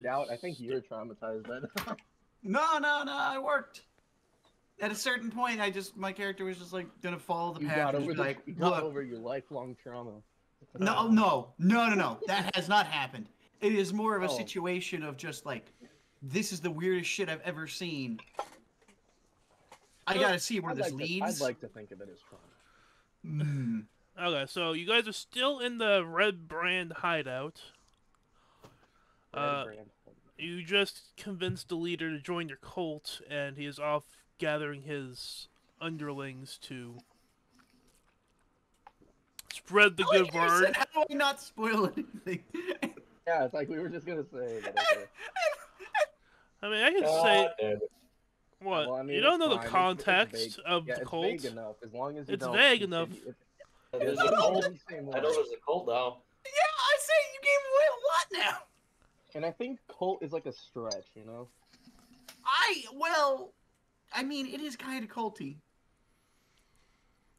doubt. I think you're traumatized then. No, it worked. At a certain point, my character was just like gonna follow the path. You got over your lifelong trauma. No. That has not happened. It is more of a situation of just like, this is the weirdest shit I've ever seen. I gotta see where this leads. I'd like to think of it as trauma. Okay, so you guys are still in the Red Brand hideout. You just convinced the leader to join your cult, and he is off gathering his underlings to spread the good word. How do I not spoil anything? Yeah, it's like we were just gonna say. But okay. I mean, I can say... What? Well, I mean, you don't know the context of the cult? It's vague enough, as long as you don't... vague enough. There's a cult. I know there's a cult now. Yeah, I say you gave away a lot now. And I think cult is like a stretch, you know? I mean, it is kind of culty.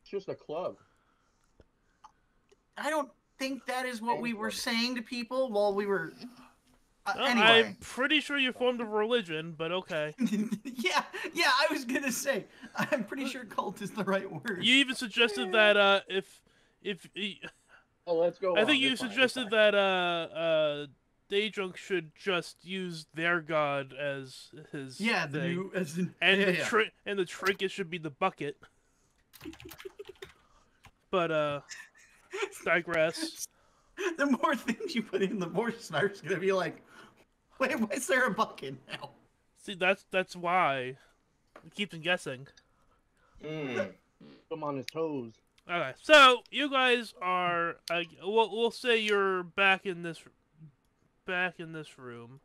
It's just a club. I don't think that is what we were saying to people while we were... anyway. I'm pretty sure you formed a religion, but okay. yeah, I was gonna say, I'm pretty sure cult is the right word. You even suggested that, Oh, let's go I think you suggested that, Daedrunk should just use their god as his thing. And the trinket should be the bucket. But, digress. The more things you put in, the more Snark's gonna be like, wait, why is there a bucket now? See, that's why. It keeps him guessing. Come on his toes. Okay, so you guys are. We'll say you're back in this room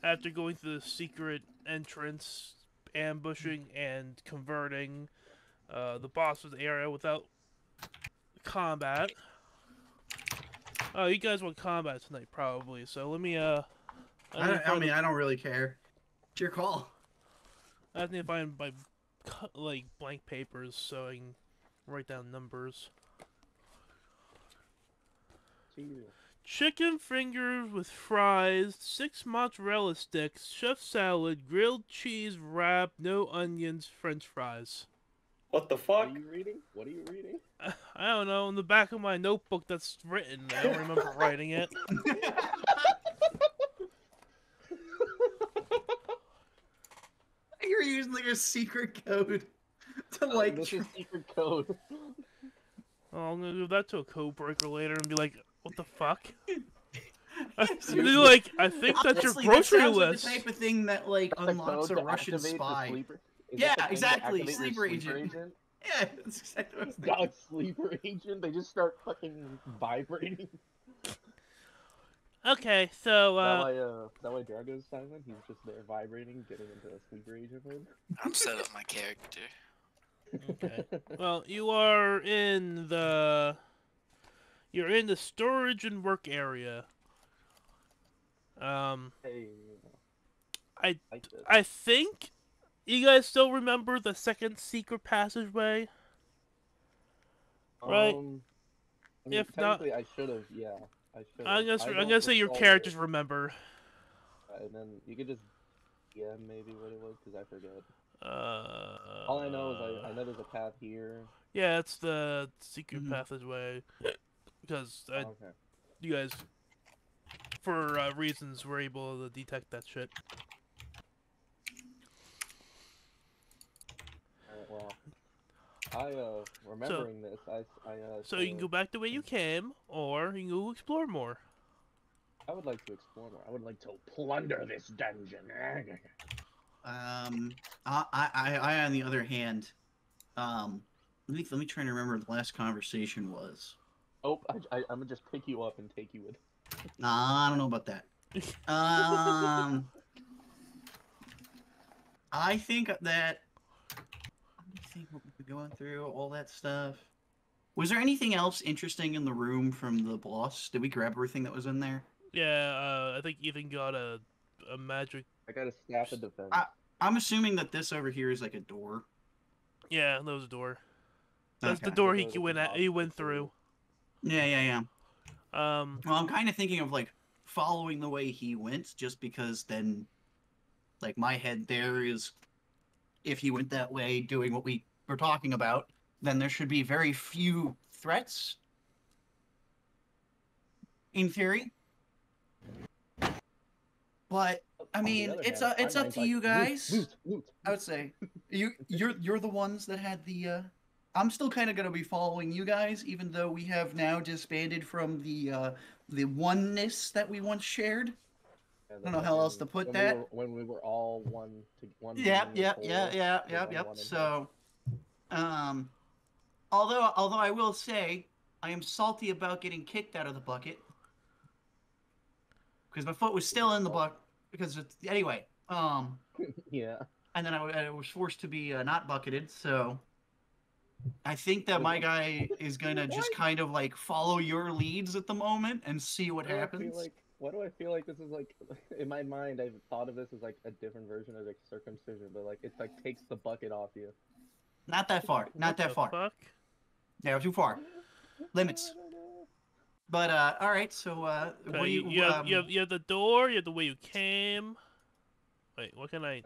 after going through the secret entrance, ambushing and converting the boss's area without combat. Oh, you guys want combat tonight, probably. So let me. I don't really care. It's your call. I have to find my blank papers so I can write down numbers. Chicken fingers with fries, 6 mozzarella sticks, chef salad, grilled cheese wrap, no onions, French fries. What the fuck? What are you reading? I don't know. In the back of my notebook that's written. I don't remember writing it. You're using like a secret code to This is secret code. Oh, I'm gonna give that to a code breaker later and be like, what the fuck? I think that's your grocery list. Like the type of thing that unlocks a Russian spy. Yeah, exactly. Sleeper agent. Yeah, that's exactly what I was thinking. God, sleeper agent. They just start fucking vibrating. Okay, so that way Drago's silent. He's just there vibrating, getting into a sleeper agent mode. I'm set up my character. Okay. Well, you are in the storage and work area. Hey, I think you guys still remember the second secret passageway, right? I mean, if not, I should have. Yeah, I should. I'm gonna say your characters remember. And then you could just maybe what it was because I forget. All I know is I know there's a path here. Yeah, it's the secret passageway because you guys, for reasons, were able to detect that shit. Well, remembering this, so you can go back the way you came, or you can go explore more. I would like to explore more. I would like to plunder this dungeon. I on the other hand, let me try to remember what the last conversation was. Oh, I'm gonna just pick you up and take you with. Nah, I don't know about that. I think that. Let me think what we've been going through, all that stuff. Was there anything else interesting in the room from the boss? Did we grab everything that was in there? Yeah, I think Ethan got a magic. I got a staff of defense. I'm assuming that this over here is like a door. Yeah, that was a door. That's the door he went through. Yeah. Well, I'm kind of thinking of like following the way he went, just because then, like, my head there is, if he went that way doing what we were talking about, then there should be very few threats, in theory. But I mean, it's up to you guys. I would say you're the ones that had the. I'm still kind of gonna be following you guys, even though we have now disbanded from the oneness that we once shared. Yeah, I don't know how else to put that. When we were all one. Yep. So, although I will say, I am salty about getting kicked out of the bucket. Because my foot was still in the bucket. Because it's, anyway, yeah. And then I was forced to be not bucketed. So I think that my guy is gonna just kind of like follow your leads at the moment and see what happens. Why do I feel like this is like, in my mind, I've thought of this as like a different version of like circumcision, but like it's like takes the bucket off you. Not that far. Not that far. Fuck? Yeah, too far. Limits. But all right. So what do you have the door. You have the way you came. Wait, what can I?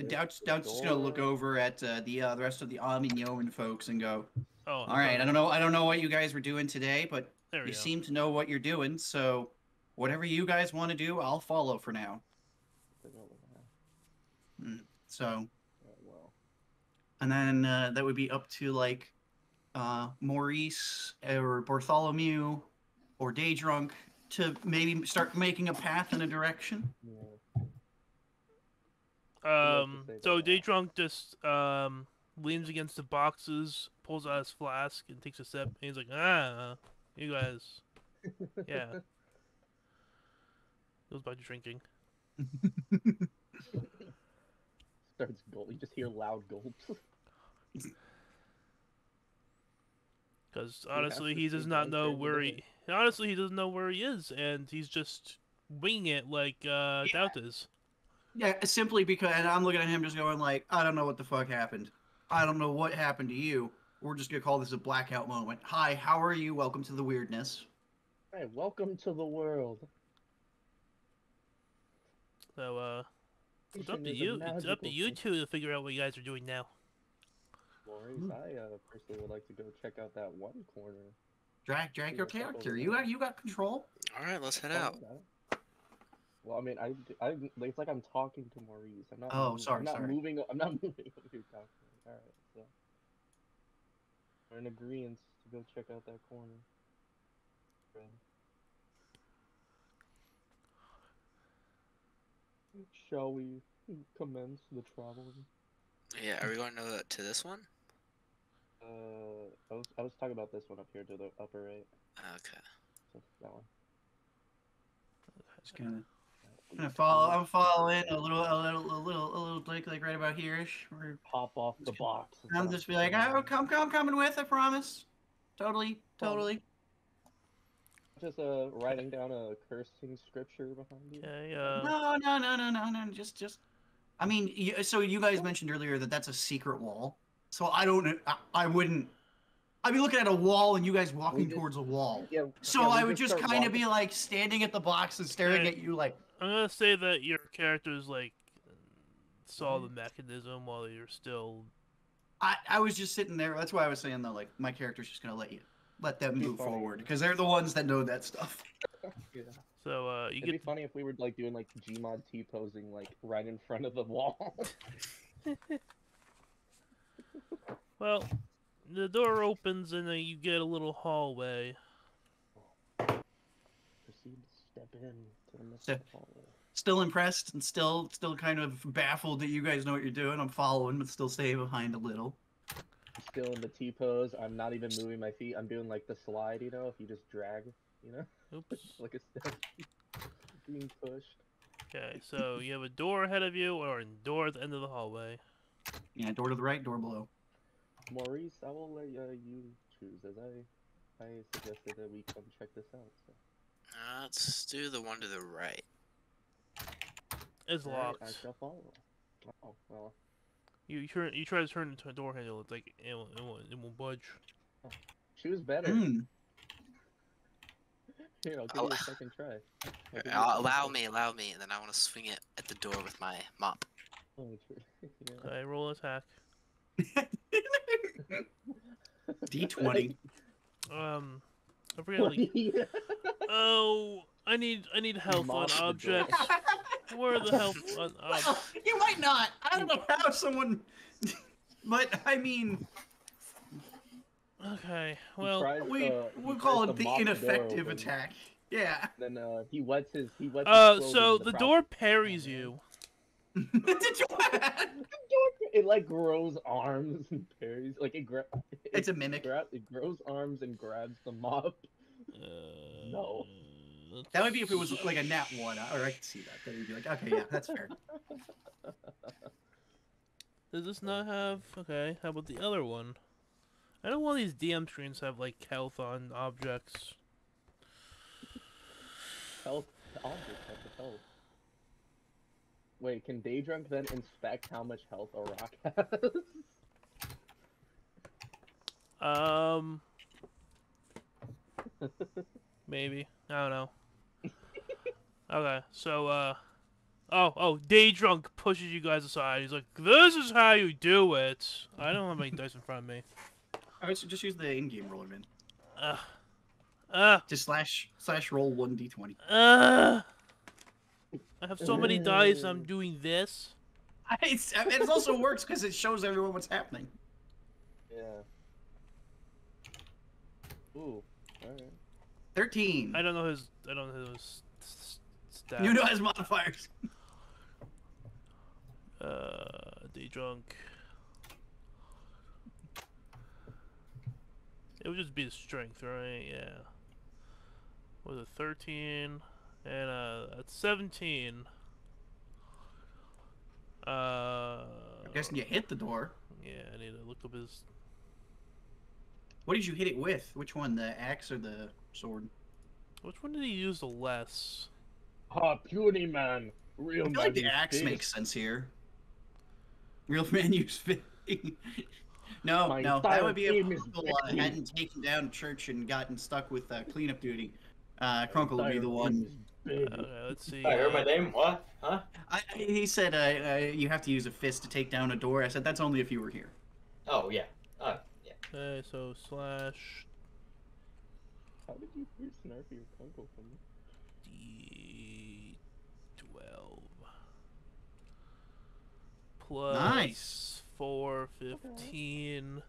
Doubt's just gonna look over at the rest of the Ahmen Nomen folks and go, oh, all right. I don't know what you guys were doing today, but you seem to know what you're doing. So whatever you guys want to do, I'll follow for now. So, and then that would be up to like Maurice or Bartholomew or Daydrunk to maybe start making a path in a direction. So Daydrunk just leans against the boxes, pulls out his flask, and takes a sip. And he's like, you guys, yeah. Goes back to drinking. Starts gulp. You just hear loud gulps. Because honestly, he does not know where he. Honestly, he doesn't know where he is, and he's just winging it like Doubt is. Yeah, simply because, and I'm looking at him just going like, I don't know what the fuck happened. I don't know what happened to you. We're just gonna call this a blackout moment. Hi, how are you? Welcome to the weirdness. Hey, welcome to the world. So, it's up to you. It's up to you two to figure out what you guys are doing now. Maurice, I personally would like to go check out that one corner. Drag your character. You got control. All right, let's head out. Well, I mean, it's like I'm talking to Maurice. I'm not. Oh, sorry. I'm not moving. I'm not moving when you're talking. All right, so we're in agreement to go check out that corner. Shall we commence the travel? Yeah, are we going to this one? I was talking about this one up here to the upper right. Okay. So that one. Just gonna follow. I'm following a little like right about here-ish. Pop off the box. I'll just be like, oh, I'm coming with. I promise. Totally. Just writing down a cursing scripture behind you. Okay. No. Just. I mean, so you guys mentioned earlier that that's a secret wall. So I wouldn't. I'd be looking at a wall and you guys walking towards a wall. Yeah. So I would just kind of be like standing at the box and staring at you like. I'm gonna say that your characters like saw the mechanism while you're still. I was just sitting there. That's why I was saying though, like my character's just gonna let them move forward because they're the ones that know that stuff. Yeah. So It'd be funny if we were like doing like Gmod T posing like right in front of the wall. Well, the door opens and then you get a little hallway. Proceed to step in to the mystic hallway. Still impressed and still kind of baffled that you guys know what you're doing. I'm following, but still staying behind a little. Still in the T pose. I'm not even moving my feet. I'm doing like the slide, you know, if you just drag, you know? Oops. Like a step being pushed. Okay, so you have a door ahead of you or a door at the end of the hallway. Yeah, door to the right, door below. Maurice, I will let you choose, as I suggested that we come check this out. So. Let's do the one to the right. It's locked. I shall follow. Oh, well. You try to turn into a door handle, it's like it won't budge. Oh, she was better. Here, I'll give you a second try. Allow me, and then I want to swing it at the door with my mop. Oh, yeah. Okay, roll attack. D20. I forget. Like, oh, I need health on objects. Where are the health on objects? You might not. I don't know how someone. But I mean. Okay, well, we'll call it the ineffective attack. Yeah. Then he wets his. So the door parries you. It like grows arms and parries. Like it's a mimic. It grows arms and grabs the mop. No. That would be if it was like a nat 1, or I could see that. Then you'd be like, okay, yeah, that's fair. Does this not have? Okay, how about the other one? I know all these DM screens have like health on objects. Health objects have the health. Wait, can Daydrunk then inspect how much health a rock has? Maybe. I don't know. Okay, so Daydrunk pushes you guys aside. He's like, "This is how you do it." I don't have any dice in front of me. Alright, so just use the in-game roller, man. Just slash roll 1d20. I have so many dice. I'm doing this. It also works because it shows everyone what's happening. Yeah. Ooh. Alright. 13. I don't know his stats. You know his modifiers. Daydrunk. It would just be the strength, right? Yeah. What was it, 13? And that's 17. I'm guessing you hit the door. Yeah, I need to look up his. What did you hit it with? Which one, the axe or the sword? Which one did he use the less? Puny man. Real I feel like the axe makes sense here. Real man use fit. No, that would be if people hadn't taken down church and gotten stuck with cleanup duty. Crunkle would be the one. Let's see. I heard my name. What? Huh? He said you have to use a fist to take down a door. I said that's only if you were here. Oh yeah. Yeah. Okay, so slash. How did you free snarf your Crunkle from me? D12 plus nice. 4, 15.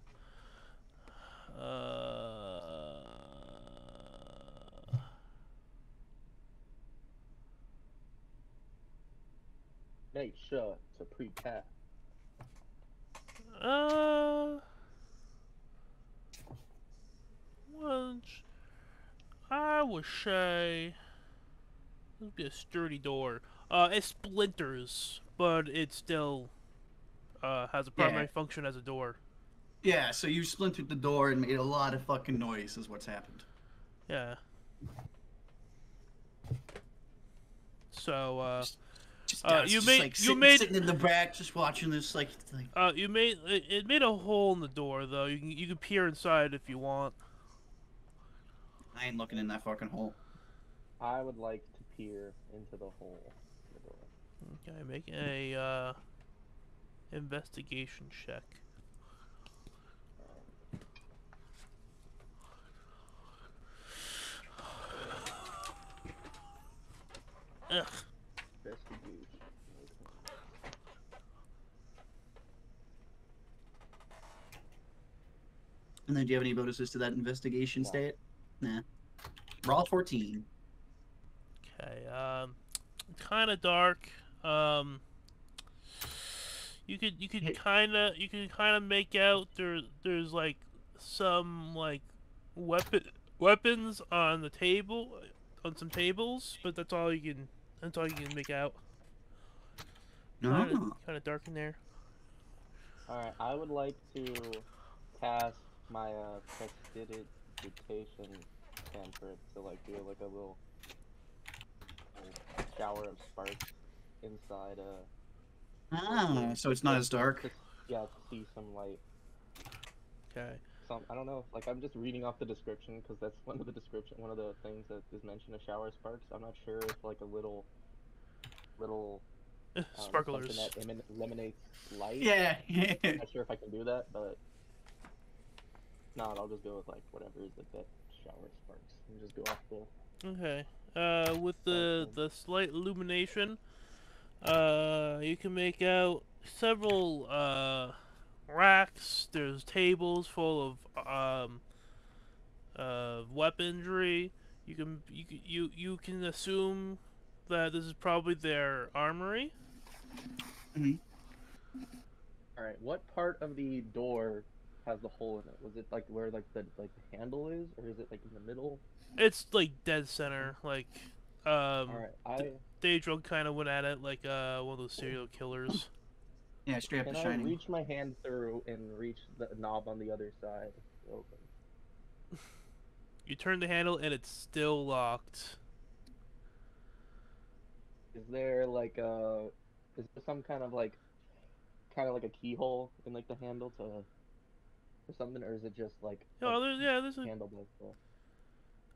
Make sure to prepare. Which I would say it would be a sturdy door. It splinters, but it still has a primary function as a door. Yeah, so you splintered the door and made a lot of fucking noise is what's happened. Yeah. So, you made sitting in the back just watching this like it made a hole in the door though. You can peer inside if you want. I ain't looking in that fucking hole. I would like to peer into the hole. Okay, make a investigation check. Ugh. And then do you have any bonuses to that investigation stat? Nah. Raw 14. Okay, kind of dark. You could kind of make out there's like some like weapons on the table, on some tables, but that's all you can make out. No. Kind of dark in there. Alright, I would like to cast my prestidigitation cantrip to like do like a little shower of sparks inside so it's not as dark. Yeah, to see some light. Okay. some. I don't know. Like I'm just reading off the description because that's one of the things that is mentioned of shower sparks. I'm not sure if like a little Sparklers. something that eliminates light. Yeah. I'm not sure if I can do that, but no, I'll just go with like whatever is that shower sparks and just go off the. Okay. With the slight illumination, you can make out several racks. There's tables full of weaponry. You can assume that this is probably their armory. All right, what part of the door has the hole in it? Was it like where like the handle is, or is it like in the middle? It's like dead center. Like, All right, Daedril kind of went at it like one of those serial killers. Yeah, straight up Can the I shining. reach my hand through and reach the knob on the other side open? You turn the handle and it's still locked. Is there like is there some kind of like a keyhole in like the handle or something, or is it just like Oh, there's a handle by itself?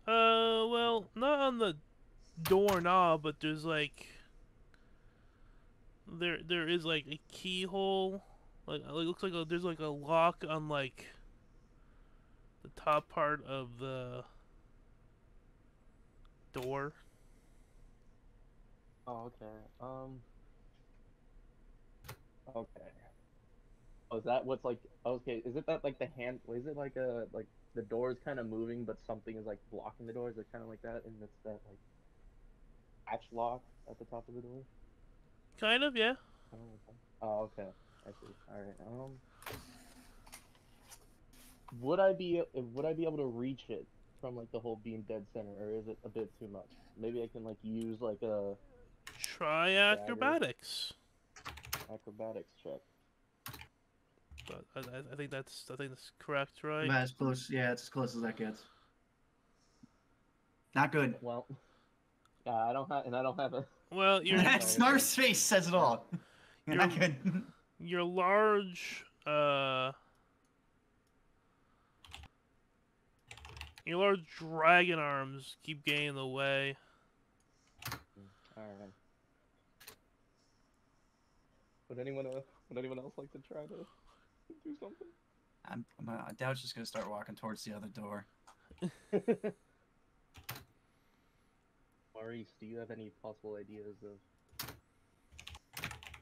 well, not on the doorknob, but there's like there is like a keyhole. Like it looks like there's like a lock on like the top part of the door. Oh, okay. Okay. Oh, is that what's like? Okay, is it that like the hand? Is it like the door is kind of moving, but something is like blocking the door? Is it kind of like that? And it's that like hatch lock at the top of the door? Kind of, yeah. Oh, okay. I see. All right. Would I be able to reach it from like the whole being dead center, or is it a bit too much? Maybe I can like use like a try acrobatics. Acrobatics check. But I think that's correct, right? About as close, yeah, it's as close as that gets. Not good. Well, I don't have a. Well, your That Snarf's face says it all. You're not good. Your large dragon arms keep getting in the way. All right. Would anyone else like to try to do something? I doubt it's just gonna start walking towards the other door. Maurice, do you have any possible ideas of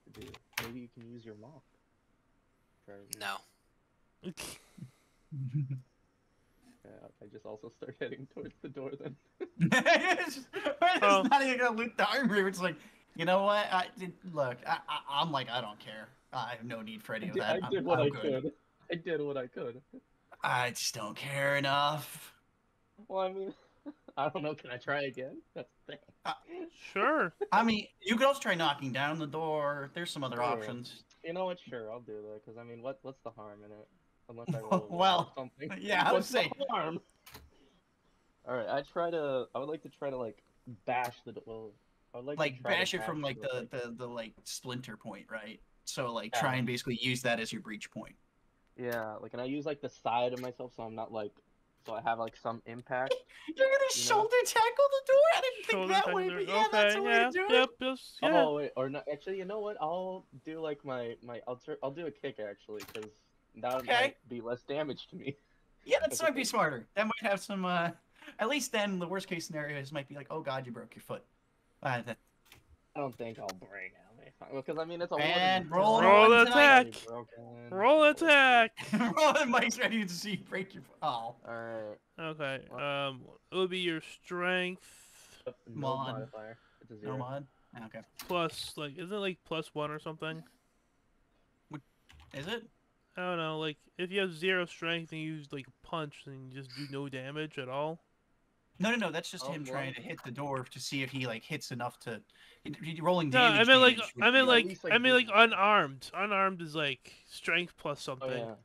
to do? Maybe you can use your mop. Try. No. I just also start heading towards the door then. It's not even gonna loot the armory. It's like, you know what? I'm like, I don't care. I have no need for any of that. I did what I could. I did what I could. I just don't care enough. Well, I mean, I don't know. Can I try again? That's the thing. Sure. I mean, you could also try knocking down the door. There's some other options. You know what? Sure, I'll do that. Because I mean, what's the harm in it? Unless I roll well, something. Yeah, I would say. Harm? All right, I would like to try to like bash the door. Well, I would like to bash it from like the like splinter point, right? So like try and basically use that as your breach point. Yeah, like, and I use like the side of myself, so I'm not like, so I have like some impact. You're gonna shoulder tackle the door? I didn't think that way, but yeah, that's the way to do it. Yep, yeah. Oh wait, or not? Actually, you know what? I'll do like I'll do a kick actually, because that might be less damage to me. Yeah, that might be smarter. That might have some. At least then, the worst case scenario is might be like, oh god, you broke your foot. I don't think I'll break out. Because I mean, it's a and roll attack. Roll attack. Roll. Mike's ready to see you break your foot. Oh. All right. Okay. It would be your strength. No modifier. It's a 0. No mod. Okay. Plus, like, isn't it like +1 or something? Is it? I don't know. Like, if you have 0 strength and you use like punch, then you just do no damage at all. No. That's just him trying to hit the door to see if he like hits enough to rolling damage. No, I mean like unarmed. Unarmed is like strength plus something.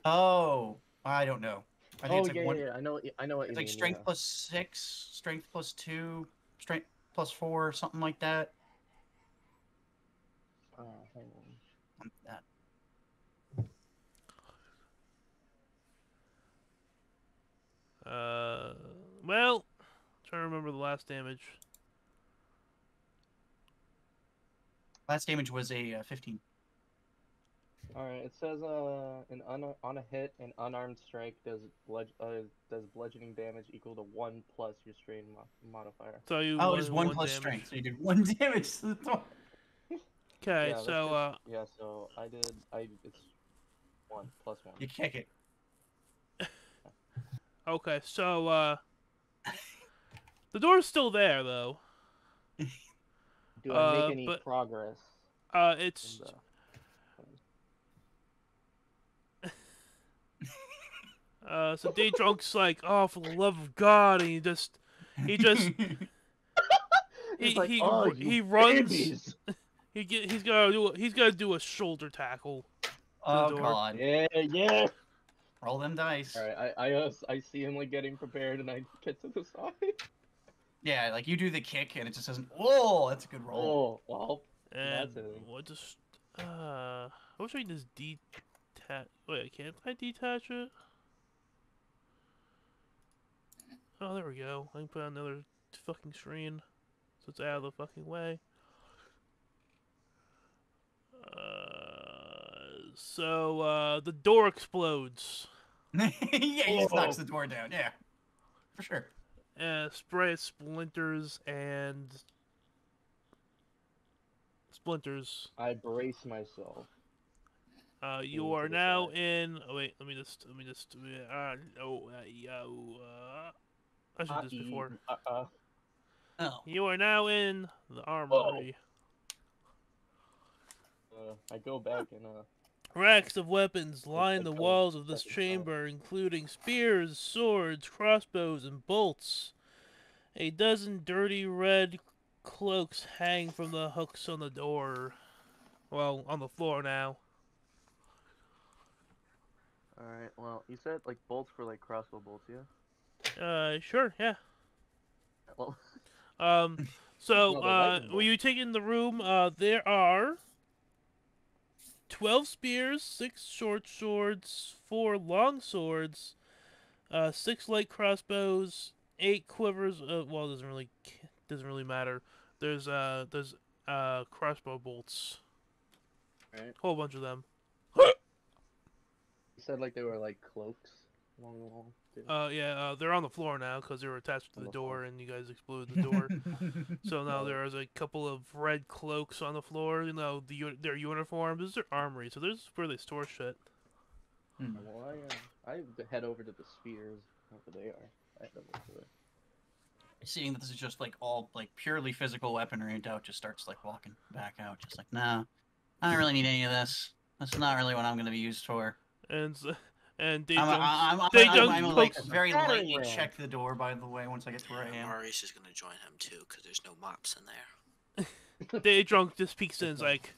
Oh, I don't know. I think it's like one. Yeah. I know what it's you like mean, strength plus 6, strength plus 2, strength plus 4, something like that. Hang on. Well, trying to remember the last damage. Last damage was a 15. Alright, it says on a hit, an unarmed strike does bludgeoning damage equal to 1 plus your strain modifier. So you Oh, it was 1 plus damage. strength, so you did 1 damage to the door. Okay, Yeah, so so it's 1 plus 1. You kick it. okay, so the door's still there though. Do I make any progress? It's so D Drunk's like, oh, for the love of God, and he like, he runs. Babies. He's gotta do a shoulder tackle. Oh door. God. Yeah. Roll them dice. Alright, I see him like getting prepared and I get to the side. Yeah, like you do the kick and it just doesn't. Whoa, that's a good roll. Oh, well. And That's it. what just I wish I could just detach. Wait, can't I detach it? Oh, there we go. I can put on another fucking screen, so it's out of the fucking way. So the door explodes. Yeah, he just knocks the door down. Yeah, for sure. Spray splinters and splinters. I brace myself. You are now in. Oh wait, let me just. I should do this before. Oh. You are now in the armory. I go back and Racks of weapons line the walls of this chamber, including spears, swords, crossbows, and bolts. A dozen dirty red cloaks hang from the hooks on the door. Well, on the floor now. Alright, well, you said like bolts for like crossbow bolts, yeah? Sure, yeah. Well, So, lightning when you take in the room, there are 12 spears, 6 short swords, 4 long swords, 6 light crossbows, 8 quivers. Well, it doesn't really matter. There's crossbow bolts. right. Whole bunch of them. You said like they were like cloaks along the wall. Too. Yeah, they're on the floor now because they were attached to the door and you guys exploded the door. So now there is a couple of red cloaks on the floor. You know, their uniforms. This is their armory, so this is where they store shit. Well, I head over to the spears. Wherever they are. I head over to it. Seeing that this is just like all like purely physical weaponry, and Doubt just starts like walking back out, just like, no, I don't really need any of this. That's not really what I'm going to be used for. And they I'm like very lightly check the door, by the way, once I get to where I am. Maurice is gonna join him too, because there's no mops in there. Day Drunk just peeks in and is like,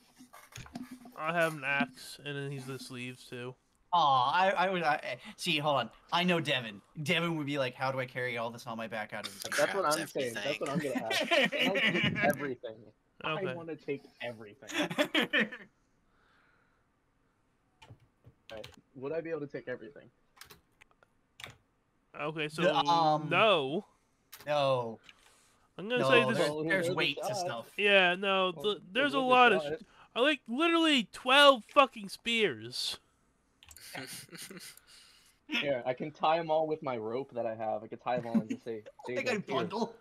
I have an axe, and then he's just leaves too. Oh, I would see. Hold on, I know Devin. Devin would be like, "How do I carry all this on my back out of this?" That's what I'm saying. That's what I'm gonna ask. I take everything. Okay. I want to take everything. Right. Would I be able to take everything? Okay, so no. No. I'm gonna No, say this. there's weight to stuff. Yeah, no. Well, there's a lot of. I like literally 12 fucking spears. Here, I can tie them all with my rope that I have. I can tie them all and just say, I got a bundle.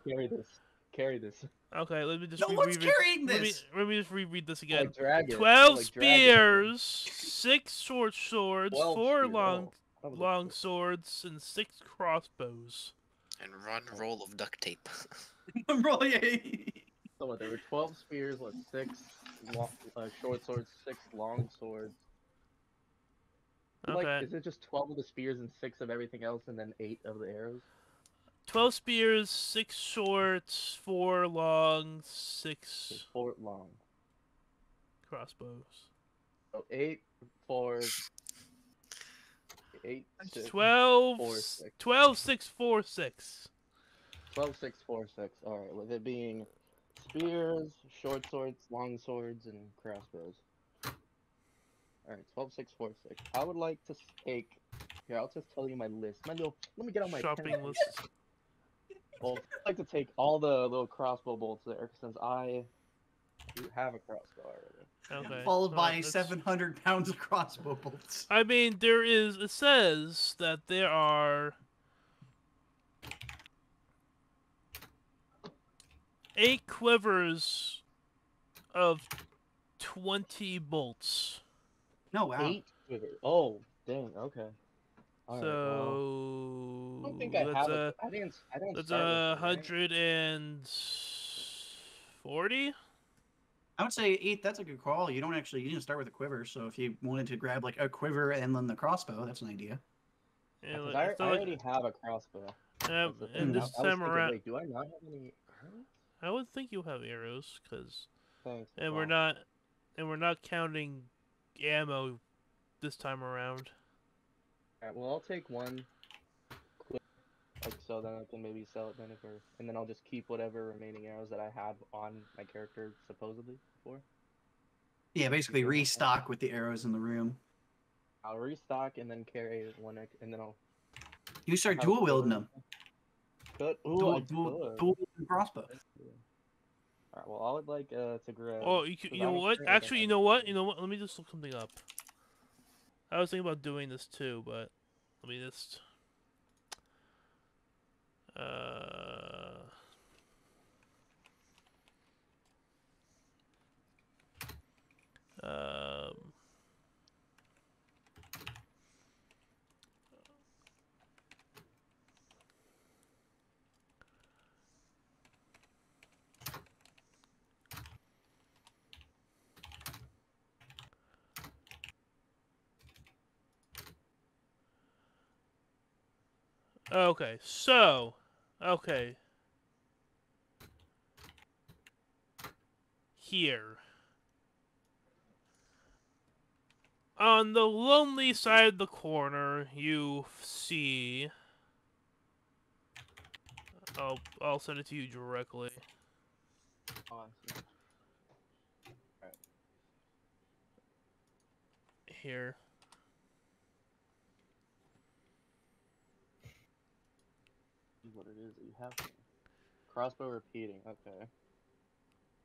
Carry this. Okay, let me just. No one's carrying this. Let me just reread this again. Like drag it. 12 like spears, 6 short swords, 4 spears. long swords, and 6 crossbows. And run roll of duct tape. So what, there were 12 spears, what, 6 short swords, 6 long swords. Okay. Like, is it just 12 of the spears and 6 of everything else, and then 8 of the arrows? 12 spears, 6 shorts, 4 long, 6 4 long. crossbows. So 8, 4, 8, 6, 12, 4, 6. 12, 6, 4, 6. 12, 6, 4, 6. Alright, with it being spears, short swords, long swords, and crossbows. Alright, 12, 6, 4, 6. I would like to take Here, I'll just tell you my list. Let me get on my pen. Shopping list. Well, I'd like to take all the little crossbow bolts there, since I do have a crossbow already. Okay. Followed so by that's- 700 pounds of crossbow bolts. I mean, there is. It says that there are 8 quivers of 20 bolts. No, wow. 8 quivers. Oh, dang. Okay. All right. Well, So I don't think I that's have a I didn't. I don't that's start with a it, right? 140. I would say 8, that's a good call. You didn't start with a quiver, so if you wanted to grab like a quiver and then the crossbow, that's an idea. Yeah, Because it's I not like, already have a crossbow. That's the and thing. this I was time thinking, around, wait, do I not have any arrows? I would think you have arrows, cause Thanks. and Well, we're not counting ammo this time around. alright, well, I'll take one quick, like, so then I can maybe sell it then and then I'll just keep whatever remaining arrows that I have on my character supposedly before. Yeah, basically You feel like that? restock with the arrows in the room. I'll restock and then carry and then I'll You start have dual wielding quiver. them. Could. Ooh, Dual, I dual, could. dual crossbow. Alright, well, I would like to grab. Oh, you 'cause know I don't what? currently Actually, have you know what? any. You know what? Let me just look something up. I was thinking about doing this too, but let me just. Um. Okay, so, okay. Here. On the lonely side of the corner, you see. I'll send it to you directly. Oh, I see. Alright. Here. See what it is that you have. Crossbow repeating. Okay.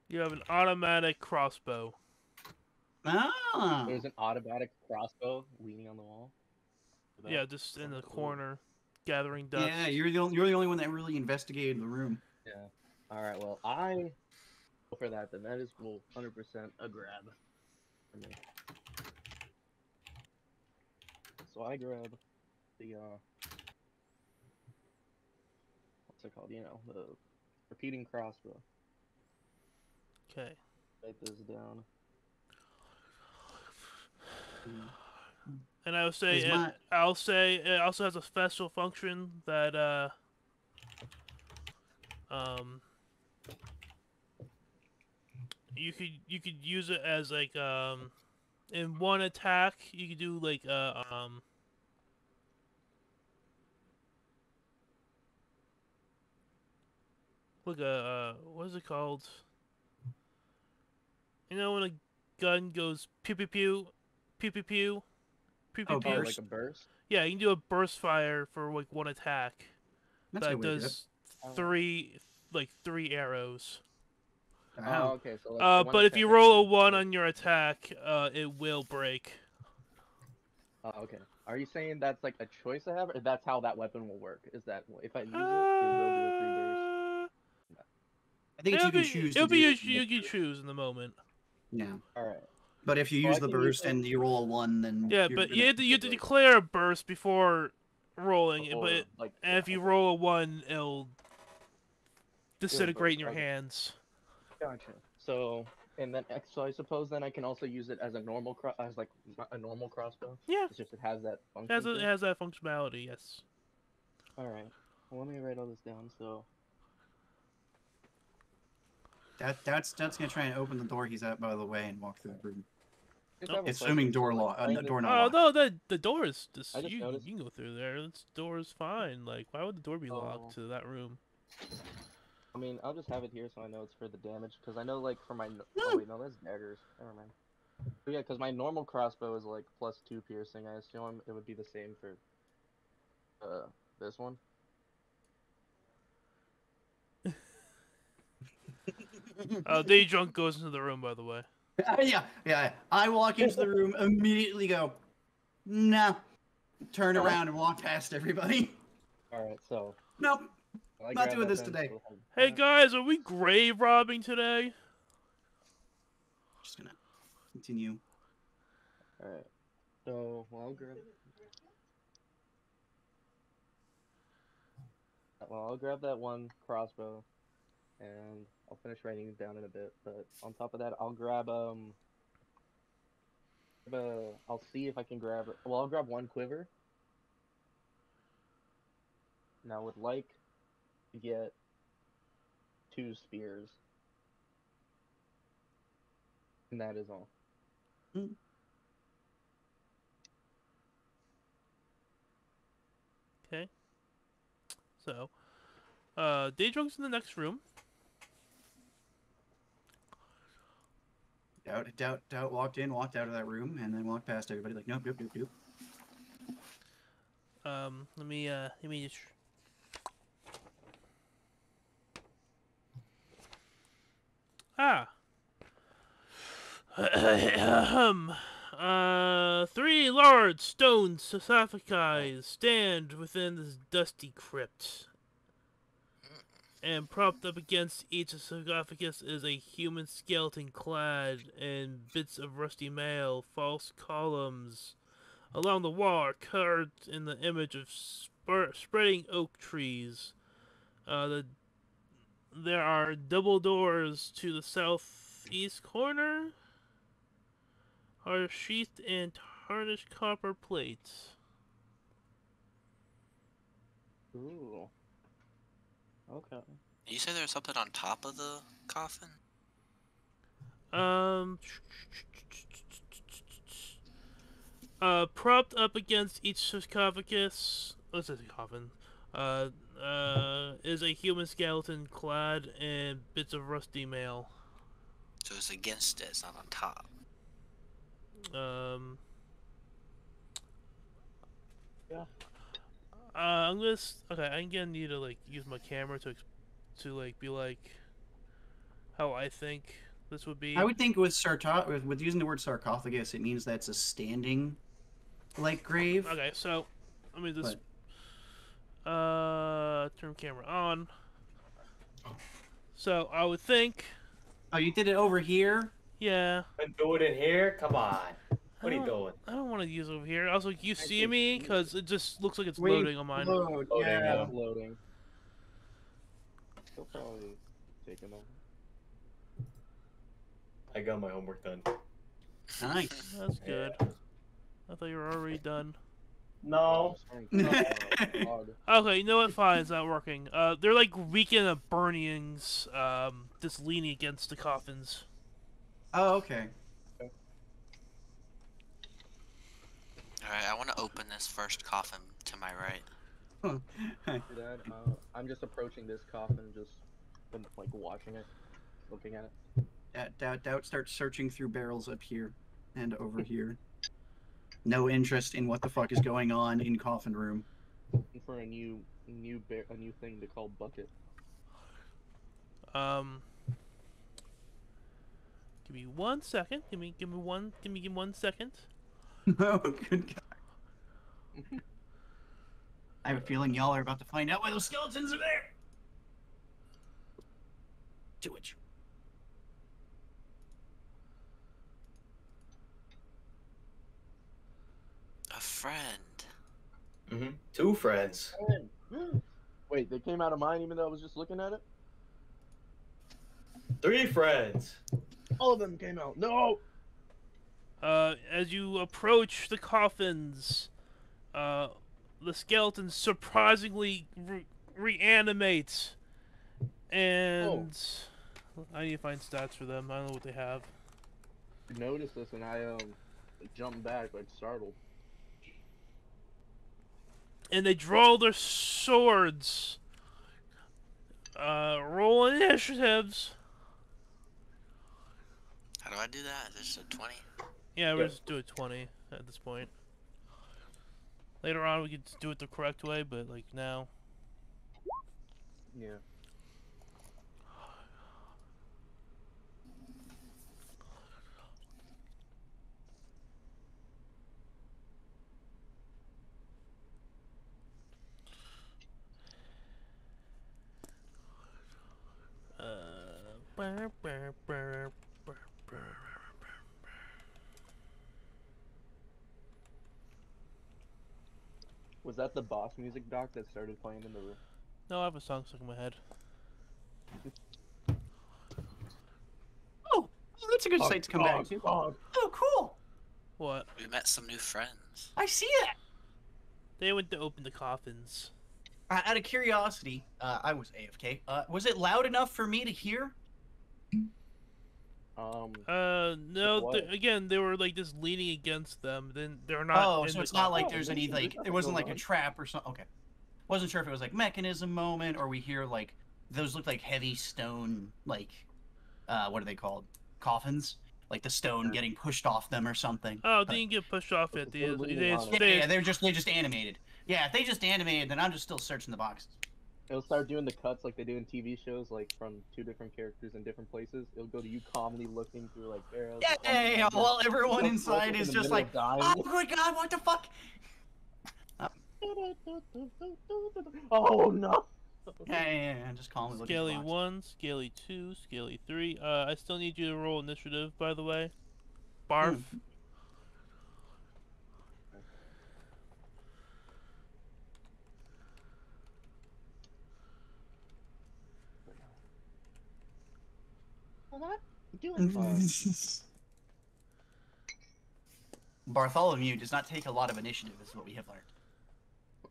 You have an automatic crossbow. Ah. There's an automatic crossbow leaning on the wall. Yeah, just in the corner, gathering dust. Yeah, you're the only one that really investigated the room. Yeah. All right. Well, I go for that. Then that is 100% a grab for me. So I grab the what's it called? You know, the repeating crossbow. Okay. Write this down. And I would say, I'll say it also has a special function that you could use it as like in one attack you could do like what is it called? You know when a gun goes pew pew pew, pew pew pew, pew pew Oh, pew. Oh, burst. like a burst. Yeah, you can do a burst fire for like one attack. That's a That good way to do it. does three arrows. Oh, Wow. okay. So like one But if attack you I roll a can do- 1 on your attack, it will break. Oh, okay. Are you saying that's like a choice I have, or that's how that weapon will work? Is that if I use it will do a 3 burst? I think it's you can choose to do you it. can choose in the moment. Yeah. All right. But if you Well, use I the can use burst it- and you roll a 1, then Yeah, you're but gonna... you have to declare a burst before rolling. Or, like, and yeah, if you okay. roll a 1, it'll disintegrate in your okay. hands. Gotcha. So, and then so I suppose then I can also use it as a normal as like a normal crossbow. Yeah, It's just it has that it function. has, to it has that functionality. Yes. All right. Well, let me write all this down. So. That's gonna try and open the door he's at, by the way, and walk through the room. Just have a Assuming question. door So, lock, like, playing door this- not Oh locked. no, the door is just I just you noticed- can go through there. This door is fine. Like, why would the door be locked to that room? I mean, I'll just have it here so I know it's for the damage, because I know, like, for my... Oh, wait, no, that's daggers. Never mind. But yeah, because my normal crossbow is, like, +2 piercing. I assume it would be the same for This one. Day Drunk goes into the room, by the way. Yeah. I walk into the room, immediately go, nah. Turn around and walk past everybody. All right, so. Nope. I Not grab doing that this today. Hey guys, are we grave robbing today? Just gonna continue. All right. So, I'll grab that one crossbow, and I'll finish writing it down in a bit. But on top of that, I'll grab I'll see if I can grab. Well, I'll grab one quiver. Now, I would like to get 2 spears, and that is all. Okay. So, Day Drunk's in the next room. Doubt walked in, walked out of that room, and then walked past everybody like, nope. Let me just... Three large stone sarcophagi stand within this dusty crypt. And propped up against each sarcophagus is a human skeleton clad in bits of rusty mail. False columns along the wall are carved in the image of spreading oak trees. There are double doors to the southeast corner, are sheathed in tarnished copper plates. Ooh. Okay. You say there's something on top of the coffin? Propped up against each sarcophagus, what's this coffin? Is a human skeleton clad in bits of rusty mail. So it's against it, it's not on top. Yeah. I'm gonna need to like use my camera to be like how I think this would be. I would think with using the word sarcophagus, it means that's a standing, like, grave. Okay, so let me just turn camera on. So I would think. Oh, you did it over here? Yeah. And do it in here? Come on. What are you doing? I don't want to use it over here. Also, you see me? Because it just looks like it's Wait, loading on mine. Loading, Yeah. Loading. It'll probably take a moment. I got my homework done. Nice. That's good. Yeah. I thought you were already done. No. Okay, you know what? Fine, it's not working. They're like weekend of burnings, just leaning against the coffins. Oh, okay. Alright, I want to open this first coffin to my right. Dad, I'm just approaching this coffin, just like watching it, looking at it. Doubt starts searching through barrels up here and over here. No interest in what the fuck is going on in coffin room. For a new thing to call bucket. Give me 1 second. Give me 1 second. Oh, good God. I have a feeling y'all are about to find out why those skeletons are there. To which. A friend. Mm-hmm. 2 friends. Wait, they came out of mine even though I was just looking at it? 3 friends. All of them came out. No! As you approach the coffins, the skeleton surprisingly reanimates. And I need to find stats for them. I don't know what they have. I noticed this and I jumped back like startled. And they draw their swords. Roll initiatives. How do I do that? Is this a 20? Yeah, we'll just do a 20 at this point. Later on, we could do it the correct way, but like now. Yeah. Was that the boss music doc that started playing in the room? No, I have a song stuck in my head. Oh, that's a good site to come back to. Oh, cool. What? We met some new friends. I see that. They went to open the coffins. Out of curiosity, I was AFK. Was it loud enough for me to hear? No. Again, they were like just leaning against them. Then they're not. Oh, so it's not like there's any like it wasn't like a trap or something. Okay, wasn't sure if it was like mechanism moment or we hear like those look like heavy stone like what are they called? Coffins. Like the stone getting pushed off them or something. Oh, they didn't get pushed off yet. They're just animated. Yeah, if they just animated, then I'm just still searching the boxes. It'll start doing the cuts like they do in TV shows, like from two different characters in different places. It'll go to you calmly looking through like barrels. Yeah, while everyone inside is just like, oh my god, what the fuck? Oh no! Yeah, just calmly looking. Scaly 1, Scaly 2, Scaly 3. I still need you to roll initiative, by the way. Barf. Bartholomew does not take a lot of initiative, is what we have learned.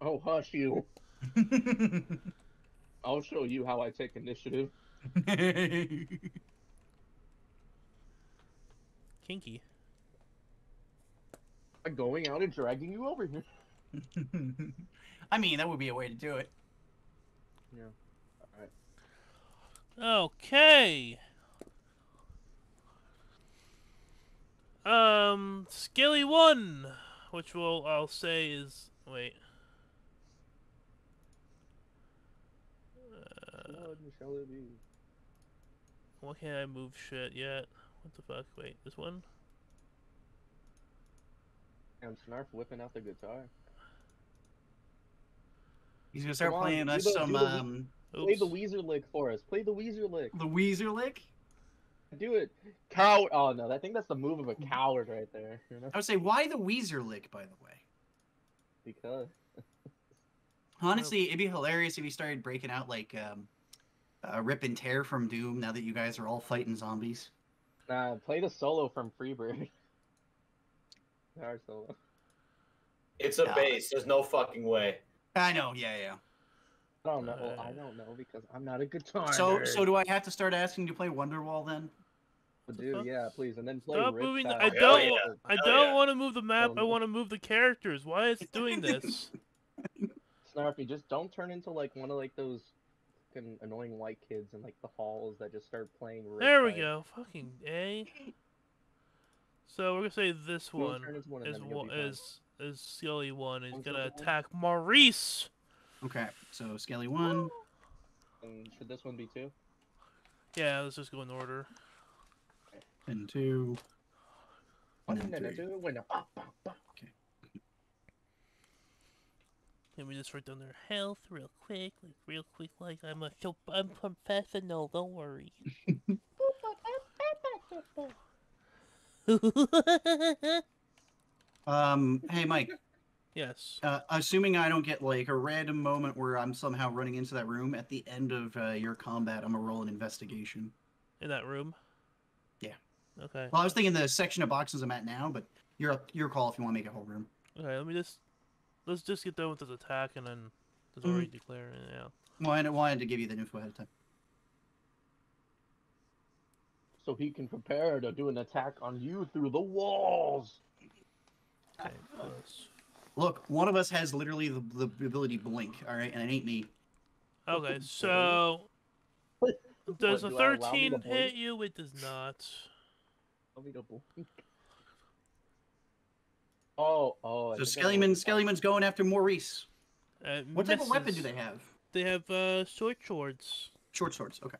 Oh, hush you. I'll show you how I take initiative. Kinky. I'm going out and dragging you over here. I mean, that would be a way to do it. Yeah. Alright. Okay. Scaly 1, which I'll say is wait. Why can't I move shit yet? What the fuck? Wait, this one? I'm Snarf whipping out the guitar. He's gonna start playing us some play the Weezer lick for us. Play the Weezer lick. The Weezer lick? Do it. Coward. Oh no, I think that's the move of a coward right there. You know? I would say, why the Weezer lick, by the way? Because. Honestly, it'd be hilarious if he started breaking out like Rip and Tear from Doom now that you guys are all fighting zombies. Nah, play the solo from Freebird. Our solo. It's a bass. There's no fucking way. I know, yeah. I don't know. I don't know because I'm not a guitar. So do I have to start asking to play Wonderwall then? Dude, yeah, please, and then play. Stop Rip moving. Style. I don't want to move the map. I want to move the characters. Why is it doing this? Snarfy, just don't turn into like one of like those fucking annoying white kids in like the halls that just start playing. Rip There we Style. go. Fucking A. So we're gonna say this one is Scaly 1. He's gonna attack Maurice. Okay, so Scaly 1. And should this one be 2? Yeah, let's just go in order. And 2. Okay. Let me just write down their health real quick, like I'm professional. Don't worry. Hey Mike. Yes. Assuming I don't get like a random moment where I'm somehow running into that room at the end of your combat, I'm gonna roll an investigation. In that room? Yeah. Okay. Well, I was thinking the section of boxes I'm at now, but your call if you want to make a whole room. Okay, let's just get done with this attack and then just already declare it. Yeah. Well, I wanted to give you the info ahead of time. So he can prepare to do an attack on you through the walls. Okay. Plus. Look, one of us has literally the ability blink, all right, and it ain't me. Okay, so does a 13 hit you? It does not. Oh. So Skellyman's going after Maurice. What type of weapon do Misses. they have? They have short swords. Short swords. Okay.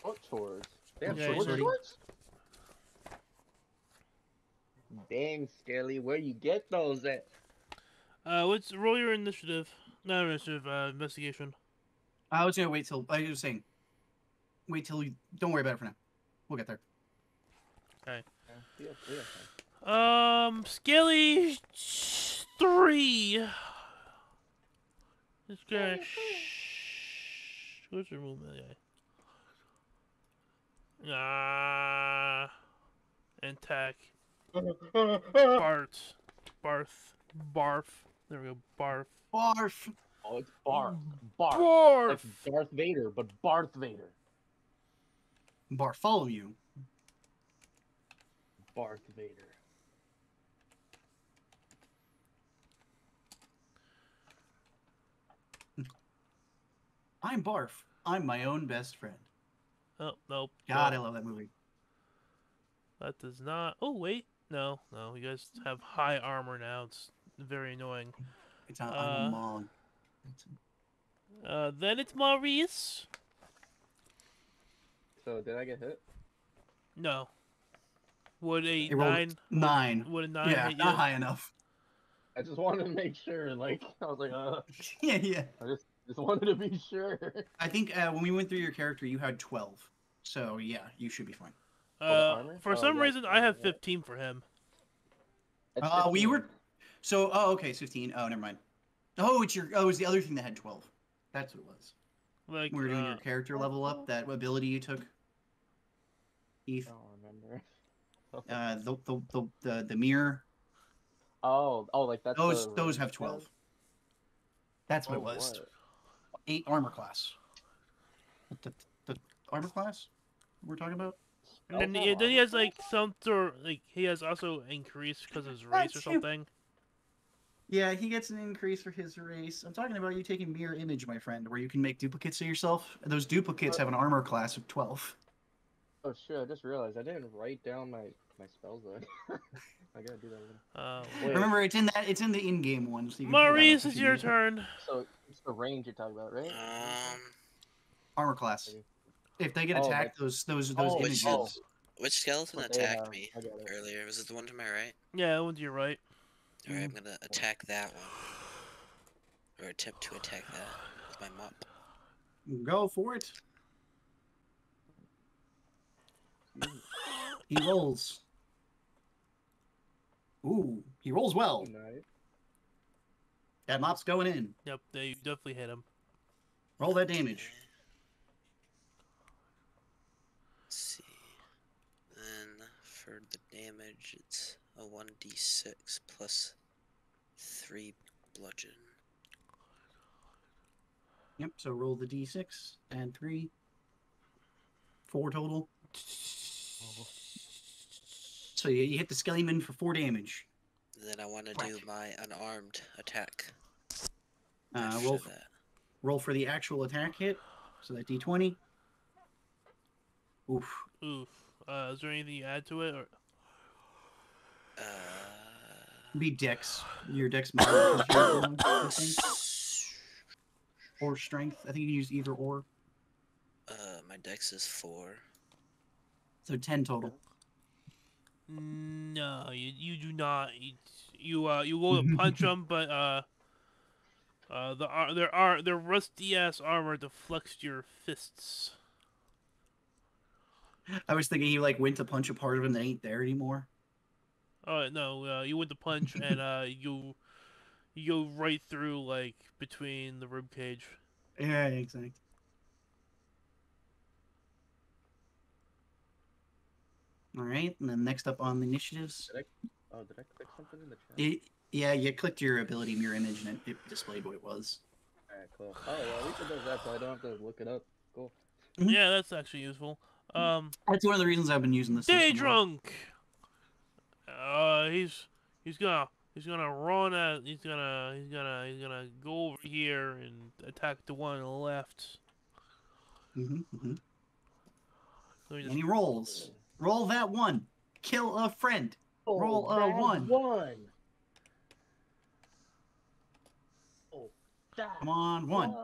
Short swords. They have Yeah, short yeah. swords? Dang, Skelly, where you get those at? Let's roll your initiative. Not initiative. Investigation. I was gonna wait till I was saying. Wait till you. Don't worry about it for now. We'll get there. Okay. Yeah. Skelly 3. This guy. What's your movement guy? Attack. Barf. There we go. Barf. Barf. Oh, it's Barf. Barf. Barf. Like Darth Vader, but Barth Vader. Bartholomew. Barth Vader. I'm Barf. I'm my own best friend. Oh, nope. God, I love that movie. That does not. Oh, wait. No. You guys have high armor now. It's very annoying. It's not. I'm a Mong. Then it's Maurice. So, did I get hit? No. Would a It rolled 9? 9. Would a 9 Yeah, hit you? not high enough. I just wanted to make sure, like, I was like, Yeah. I just wanted to be sure. I think when we went through your character, you had 12. So, yeah, you should be fine. armor? For some reason, I have 15 for him. It's We 15. were... So, okay, it's 15. Oh, never mind. Oh, it's the other thing that had 12. That's what it was. Like, We were doing your character level up, that ability you took. Heath. I don't remember. The mirror. Oh, like that's Those have 12. That's what it was. What? 8 armor class. The armor class we're talking about? And then he has like some sort like he has also increased because of his race or something. Yeah, he gets an increase for his race. I'm talking about you taking mirror image, my friend, where you can make duplicates of yourself. And those duplicates have an armor class of 12. Oh shit! I just realized I didn't write down my spells though. I gotta do that again. Remember, it's in the in-game one. So Maurice, it's your turn. So it's the range you're talking about, right? Armor class. If they get attacked, those images. Which skeleton attacked me earlier? Was it the one to my right? Yeah, the one to your right. Alright, I'm gonna attack that one. Or attempt to attack that with my mop. Go for it. He rolls. Ooh, he rolls well. Nice. That mop's going in. Yep, you definitely hit him. Roll that damage. Let's see. Then for the damage, it's a 1d6 plus 3 bludgeon. Yep, so roll the d6 and 3. 4 total. So you hit the Skellyman for 4 damage. Then I want to do my unarmed attack. Roll for the actual attack hit. So that d20. Oof. Oof. Is there anything you add to it? Or... Be dex. Your dex modifier, I think. Or strength. I think you can use either or. My dex is 4. So 10 total. No, you do not. You go to punch them, but their rusty ass armor deflects your fists. I was thinking you went to punch a part of him that ain't there anymore. Oh no, you went to punch and you go right through between the rib cage. Yeah, exactly. All right, and then next up on the initiatives. Did I click something in the chat? Yeah, you clicked your ability mirror image and it displayed what it was. Alright, cool. Oh, well, at least it does that, so I don't have to look it up. Cool. Yeah, that's actually useful. That's one of the reasons I've been using this. Day drunk. He's gonna run at. He's gonna go over here and attack the one on the left. And he rolls. Roll that 1. Kill a friend. Roll a 1. Come on, one.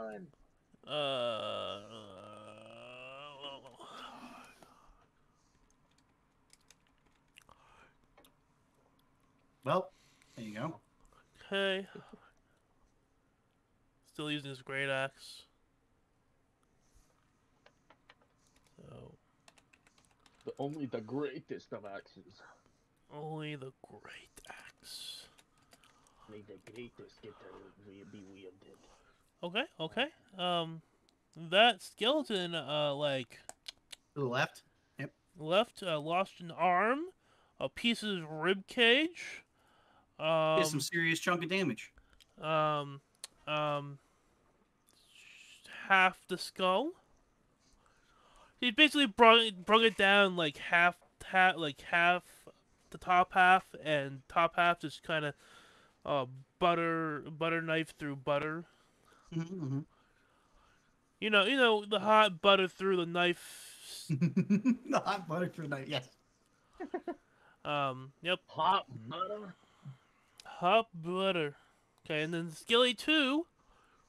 Well, there you go. Okay. Still using his great axe. So Only the greatest of axes. only the great axe. May the greatest get to be wielded. Okay, okay. That skeleton, like To the left. Yep. left, lost an arm, a piece of his rib cage. Did some serious chunk of damage. Um, um, half the skull. He basically brought it down like half the top half, and top half just kind of butter knife through butter. Mm-hmm. You know the hot butter through the knife. The hot butter for the night. Yes. Yep. Hot butter. Hot butter. Okay, and then Skilly 2,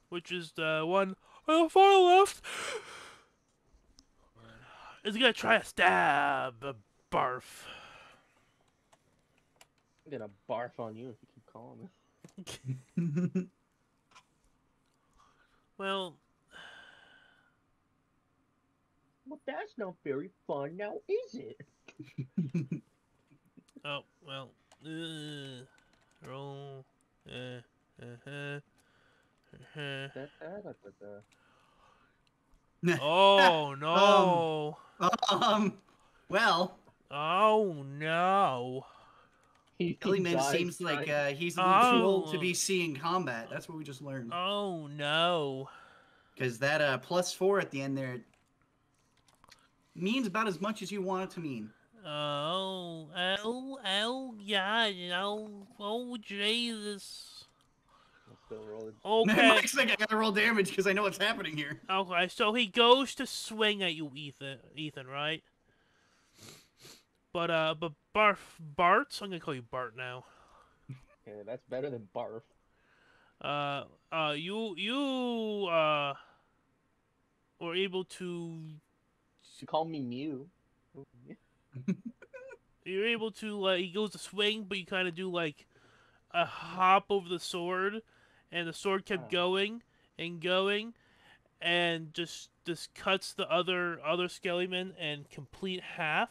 which is the one on the far left, is gonna try a stab. Barf. I'm gonna barf on you if you keep calling me. Well, that's not very fun now, is it? oh well. Roll. Oh no. Well. Oh no. Killyman seems like he's a little too old to be seeing combat. That's what we just learned. Oh no. Because that +4 at the end there means about as much as you want it to mean. Oh, yeah, oh, Jesus. I'm still rolling. Okay. Mike's like, I gotta roll damage because I know what's happening here. Okay, so he goes to swing at you, Ethan, right? But Bart, I'm gonna call you Bart now. Okay, that's better than barf. You were able to... You call me Mew. You're able to, like, he goes to swing, but you kind of do, like, a hop over the sword, and the sword kept going and going, and just cuts the other Skellyman and complete half.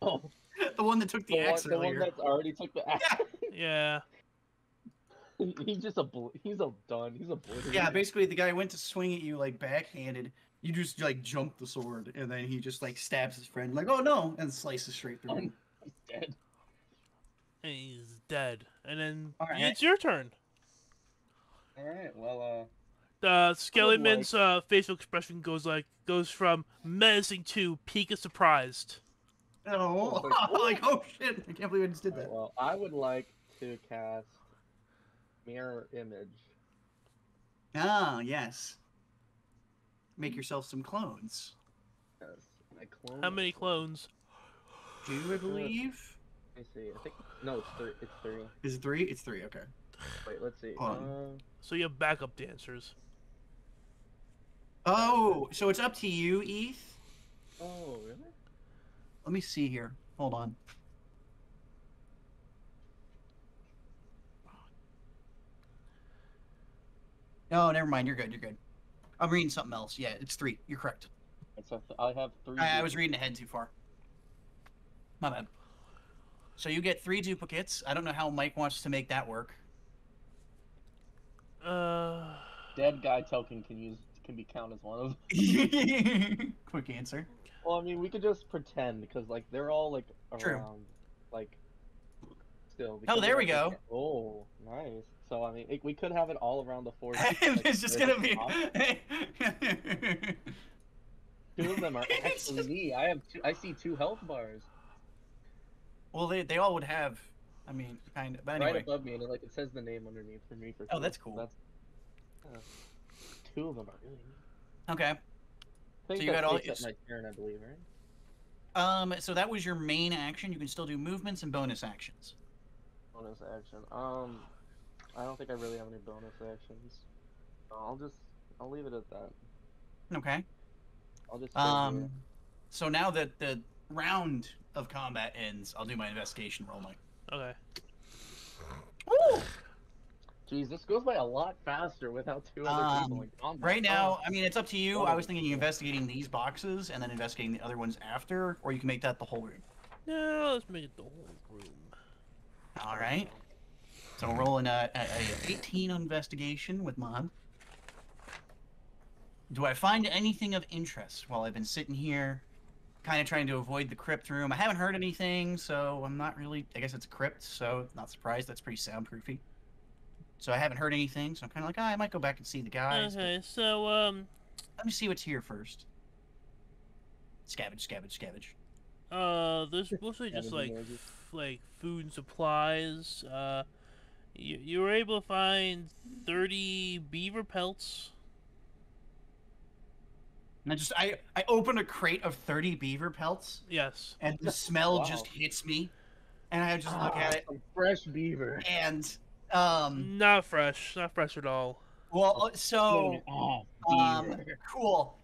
Oh, the one that took the axe the one that's already took the axe. Yeah. He's just he's done. Yeah, basically the guy went to swing at you like backhanded. You just like jump the sword, and then he just like stabs his friend, like, oh no, and slices straight through him. He's dead. And he's dead. And then right. It's your turn. All right. Well, the Skellyman's facial expression goes from menacing to peak of surprised. Oh, like, oh shit! I can't believe I just did that. Well, I would like to cast Mirror Image. Ah, yes. Make yourself some clones. Yes, I clone. How many clones? 2, I believe. Let me see. I think no, it's 3. It's 3. Is it 3? It's 3. Okay. Wait, let's see. So you have backup dancers. Oh, so it's up to you, Eth. Oh, really? Let me see here. Hold on. No, never mind. You're good. You're good. I'm reading something else. Yeah, it's 3. You're correct. So I have 3. I was reading ahead too far. My bad. So you get 3 duplicates. I don't know how Mike wants to make that work. Dead guy token can be counted as one of them. Quick answer. Well, I mean, we could just pretend because like they're all like around, True. like still. Oh, there we go. Oh, nice. So I mean, we could have it all around the 4. It's just gonna be. 2 of them are actually me. I see 2 health bars. Well, they all would have. I mean, kind of. But anyway. Right above me, and it says the name underneath for me. Oh, that's cool. That's 2 of them are really me. Okay. I think so you got all my turn, I believe, right? So that was your main action. You can still do movements and bonus actions. Bonus action. I don't think I really have any bonus actions. I'll leave it at that. Okay. I'll just stay here. So now that the round of combat ends, I'll do my investigation roll, Mike. Okay. Woo! Jeez, this goes by a lot faster without two other people in combat. Right now, I mean, it's up to you. I was Wonderful. thinking investigating these boxes and then investigating the other ones after, or you can make that the whole room. No, let's make it the whole room. All right. So we're rolling a 18 on investigation with Mod. Do I find anything of interest while I've been sitting here, kind of trying to avoid the crypt room? I haven't heard anything, so I'm not really... I guess it's a crypt, so not surprised. That's pretty soundproofy. So I haven't heard anything, so I'm kind of like, I might go back and see the guys. Okay, so, Let me see what's here first. Scavenge, scavenge, scavenge. there's mostly just, like food and supplies. You were able to find 30 beaver pelts. And I open a crate of 30 beaver pelts, Yes. and the smell Wow. just hits me, and I just look at it, Some fresh beaver. and Not fresh at all. well, so Beaver. cool.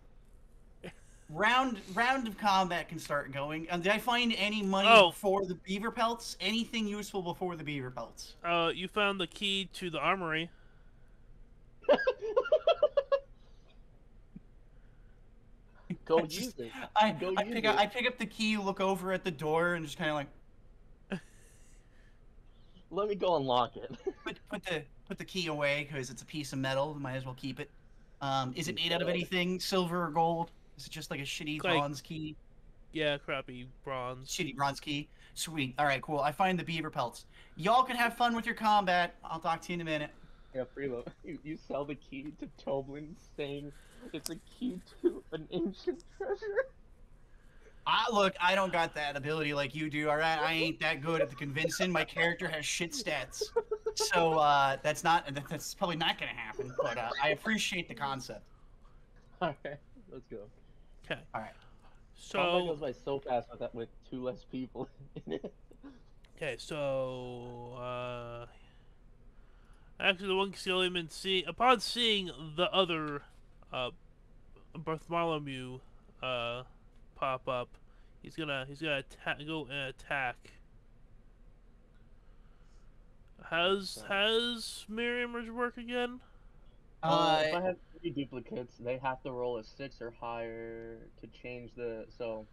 Round of combat can start going. Did I find any money Oh. before the beaver pelts? Anything useful before the beaver pelts? You found the key to the armory. Go I just- use it. I Go use pick it. up I pick up the key, look over at the door, and just kind of like Let me go unlock it. put the key away because it's a piece of metal. Might as well keep it. Is it made out of anything? Silver or gold? Is it just like a shitty Like- bronze key? Yeah, crappy bronze. Shitty bronze key. Sweet. All right, cool. I find the beaver pelts. Y'all can have fun with your combat. I'll talk to you in a minute. Yeah, Freelo. You sell the key to Toblin, saying it's a key to an ancient treasure. Look, I don't got that ability like you do. All right, I ain't that good at the convincing. My character has shit stats, so that's probably not gonna happen. But I appreciate the concept. Alright, let's go. Okay. All right. Combat goes So, by so fast with two less people in it. okay, so, actually the one Castellian upon seeing the other, Bartholomew, pop up, he's gonna go and attack. Has mirror image work again? If I have 3 duplicates, they have to roll a 6 or higher to change the. So,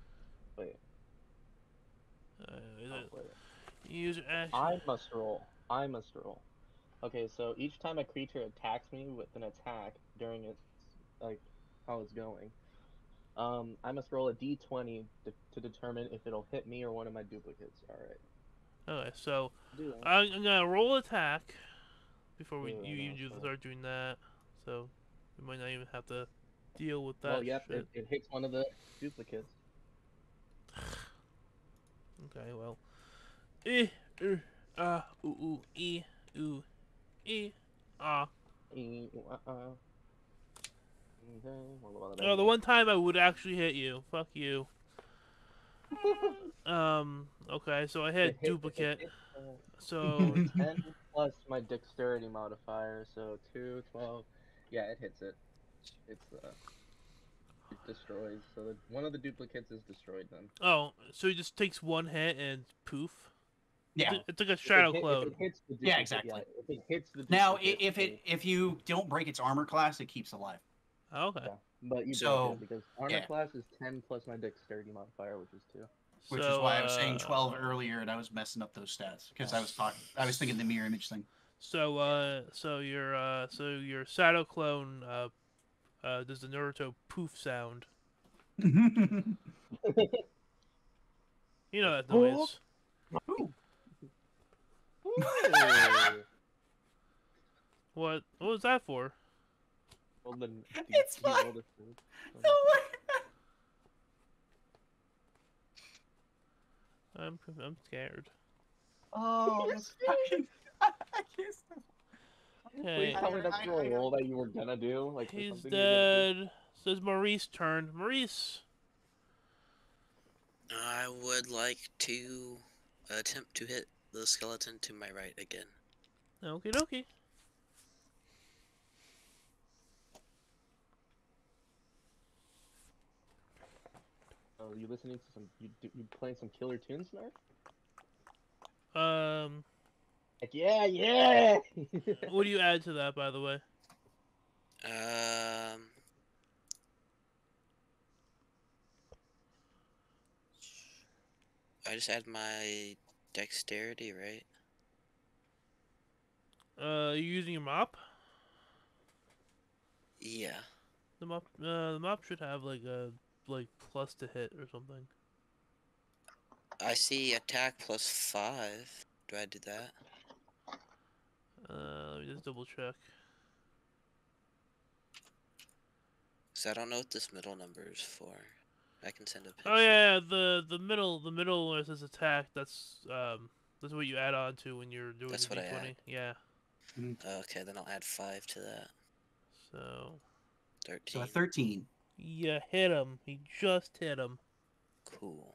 wait. Is it Wait. use action? I must roll. Okay, so each time a creature attacks me with an attack during its how it's going, I must roll a d20 to determine if it'll hit me or one of my duplicates. All right. Okay, so Do that. I'm gonna roll attack before Yeah, you no, so- start doing that. So we might not even have to deal with that. Well, yep, shit. it hits one of the duplicates. Okay, well. Ooh, ah. Okay, Oh, the one time I would actually hit you. Fuck you. Okay, so I hit duplicate. So, 10 plus my dexterity modifier, so 2, 12. Yeah, it hits it. It destroys. So one of the duplicates is destroyed then. oh, so he just takes one hit and poof? Yeah. It's like a shadow If it clone. hits the Yeah, duplicate, exactly. If it hits the Now, duplicate, if you don't break its armor class, it keeps alive. Okay. Yeah. But you So, break it because armor yeah. class is 10 plus my dexterity modifier, which is 2. Which So, is why I was saying 12 earlier, and I was messing up those stats because I was thinking the mirror image thing. So your shadow clone does the Naruto poof sound. You know that noise. What was that for? Well, then It's he fine. rolled a 2. I'm scared. Oh, that's fucking... I can't stop. Okay. Please tell me that's I- the roll that you were gonna do. Like He's something you were gonna do. dead. So it's Maurice's turn. Maurice. I would like to attempt to hit the skeleton to my right again. Okie dokie. Oh, you listening to some? You playing some killer tunes, Snarf? What Like, yeah. do you add to that, by the way? I just add my dexterity, right? You using your mop? Yeah. The mop should have like a plus to hit or something. I see attack +5. Do I do that? Let me just double check. So I don't know what this middle number is for. I can send a picture. Oh yeah, the middle where it says attack. That's what you add on to when you're doing That's the what I D20. add. Yeah. Okay, then I'll add 5 to that. So 13. So a 13. you hit him. He just hit him. Cool.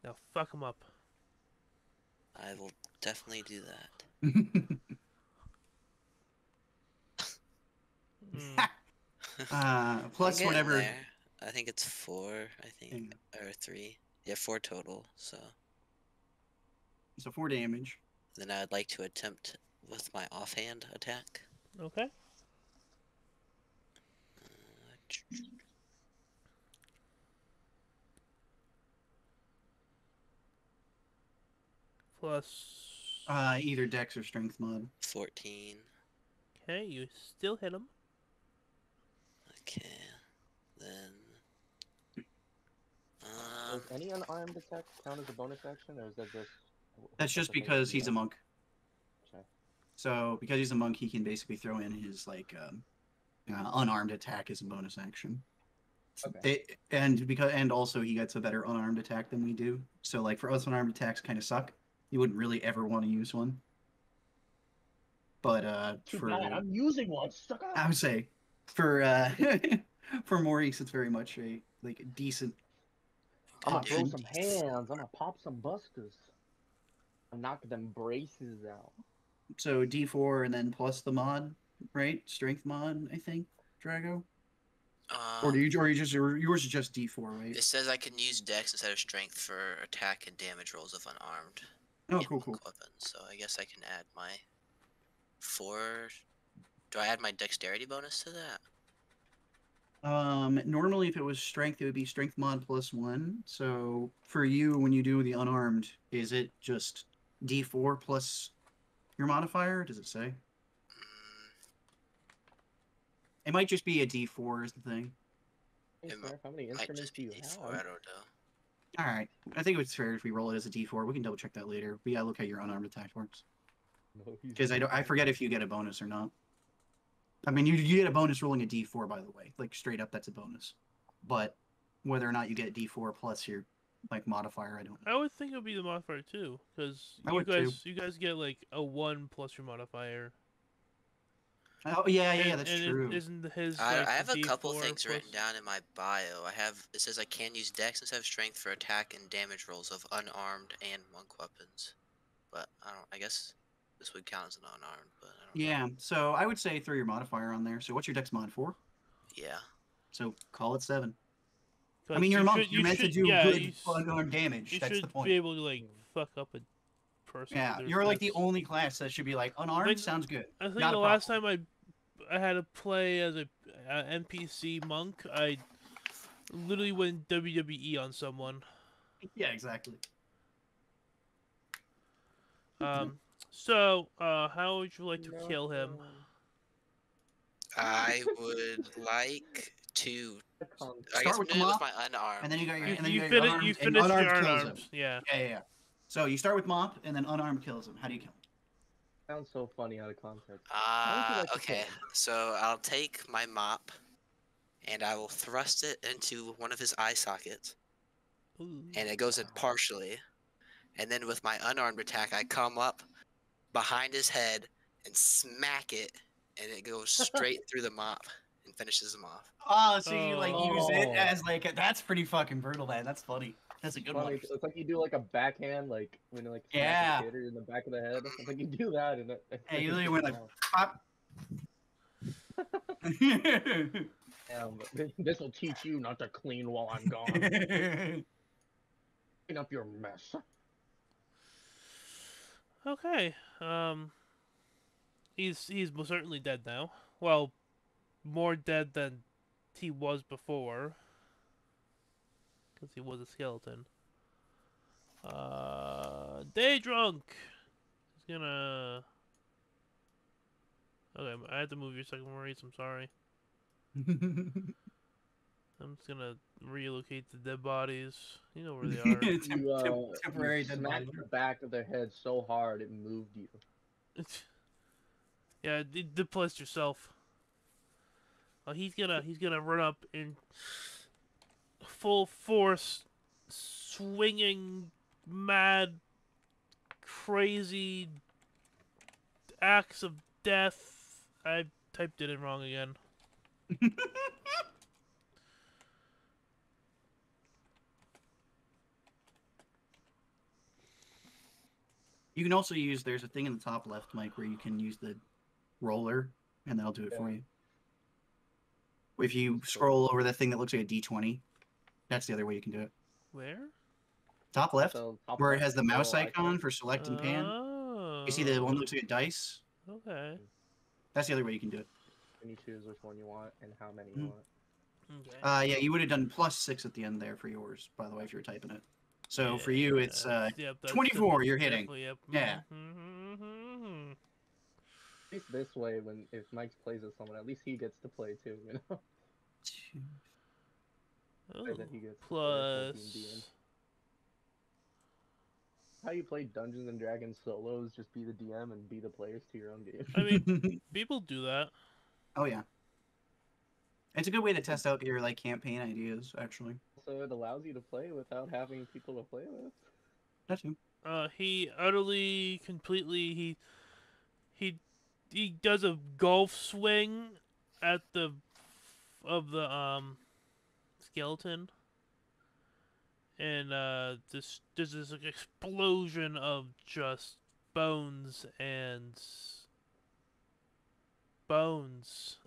Now fuck him up. I will definitely do that. Plus I'm whatever. there. I think it's 4. I think or 3. Yeah, 4 total. So 4 damage. then I'd like to attempt with my offhand attack. Okay. Plus. Either Dex or Strength mod. 14. Okay, you still hit him. Okay, then. Does any unarmed attack count as a bonus action, or is that just? That's just because he's a monk. Okay. So because he's a monk, he can basically throw in his unarmed attack as a bonus action. Okay. And also he gets a better unarmed attack than we do. So like for us, unarmed attacks kind of suck. You wouldn't really ever want to use one. But Too bad. I'm using one. Suck up. I would say for for Maurice, it's very much a decent. I'm gonna throw option. some hands. I'm gonna pop some busters. I'm knocking them braces out. So D4 and then plus the mod, right? Strength mod, I think, Drago. Yours is just D4, right? It says I can use Dex instead of Strength for attack and damage rolls of unarmed. Oh, cool. Weapons. So I guess I can add my 4. Do I add my dexterity bonus to that? Normally if it was strength, it would be strength mod +1. So for you, when you do the unarmed, is it just D4 plus your modifier? Does it say? It might just be a D4 is the thing. Hey, Snarf, how many instruments do you D4, have? I don't know. All right. I think it's fair if we roll it as a D4. We can double check that later. We gotta look how your unarmed attack works. Because I forget if you get a bonus or not. I mean, you get a bonus rolling a D4, by the way. Like straight up, that's a bonus. But whether or not you get D4 plus your modifier, I don't know. I would think it would be the modifier too, because you guys get like a 1 plus your modifier. Oh yeah, that's true. Isn't his? I Like, have a couple D4 things plus... written down in my bio. It says I can use Dex instead of Strength for attack and damage rolls of unarmed and monk weapons. But I guess this would count as an unarmed, but I don't know. Yeah, so I would say throw your modifier on there. So what's your Dex mod 4? Yeah. So call it 7. I mean, you're a monk. You're meant to do good unarmed damage. That's the point. You should be able to fuck up a person. Yeah, you're like the only class that should be unarmed. Sounds good. I think the last time I had to play as a NPC monk, I literally went WWE on someone. Yeah, exactly. So, how would you like to kill him? I would like to start with my unarmed. And then you got your you finish your unarmed. Yeah. Yeah. So you start with mop, and then unarmed kills him. How do you kill him? Sounds so funny out of context. Okay. So I'll take my mop, and I will thrust it into one of his eye sockets, and it goes in partially. And then with my unarmed attack, I come up behind his head and smack it, and it goes straight through the mop and finishes him off. Oh, so you use it as that's pretty fucking brutal, man. That's funny. That's a good one. It's like you do a backhand, when you smack a skater in the back of the head. It's like you do that, and hey, you literally went pop. This will teach you not to clean while I'm gone. Clean up your mess. Okay. He's most certainly dead now. Well, more dead than he was before. Because he was a skeleton. Day drunk. He's gonna. Okay, I had to move your second race. I'm sorry. I'm just gonna relocate the dead bodies. You know where they are. Temporary you dead smacked body. the back of their head so hard it moved you. Yeah, deplaced yourself. He's gonna run up in full force, swinging, mad, crazy acts of death. I typed it in wrong again. You can also use, there's a thing in the top left, Mike, where you can use the roller, and that'll do it for you. If you scroll over the thing that looks like a D20, that's the other way you can do it. Where? Top left, So, top where it left, has the mouse little icon for select and pan. You see the one that looks like a dice? Okay. That's the other way you can do it. And you choose which one you want and how many you want. Okay. Yeah, you would have done +6 at the end there for yours, by the way, if you were typing it. So for you, it's yep, 24 you're hitting. Yep. Yeah. At least this way, if Mike plays with someone, at least he gets to play too, you know? Oh, That he gets plus... How you play Dungeons and Dragons solos, just be the DM and be the players to your own game. I mean, people do that. Oh yeah. It's a good way to test out your campaign ideas, actually. So it allows you to play without having people to play with. That too. He utterly, completely, he does a golf swing at the skeleton, and there's this explosion of just bones and bones.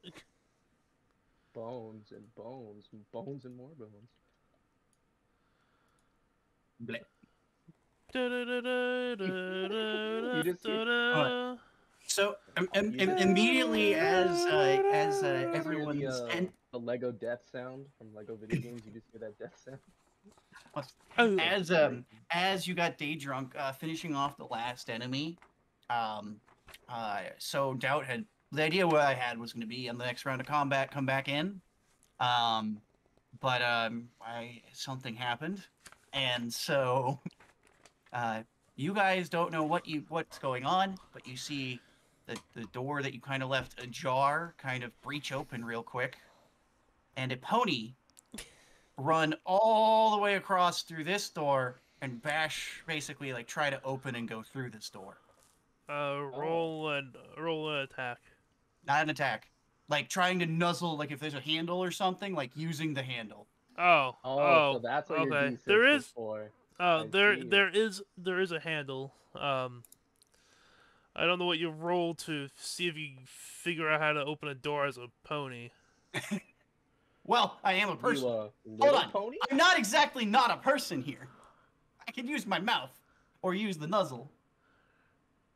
Bones and bones and bones and more bones. Bleh. You just see So immediately as everyone's the Lego death sound from Lego video games, you just hear that death sound. As you got day drunk, finishing off the last enemy, so Doubt had the idea what I had was going to be on the next round of combat come back in, but something happened, and so you guys don't know what's going on, but you see the door that you kind of left ajar kind of breach open real quick, and a pony run all the way across through this door and basically try to open and go through this door. Roll an attack. Not an attack. Trying to nuzzle, if there's a handle or something, using the handle. So that's what your D6 there is for. there is a handle. I don't know what you roll to see if you figure out how to open a door as a pony. Well, I am a person. Hold on. Pony? I'm not exactly not a person here. I can use my mouth or use the nuzzle.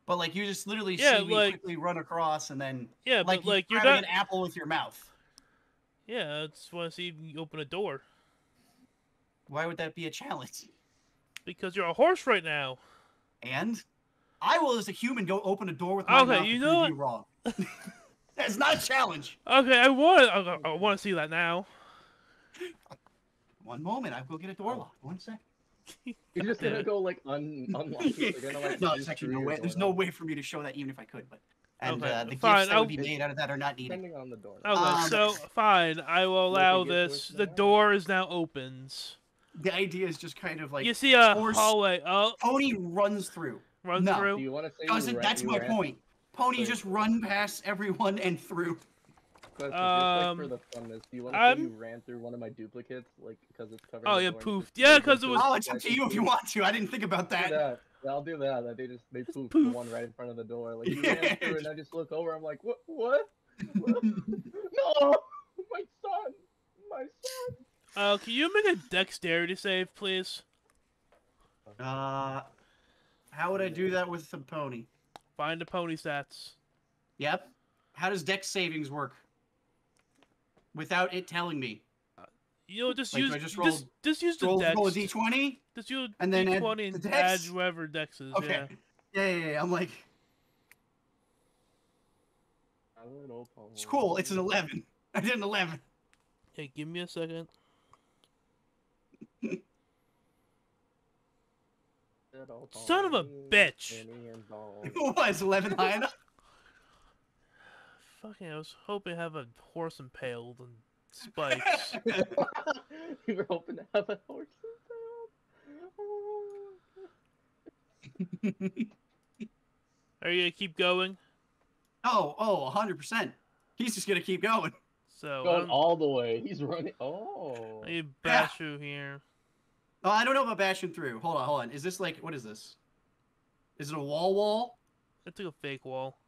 But you just literally see me quickly run across and then but you're you're grabbing not an apple with your mouth. Yeah, I just want to see if you can open a door. Why would that be a challenge? Because you're a horse right now. And I will, as a human, go open a door with my mouth. You know what? Wrong. That's not a challenge. Okay, I want to see that now. One moment, I will get a door lock. 1 second. You're just gonna go unlock it. You're gonna no, there's actually no way. There's no way for me to show that, even if I could. But the fine, gifts that would be made out of that are not needed. Depending on the door. Okay, so fine, I will allow this. The door is now opens. The idea is just kind of you see a hallway. Oh, Pony runs through. Through. Do you want to say that's my point. Pony just run past everyone and through. Question, just for the funness, do you want to say you ran through one of my duplicates, because it's covered? Oh, yeah, poofed. Yeah, because it was. Oh, it's up to you if you want to. I didn't think about that. Yeah, I'll do that. They poofed the one right in front of the door. You ran through, and I just look over. I'm like, what? No! My son! My son! Can you make a dexterity save, please? How would I do that with the pony? Find the pony stats. Yep. How does dex savings work? Without it telling me. You know, just Like, use do I just roll, just use the roll dex. a d20? Just use And then add D20 the and dex? add whoever dex is. Okay. Yeah. I'm like, it's cool. It's an 11. I did an 11. Hey, give me a second. Son of a bitch! Is 11 high enough? Fucking, I was hoping to have a horse impaled and spikes. You were hoping to have a horse impaled? Are you gonna keep going? Oh, 100%. He's just gonna keep going. So Going all the way. He's running. Oh. I need Bashu here. Oh, I don't know about bashing through. Hold on. Is this like, what is this? Is it a wall? I took a fake wall.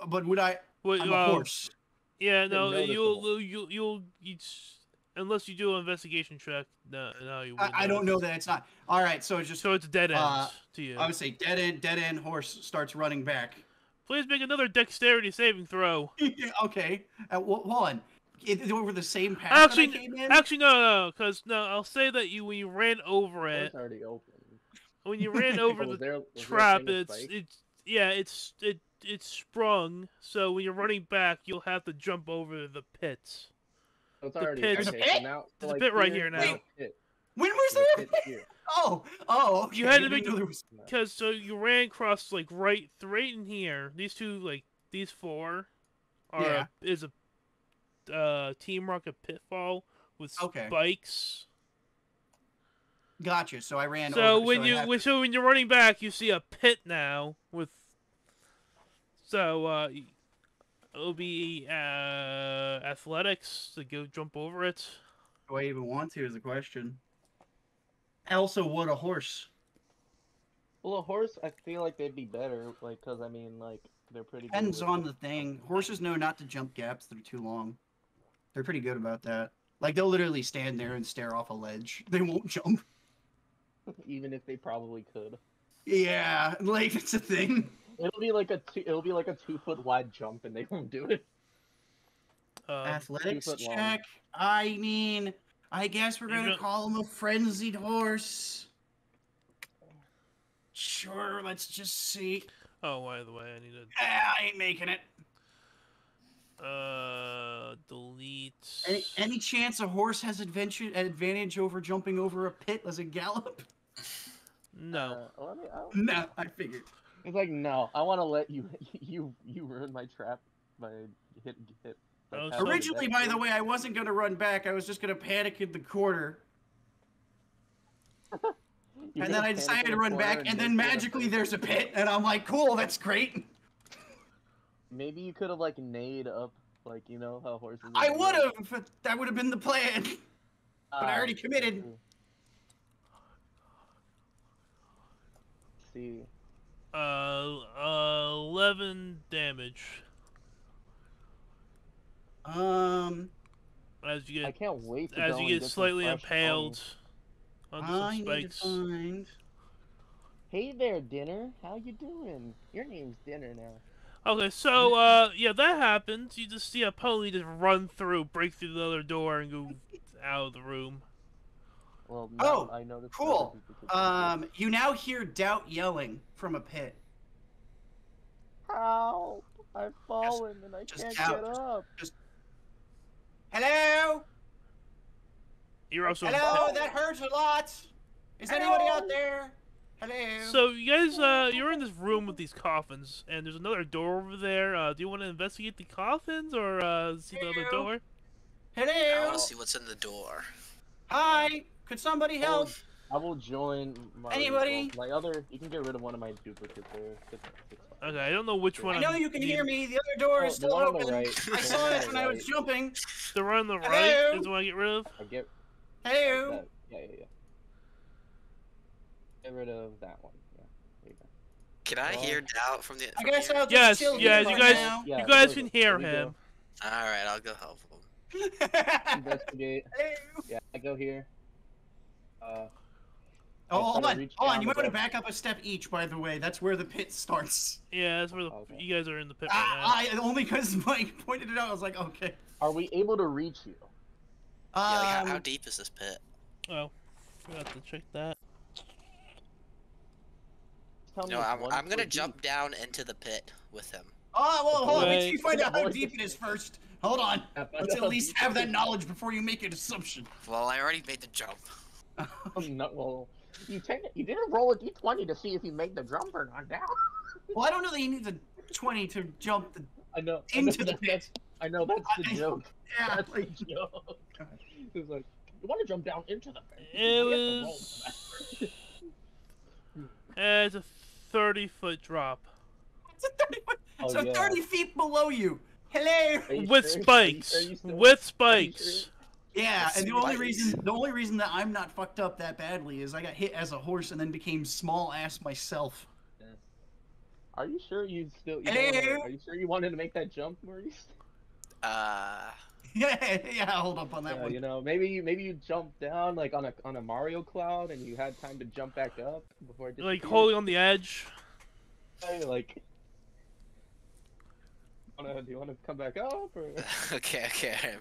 But would I? Wait, I'm a horse. Yeah, no, noticeable. you'll unless you do an investigation check. No, you wouldn't. I don't know that it's not. All right, so it's just. So it's a dead end to you. I would say dead end. Horse starts running back. Please make another dexterity saving throw. Okay. Hold on. Over the same path Actually, that I came in? no, because I'll say that when you ran over it. It's already open. When you ran over Was the there a trap, thing of spikes? it's sprung. So when you're running back, you'll have to jump over the pits. So it's the already pits- okay, There's a so pit? now, There's a pit right here now. there's a pit. When was There's a there? pit here. Oh, okay. You had to I make didn't know there was... because so you ran across like right in here. These two these four are is a Team Rocket pitfall with spikes. Gotcha. So I ran So over. when you're running back, you see a pit now with. So it'll be athletics to go jump over it. Do I even want to is the question. Also, what a horse. Well, a horse, I feel like they'd be better, like, because, I mean, like, they're pretty good Depends with on it. the thing. Horses know not to jump gaps that are too long. They're pretty good about that. Like, they'll literally stand there and stare off a ledge. They won't jump. Even if they probably could. Yeah, like, it's a thing. It'll be like a 2 foot wide jump, and they won't do it. Athletics 2 foot long. check. I mean, I guess we're gonna don't- call him a frenzied horse. Sure, let's just see. Oh, by the way, I need I ain't making it. to delete. Any chance a horse has advantage over jumping over a pit as a gallop? No. No, I figured. It's like, no, I want to let you ruin my trap by hit. Oh, having Originally, that by the thing. way, I wasn't gonna run back. I was just gonna panic in the corner. You're And then gonna I panic decided in to the run corner back, and then make it a magically first. there's a pit, and I'm like, cool, that's great. Maybe you could have like nade up, like you know how horses. I do would that. have, but that would have been the plan. But I already committed. Let's see. 11 damage. As you I get can't wait to as go you and get some slightly fresh impaled tongue. onto I some need spikes. to find. Hey there, Dinner. How you doing? Your name's Dinner now. Okay, so yeah, that happens. You just see a pony just run through, break through the other door, and go out of the room. Well, Oh, now I know this. Cool. You now hear Doubt yelling from a pit. Help! I've fallen and I just can't out. get up. Hello? You're also Hello, that hurts a lot. Is anybody out there? Hello? So you guys, you're in this room with these coffins, and there's another door over there. Do you want to investigate the coffins or see the other Hello? door? I Hello? want to see what's in the door. Hi? Could somebody help? I will join my. Anybody? Well, my other. You can get rid of one of my duplicates there. It's fine. Okay, I don't know which one. I know I'm you can needing. hear me. The other door is Oh, the still one on the open. right. I The saw one on it the when I was right. jumping. The one on the Hello? right is the one I get rid of. I get Hello? that. Yeah. Get rid of that one. Yeah. There you go. Can I hear Doubt from the? I from guess here? I'll just Yes, chill yeah, here you right guys, now. Yeah, you guys there can we go. hear There we him. go. All right, I'll go help him. Investigate. Yeah, I go here. Oh, hold on. You might want to above. back up a step each, by the way. That's where the pit starts. Yeah, that's where Okay. you guys are in the pit right now. Only because Mike pointed it out, I was like, okay. Are we able to reach you? Yeah, like how deep is this pit? Oh, forgot to check that. No, I'm gonna jump down into the pit with him. Oh, well, hold on. Wait till you find Wait. out how deep it is first. Hold on. Let's at least have that knowledge before you make an assumption. Well, I already made the jump. No, well, you didn't roll a d20 to see if you make the jump or not down. Well, I don't know that you need the 20 to jump into the pit. I know, that's the joke. Yeah. That's the joke. It's like, you want to jump down into the pit. It was... It's a 30-foot drop. It's a 30-foot. So 30 feet below you. Hello. With spikes. With spikes. Yeah, and the only reason that I'm not fucked up that badly is I got hit as a horse and then became small ass myself. Yeah. Are you sure you wanted to make that jump, Maurice? Yeah, hold up on that one. You know, maybe you jumped down like on a Mario cloud and you had time to jump back up before it like holding on the edge. Like, do you want to come back up or? Okay.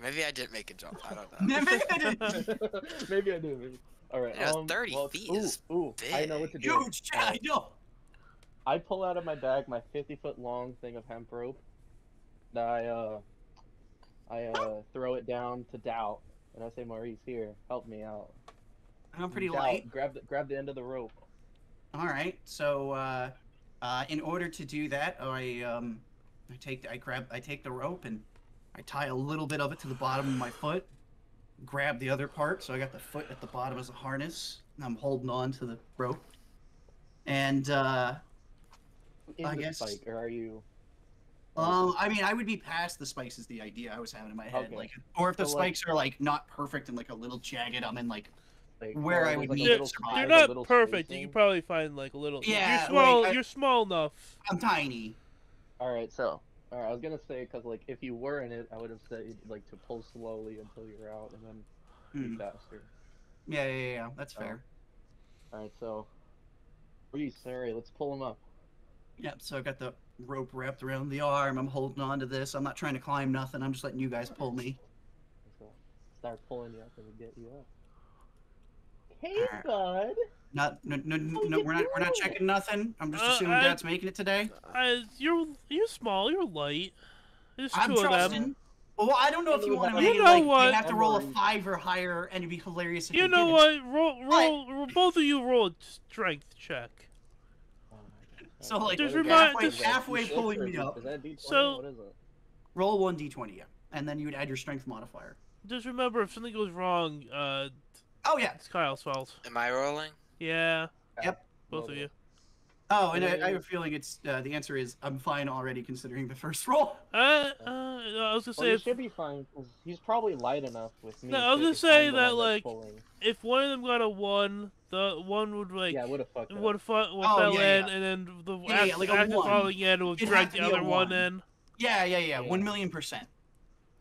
Maybe I did make a jump. I don't know. Maybe I did. All right. 30 feet is big. I know what to do. Huge. I know. I pull out of my bag my 50-foot long thing of hemp rope. And I throw it down to Doubt, and I say, Maurice, here, help me out. I'm pretty Doubt, light. Grab the end of the rope. All right. So, in order to do that, I take the rope and I tie a little bit of it to the bottom of my foot. Grab the other part, so I got the foot at the bottom as a harness, and I'm holding on to the rope. And I guess. Spike, or are you? I mean, I would be past the spikes is the idea I was having in my head. Okay. Like, or if the spikes are like not perfect and like a little jagged, I'm in like where I would need to survive. They're not perfect. You can probably find like a little. Yeah, you're small. like, you're small enough. I'm tiny. All right, I was gonna say because like if you were in it, I would have said like to pull slowly until you're out and then be faster. Yeah. That's fair. All right, so. Sorry, let's pull him up. Yep. So I got the rope wrapped around the arm. I'm holding on to this. I'm not trying to climb nothing. I'm just letting you guys pull me. So start pulling you up and get you up. Hey, bud. No, we're not checking nothing. I'm just assuming Dad's making it today. You're small. You're light. There's I'm two trusting. of them. Well, I don't know if you want to make it like you have to roll a 5 or higher, and it'd be hilarious if you know what? Roll. Both of you roll a strength check. So like Just halfway pulling me up. Is that D20? So what is it? Roll 1d20, yeah, and then you would add your strength modifier. Just remember, if something goes wrong, oh yeah, it's Kyle's fault. Am I rolling? Yeah. Yep. Both of you. Oh, and I have a feeling it's the answer is I'm fine already considering the first roll. I was gonna say he should be fine. He's probably light enough with me. No, I was gonna say that like if one of them got a 1, the one would like would have fucked fell in, and then the after falling in will drag the other one in. Yeah. 1,000,000%.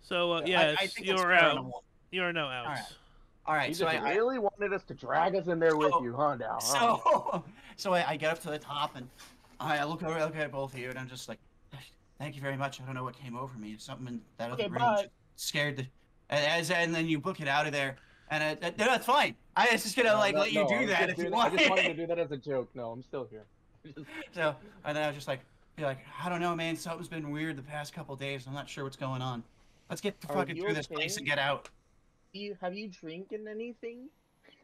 So I think you're out. You are now out. All right. So I really wanted us to drag us in there with you, huh? Now. So I get up to the top and I look at both of you and I'm just like, thank you very much. I don't know what came over me. Something in that other room scared the. And then you book it out of there. And that's fine. I was just gonna let you do that if you want. I just wanted to do that as a joke. No, I'm still here. So and then I was just like, I don't know, man. Something's been weird the past couple days. I'm not sure what's going on. Let's get fucking through this place and get out. Have you drinking anything?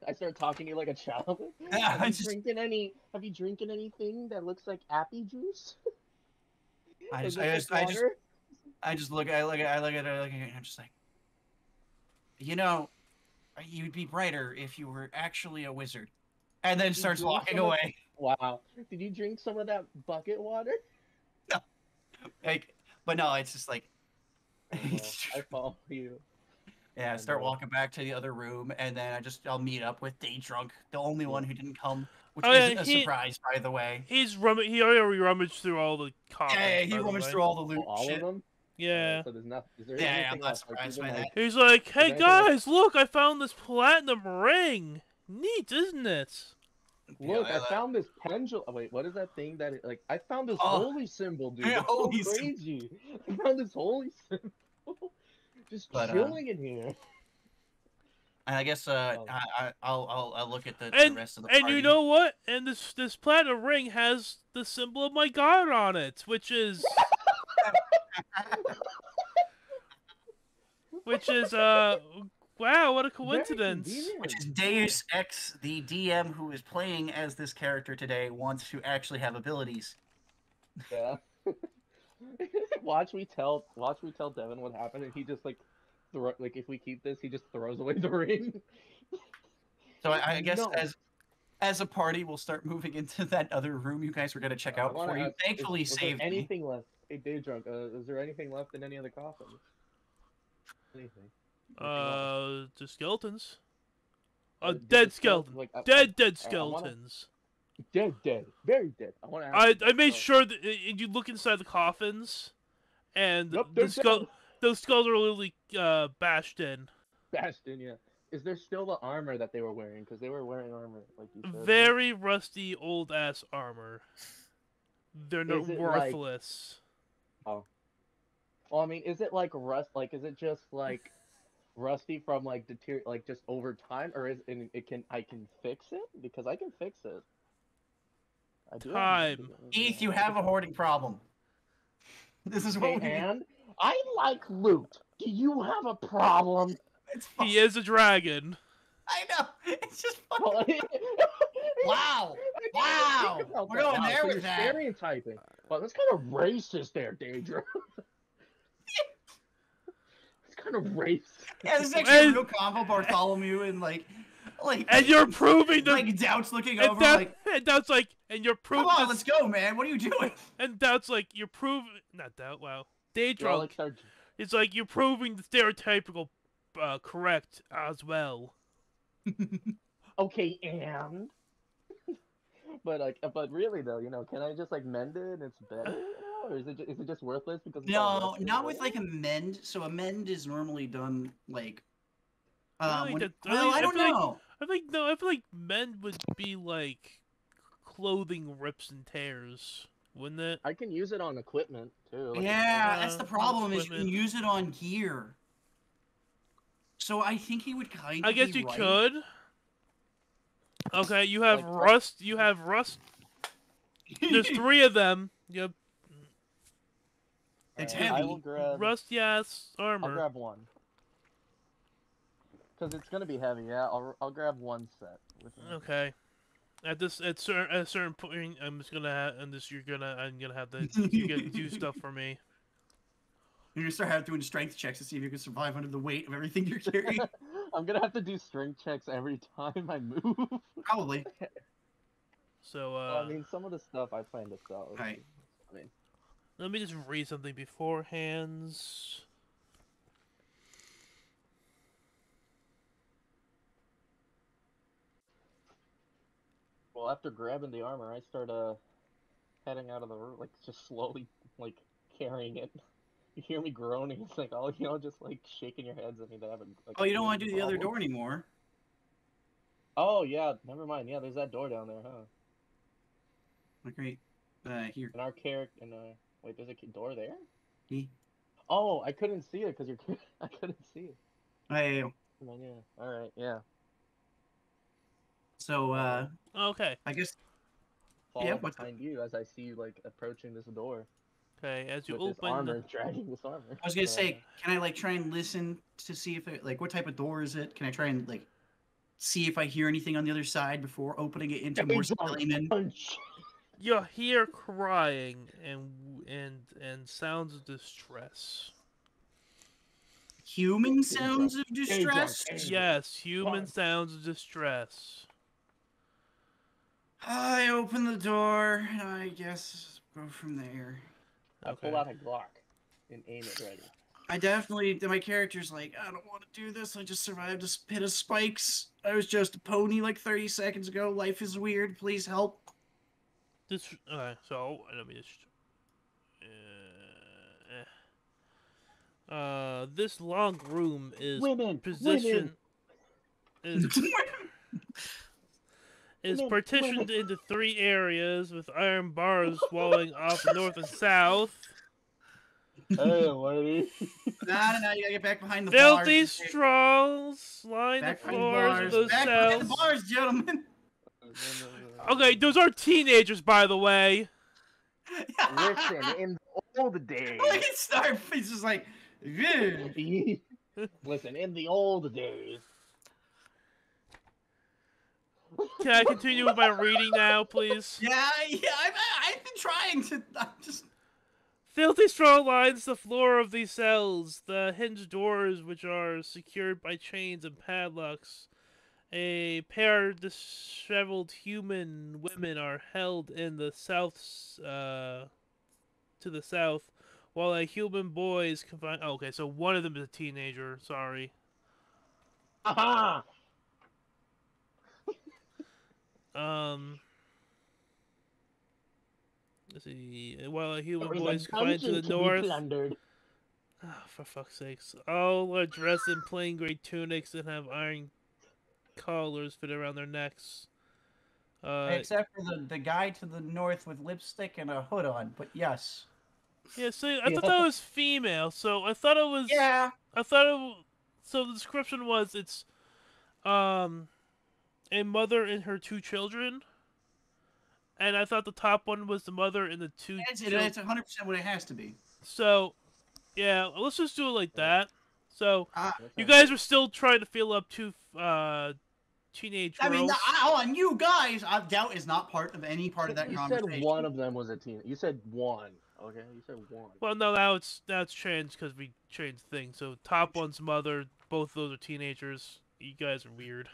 I start talking to you like a child. Yeah, Have you drinking anything that looks like appy juice? I just look at it. I look at it. And I'm just like, you'd be brighter if you were actually a wizard. And then starts walking away. Wow. Did you drink some of that bucket water? No. But no, it's just like. I follow you. Yeah, I start walking back to the other room, and then I'll meet up with Day Drunk, the only one who didn't come, which isn't a surprise, by the way. He already rummaged through all the coffins. Yeah, he rummaged through all the loot. All shit. of them? Yeah. So there's nothing. Is there Yeah, I'm anything not else? Like, surprised even, by like, that. He's like, hey anything like- guys, look, I found this platinum ring. Neat, isn't it? Look, Yeah, I found this pendulum. Oh, wait, what is that thing that like? I found this Oh. holy symbol, dude. Yeah, That's so holy symbol. crazy. I found this holy symbol. Just But, chilling in here. And I guess I'll look at the And rest of the and party. you know what? And this platinum ring has the symbol of my god on it, which is wow, what a Very coincidence. convenient. Which is Deus Ex, the DM who is playing as this character today, wants to actually have abilities. Yeah. Watch me tell Devin what happened, and he just like if we keep this, he just throws away the ring. So I guess No. as a party, we'll start moving into that other room you guys were gonna check out before you thankfully was saved there me. anything left? Hey, Day Drunk, is there anything left in any of the coffins? Anything? The skeletons. Did the Dead skeleton- skeletons. like, I Dead wanna- skeletons. Dead, very dead. I want to ask. I made sure that you look inside the coffins, and Nope, they're dead. those skulls are literally bashed in. Bastion, yeah. Is there still the armor that they were wearing? Because they were wearing armor, like you said. right? Very rusty, old ass armor. They're not Is it worthless. Well, I mean, is it like rust? Like, is it just like rusty from like like just over time, or is I can fix it because I can fix it. I do have Time. Heath, you have a hoarding problem. This is what Hey, we... and I like loot. Do you have a problem? It's fun. He is a dragon. I know. It's just fucking... Wow. Wow. We're going there so with you're that. stereotyping. Well, that's kind of racist there, Daedra. It's kind of racist. Yeah, this is actually a real combo, Bartholomew, and like... And you're proving the... Like, Doubt's looking and over, and Doubt's like, and you're proving... come on, let's go, man. What are you doing? And Doubt's like, you're proving... Not Doubt, wow. Daedrunk. Like, It's like, you're proving the stereotypical correct as well. okay, and... but really though, you know, can I just like mend it and it's better, you know? Or is it just worthless because it's all No, rusty, not right? with like a mend. So a mend is normally done like... I don't know. I feel like men would be like clothing rips and tears, wouldn't it? I can use it on equipment too. Like, Yeah, that's the problem, is you equipment. can use it on gear. So I think he would kind of I guess be you right. could. Okay, you have Like- rust. You have rust. There's 3 of them. Yep, It's I heavy. will grab. rusty ass I'll armor. grab one. Because it's gonna be heavy. Yeah, I'll grab one set. With me. Okay. At a certain point, I'm gonna have to do stuff for me. You're gonna start doing strength checks to see if you can survive under the weight of everything you're carrying. I'm gonna have to do strength checks every time I move. Probably. So Well, I mean, some of the stuff I plan to sell. Right. I mean, let me just read something beforehand. well, after grabbing the armor, I start heading out of the room, like just slowly, like carrying it. You hear me groaning. It's like all just like shaking your heads at me to have a. Like, Oh, a you don't want to big do the other problem. door anymore. Oh yeah, never mind. Yeah, there's that door down there, huh? Okay. Here. And our character. And wait, there's a door there. He. Oh, I couldn't see it because you're. I couldn't see it. Hey. Come on, yeah. All right, yeah. So Okay. I guess. Follow Yeah, what's behind you as I see you like approaching this door Okay. As you with this open. armor, dragging this armor. I was gonna say, can I like try and listen to see if it, like, what type of door is it? Can I try and like see if I hear anything on the other side before opening it into more civilian? Punch. You hear crying and sounds of distress. Human sounds of distress. Yes, human Punch. sounds of distress. I open the door, and I guess go from there. I pull out a Glock and aim it ready. I definitely, my character's like, I don't want to do this. I just survived a pit of spikes. I was just a pony like 30 seconds ago. Life is weird. Please help. This okay. So let me just. This long room is Women! positioned is Women! partitioned Women! into 3 areas with iron bars walling off north and south. Hey, lady. No, you gotta get back behind the Filthy bars. straws line the Back behind the floors of bars. those Back behind cells. the bars, gentlemen. Okay, those are teenagers, by the way. Listen, in the old days. Like it starts, it's just like, Listen, in the old days. Can I continue with my reading now, please? yeah. I've been trying to. I'm just. Filthy straw lines the floor of these cells. The hinged doors, which are secured by chains and padlocks. A pair of disheveled human women are held in the to the south, while a human boy is confined. Oh, okay, so one of them is a teenager. Sorry. Aha! Let's see. While a human There is boy a is confined to the dungeon to be north. plundered. Oh, for fuck's sakes! All are dressed in plain gray tunics and have iron collars fit around their necks. Except for the guy to the north with lipstick and a hood on, but yes. Yeah, so I thought that was female, so I thought it was. Yeah. I thought it. So the description was it's, a mother and her 2 children, and I thought the top one was the mother and the 2 children. It's 100% what it has to be. So, yeah, let's just do it like that. So, you Okay. guys are still trying to fill up 2 teenage girls. I mean, on you guys, doubt is not part of any part of that You conversation. said one of them was a teen. You said one. Okay, you said one. Well, no, now it's changed because we changed things. So top one's mother, both of those are teenagers. You guys are weird.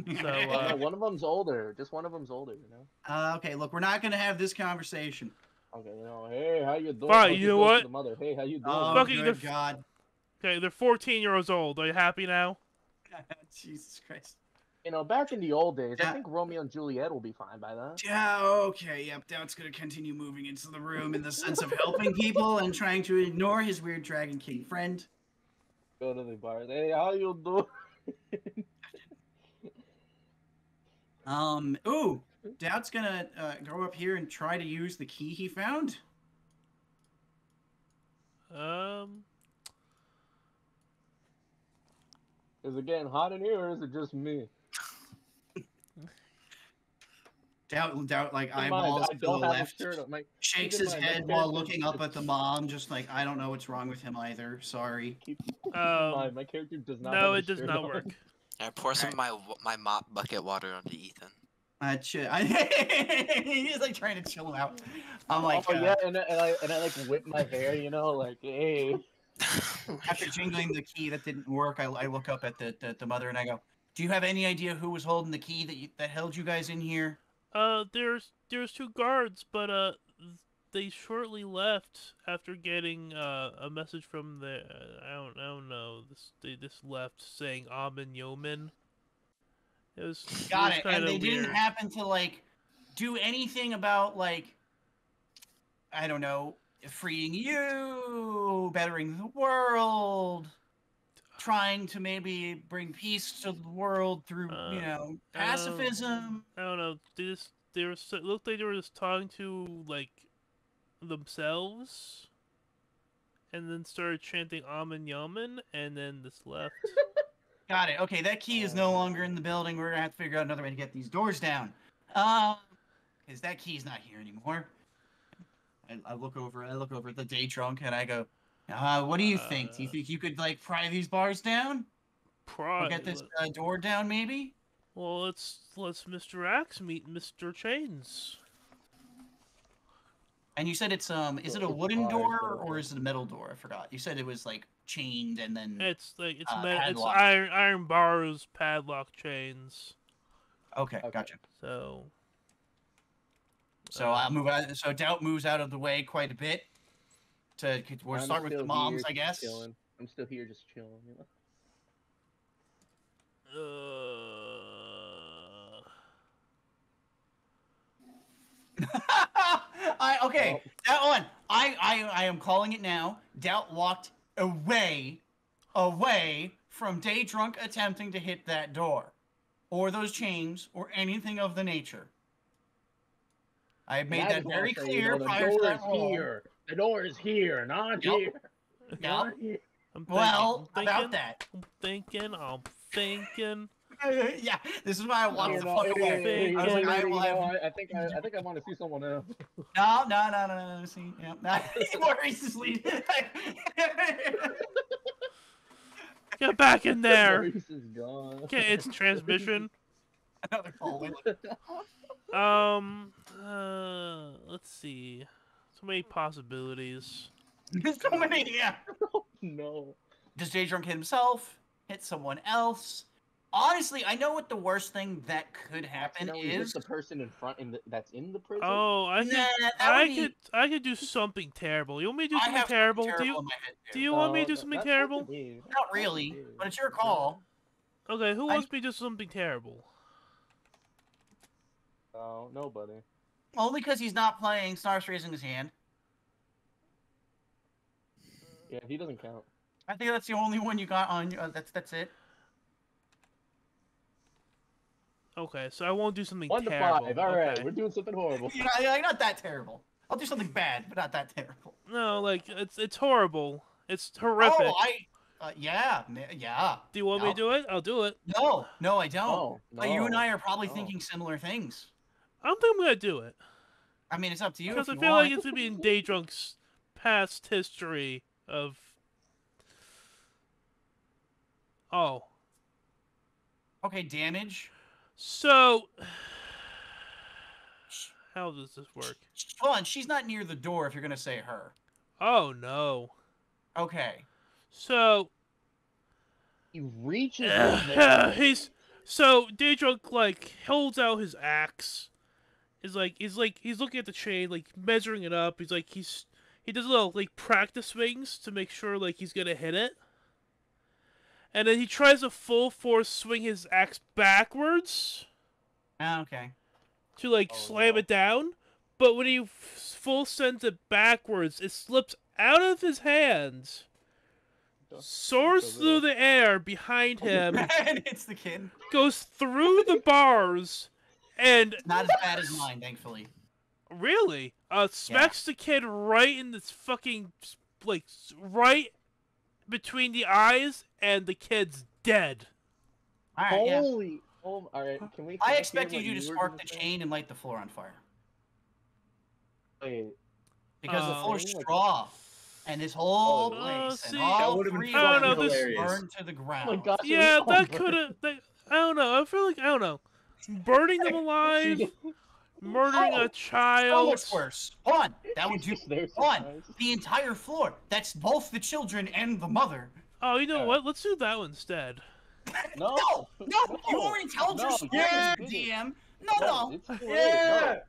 So No, one of them's older. Just one of them's older, you know. Okay, look, we're not gonna have this conversation. Okay, you know, hey, how you doing? Fine, Oh, you he know goes to what? the mother. Hey, how you doing? Oh, Fucking good God. Okay, they're 14 years old. Are you happy now? Jesus Christ. You know, back in the old days, Yeah. I think Romeo and Juliet will be fine by then. Yeah, okay, yep, Doubt's gonna continue moving into the room in the sense of helping people and trying to ignore his weird Dragon King friend. Go to the bar. Hey, how you doing? Ooh, Doubt's gonna go up here and try to use the key he found. Is it getting hot in here, or is it just me? Doubt, like Keep in mind, eyeballs I to the don't have a left. shirt on. Shakes keep in his mind, my head while character looking up is- at the mom, just like, I don't know what's wrong with him either. Sorry. Keep in mind, my character does not. No, have a it does shirt not on. work. I pour some of my mop bucket water onto Ethan. He's like trying to chill him out. I'm like, oh yeah, and I like whip my hair, you know, like hey. After jingling the key that didn't work, I look up at the mother and I go, "Do you have any idea who was holding the key that held you guys in here?" There's 2 guards, but they shortly left after getting a message from the I don't know. They just left saying Ahmen Nomen. Got it. Kind And of they weird. didn't happen to like do anything about like, I don't know, freeing you, bettering the world, trying to maybe bring peace to the world through pacifism. I don't know. It looked like they were just talking to like themselves, and then started chanting Amen Yamen, and then just left. Got it. Okay, that key is no longer in the building. We're gonna have to figure out another way to get these doors down. Because that key's not here anymore. I look over at the day trunk and I go, what do you think? Do you think you could like pry these bars down? Or get this door down, maybe? Well, let's Mr. Axe meet Mr. Chains. And you said it's is it a wooden door or is it a metal door? I forgot. You said it was like chained and then It's like it's padlocked. iron bars, padlock chains. Okay, gotcha. So I move out. So Doubt moves out of the way quite a bit. We'll start with the moms, I guess. Chilling. I'm still here, just chilling. You know? Okay, that one. I am calling it now. Doubt walked away from Day Drunk attempting to hit that door, or those chains, or anything of the nature. I have made that very clear prior to that roll. Here. The door is here, not here. Yep. Here. Well, about that. I'm thinking. Yeah, this is why I want to fuck away. I I was like, think I want to see someone else. No. See, yeah, Maurice is leading. Get back in there. Maurice is gone. Okay, it's transmission. Another Poland. Let's see. So many possibilities. There's so many. Yeah. No. Does Day Drunk hit himself? Hit someone else? Honestly, I know what the worst thing that could happen is the person in front that's in the prison. Oh, I could do something terrible. You want me to do something terrible? Do you want me to do something terrible? Not really, but it's your call. Okay, who wants me to do something terrible? Oh, nobody. Only because he's not playing Stars raising his hand. Yeah, he doesn't count. I think that's the only one you got on. That's it. Okay, so I won't do something 1 to terrible. 5. All right, we're doing something horrible. Yeah, not that terrible. I'll do something bad, but not that terrible. No, like it's horrible. It's horrific. Oh, yeah. Do you want me to do it? I'll do it. No, I don't. No, But you and I are probably thinking similar things. I don't think I'm gonna do it. I mean, it's up to you. Because I feel like it's gonna be in Day Drunk's past history of. Oh. Okay, damage. So, how does this work? Hold on, she's not near the door if you're gonna say her. Oh no. Okay. So. He reaches. So Day Drunk like holds out his axe. He's looking at the chain, like measuring it up. He does a little like practice swings to make sure like he's gonna hit it. And then he tries to full force swing his axe backwards. Okay. To like slam it down, but when he full sends it backwards, it slips out of his hands, soars through the air behind him, and hits the kid. Goes through the bars, and not as bad as mine, thankfully. Really? Smacks the kid right in this fucking like right between the eyes, and the kid's dead. All right, Holy! Oh, all right. Can we? I expected you to spark the chain and light the floor on fire. Wait. Because the floor's straw, and this whole place, and all three of them burned to the ground. Oh my gosh, yeah, that could have. I don't know. I feel like burning them alive. Murdering a child. So much worse. Hold on. That would do. Hold on. The entire floor. That's both the children and the mother. Oh, you know what? Let's do that one instead. No. You already told your story, DM. No. Yeah.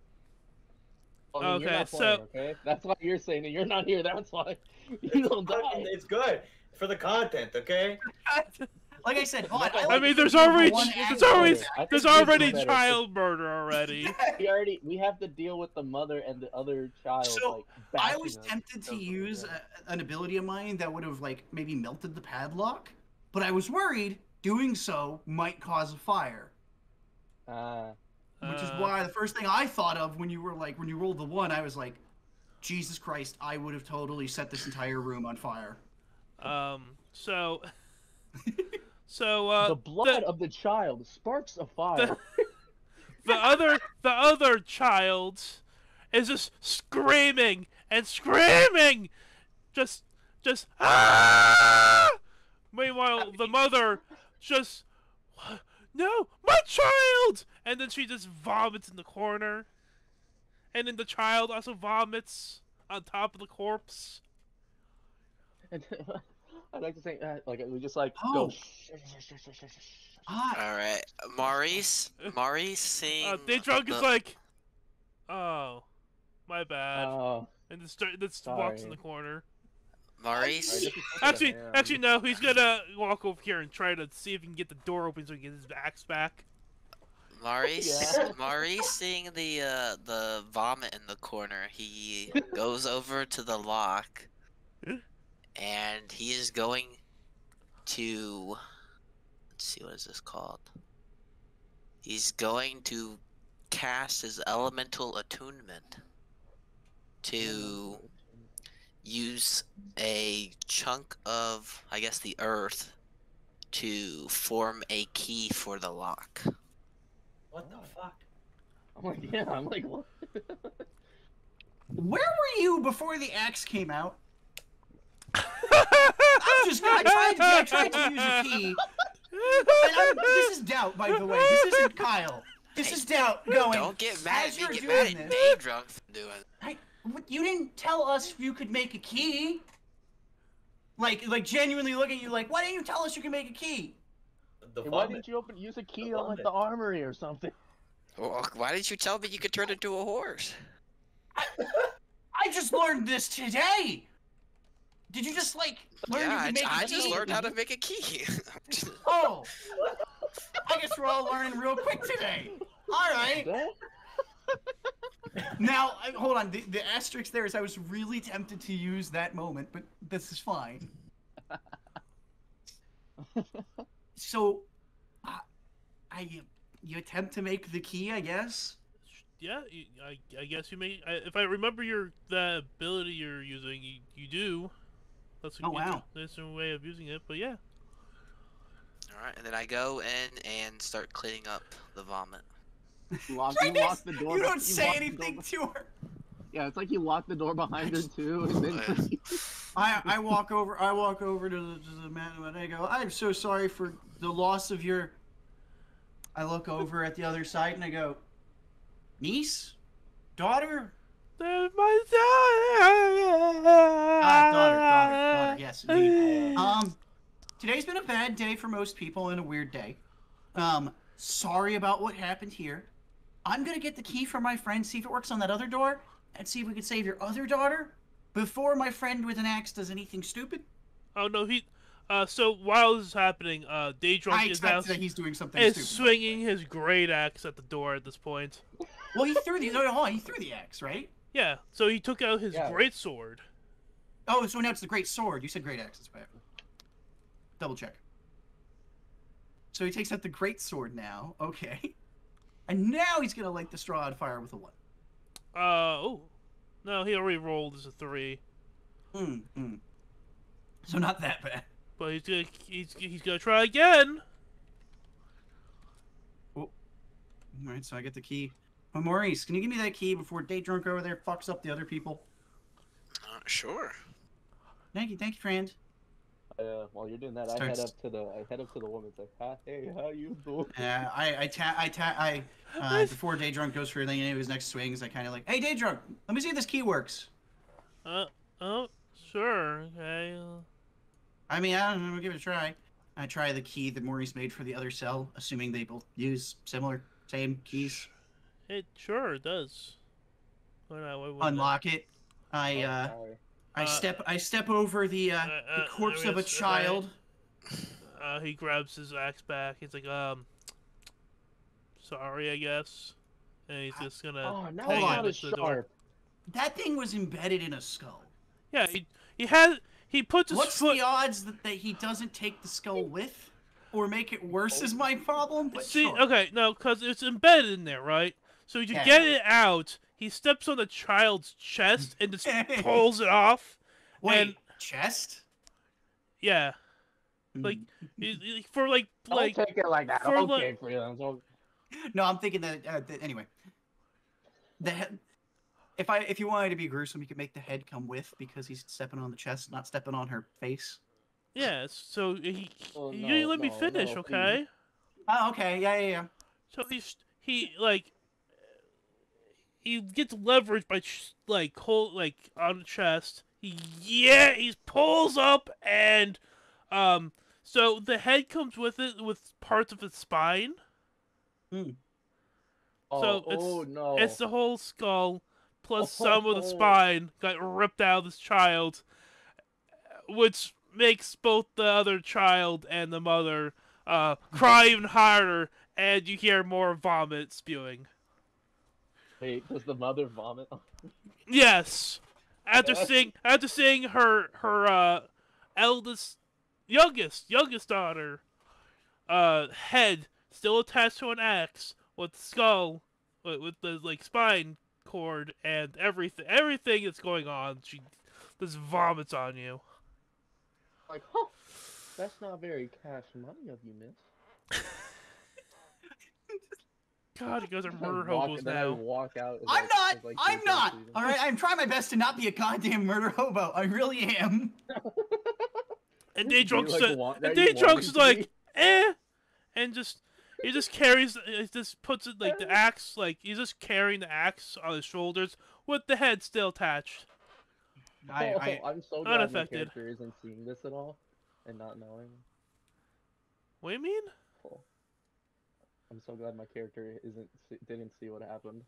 Okay, so okay? That's why you're saying it. You're not here. That's why you don't die. It's good for the content, okay? Like I said, I mean, there's already child murder already. We have to deal with the mother and the other child. So I was tempted to use an ability of mine that would have like maybe melted the padlock, but I was worried doing so might cause a fire. Which is why the first thing I thought of when you rolled the 1, I was like, Jesus Christ, I would have totally set this entire room on fire. The blood of the child sparks a fire. The other child is just screaming and screaming, just ah! Meanwhile, the mother just, no, my child, and then she just vomits in the corner, and then the child also vomits on top of the corpse. I'd like to say, we just go. All right, Maurice seeing. Day Drunk is like, oh, my bad, and just walks in the corner. Maurice. Actually, no. He's gonna walk over here and try to see if he can get the door open so he can get his axe back. Maurice seeing the vomit in the corner, he goes over to the lock. and he is going to, let's see, what is this called? He's going to cast his elemental attunement to use a chunk of, I guess, the earth to form a key for the lock. What the fuck? I'm like, yeah, I'm like, what? Where were you before the axe came out? I tried to use a key. This is Doubt, by the way. This isn't Kyle. This is Doubt going. Don't get mad as at you're me. Get doing mad at this, me, drunk, for doing it. You didn't tell us you could make a key. Like genuinely look at you like, why didn't you tell us you can make a key? Hey, why didn't you use a key on like the armory or something? Well, why didn't you tell me you could turn into a horse? I just learned this today. Did you just like learn you could make a key? I just learned how to make a key. Oh, I guess we're all learning real quick today. All right. Now, hold on. The asterisk there is I was really tempted to use that moment, but this is fine. So, you attempt to make the key, I guess? Yeah, I guess you may. If I remember the ability you're using, you do. That's a way of using it, but yeah. Alright, and then I go in and start cleaning up the vomit. You lock the door. You don't say anything to her. Yeah, it's like you lock the door behind her too, and then I walk over to the man and I go, I'm so sorry for the loss of your. I look over at the other side and I go, niece, daughter. There's my daughter. Daughter. Yes, indeed. Today's been a bad day for most people and a weird day. Sorry about what happened here. I'm gonna get the key from my friend, see if it works on that other door, and see if we can save your other daughter before my friend with an axe does anything stupid. Oh no, so while this is happening, Daydrunk is now that he's doing something is stupid. swinging his great axe at the door at this point. Well, he threw the axe, right? Yeah, so he took out his great sword. Oh, so now it's the great sword. You said great axe. That's bad. Double check. So he takes out the great sword now. Okay. And now he's gonna light the straw on fire with a 1. Oh. No, he already rolled as a 3. So not that bad. But he's gonna try again. Oh. Alright, so I get the key. Oh, Maurice, can you give me that key before Daydrunk over there fucks up the other people? Sure. Thank you, friend. While you're doing that, I head up to the woman. It's like, hi, hey, how you doing? Before Daydrunk goes for anything in his next swings, I kind of like, hey, Daydrunk, let me see if this key works. Oh, sure, okay. I mean, I don't know, we'll give it a try. I try the key that Maurice made for the other cell, assuming they both use same keys. It sure does. Unlock it. I step over the corpse of a child. He grabs his axe back. He's like, sorry, I guess. And he's just gonna. Oh, now hang it's not as sharp. That thing was embedded in a skull. Yeah, he puts his What's foot. the odds that he doesn't take the skull with, or make it worse? Is my problem. But See, sure. okay, no, because it's embedded in there, right? So to get it out, he steps on the child's chest and just pulls it off. Wait, and, chest? Yeah. Like, for like. Don't take it like that. Okay, for you. No, I'm thinking that anyway. The head. If you wanted to be gruesome, you could make the head come with because he's stepping on the chest, not stepping on her face. Yeah. So you let me finish, okay? Oh, okay. Yeah. So he gets leverage by on the chest. He pulls up and so the head comes with it with parts of its spine. So it's the whole skull plus some of the spine got ripped out of this child, which makes both the other child and the mother cry even harder, and you hear more vomit spewing. Wait, does the mother vomit? Yes. After seeing her youngest daughter, head still attached to an axe with skull, with the like spine cord and everything that's going on. She just vomits on you. Like, huh? That's not very cash money of you, miss. God, you guys are I murder walk, hobos then I now. walk out. I'm not. I'm not. leaving. All right, I'm trying my best to not be a goddamn murder hobo. I really am. And Do you, Daydrunk's like, like, are you wanting to be? and he just carries, he just puts it like the axe, like he's just carrying the axe on his shoulders with the head still attached. I'm so glad my Unaffected. character isn't seeing this at all, and not knowing. What do you mean? Oh. I'm so glad my character didn't see what happened.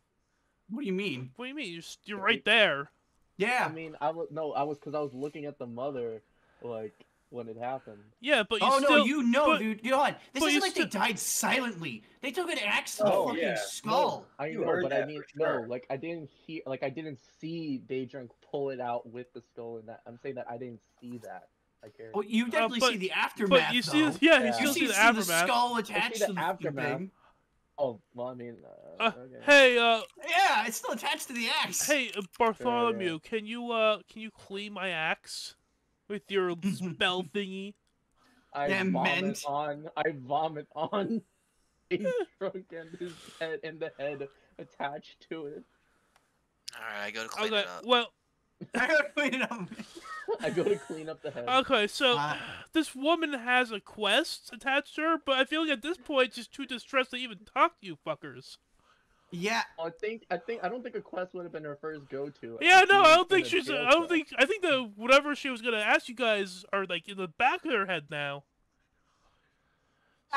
What do you mean? What do you mean? You're right there. Yeah. I mean, I was looking at the mother, like, when it happened. Yeah, but you Oh still. no, you know, but, dude. You know what? This but isn't you like they still- died silently. They took an axe to the Oh, fucking yeah. skull. I You know, heard but I that mean, for sure. no, like I didn't see Daydrunk pull it out with the skull in that. I'm saying that I didn't see that. Like, Well, you definitely but- see the aftermath. But you see, though. yeah, Yeah. you You still see, see the the aftermath. skull attached the to the aftermath. thing. Oh, well, I mean, okay. Hey, Yeah, it's still attached to the axe. hey, Bartholomew, can you clean my axe with your spell thingy? Yeah, meant. I vomit on Daydrunk and his head and the head attached to it. Alright, I go to clean Okay, it up. well, I gotta clean it up. I go to clean up the head. okay, so Uh, this woman has a quest attached to her, but I feel like at this point she's too distressed to even talk to you fuckers. Yeah. I don't think a quest would have been her first go-to. Yeah, no, I don't In think a she's. jail I don't cell. think. I think the whatever she was gonna ask you guys are like in the back of her head now.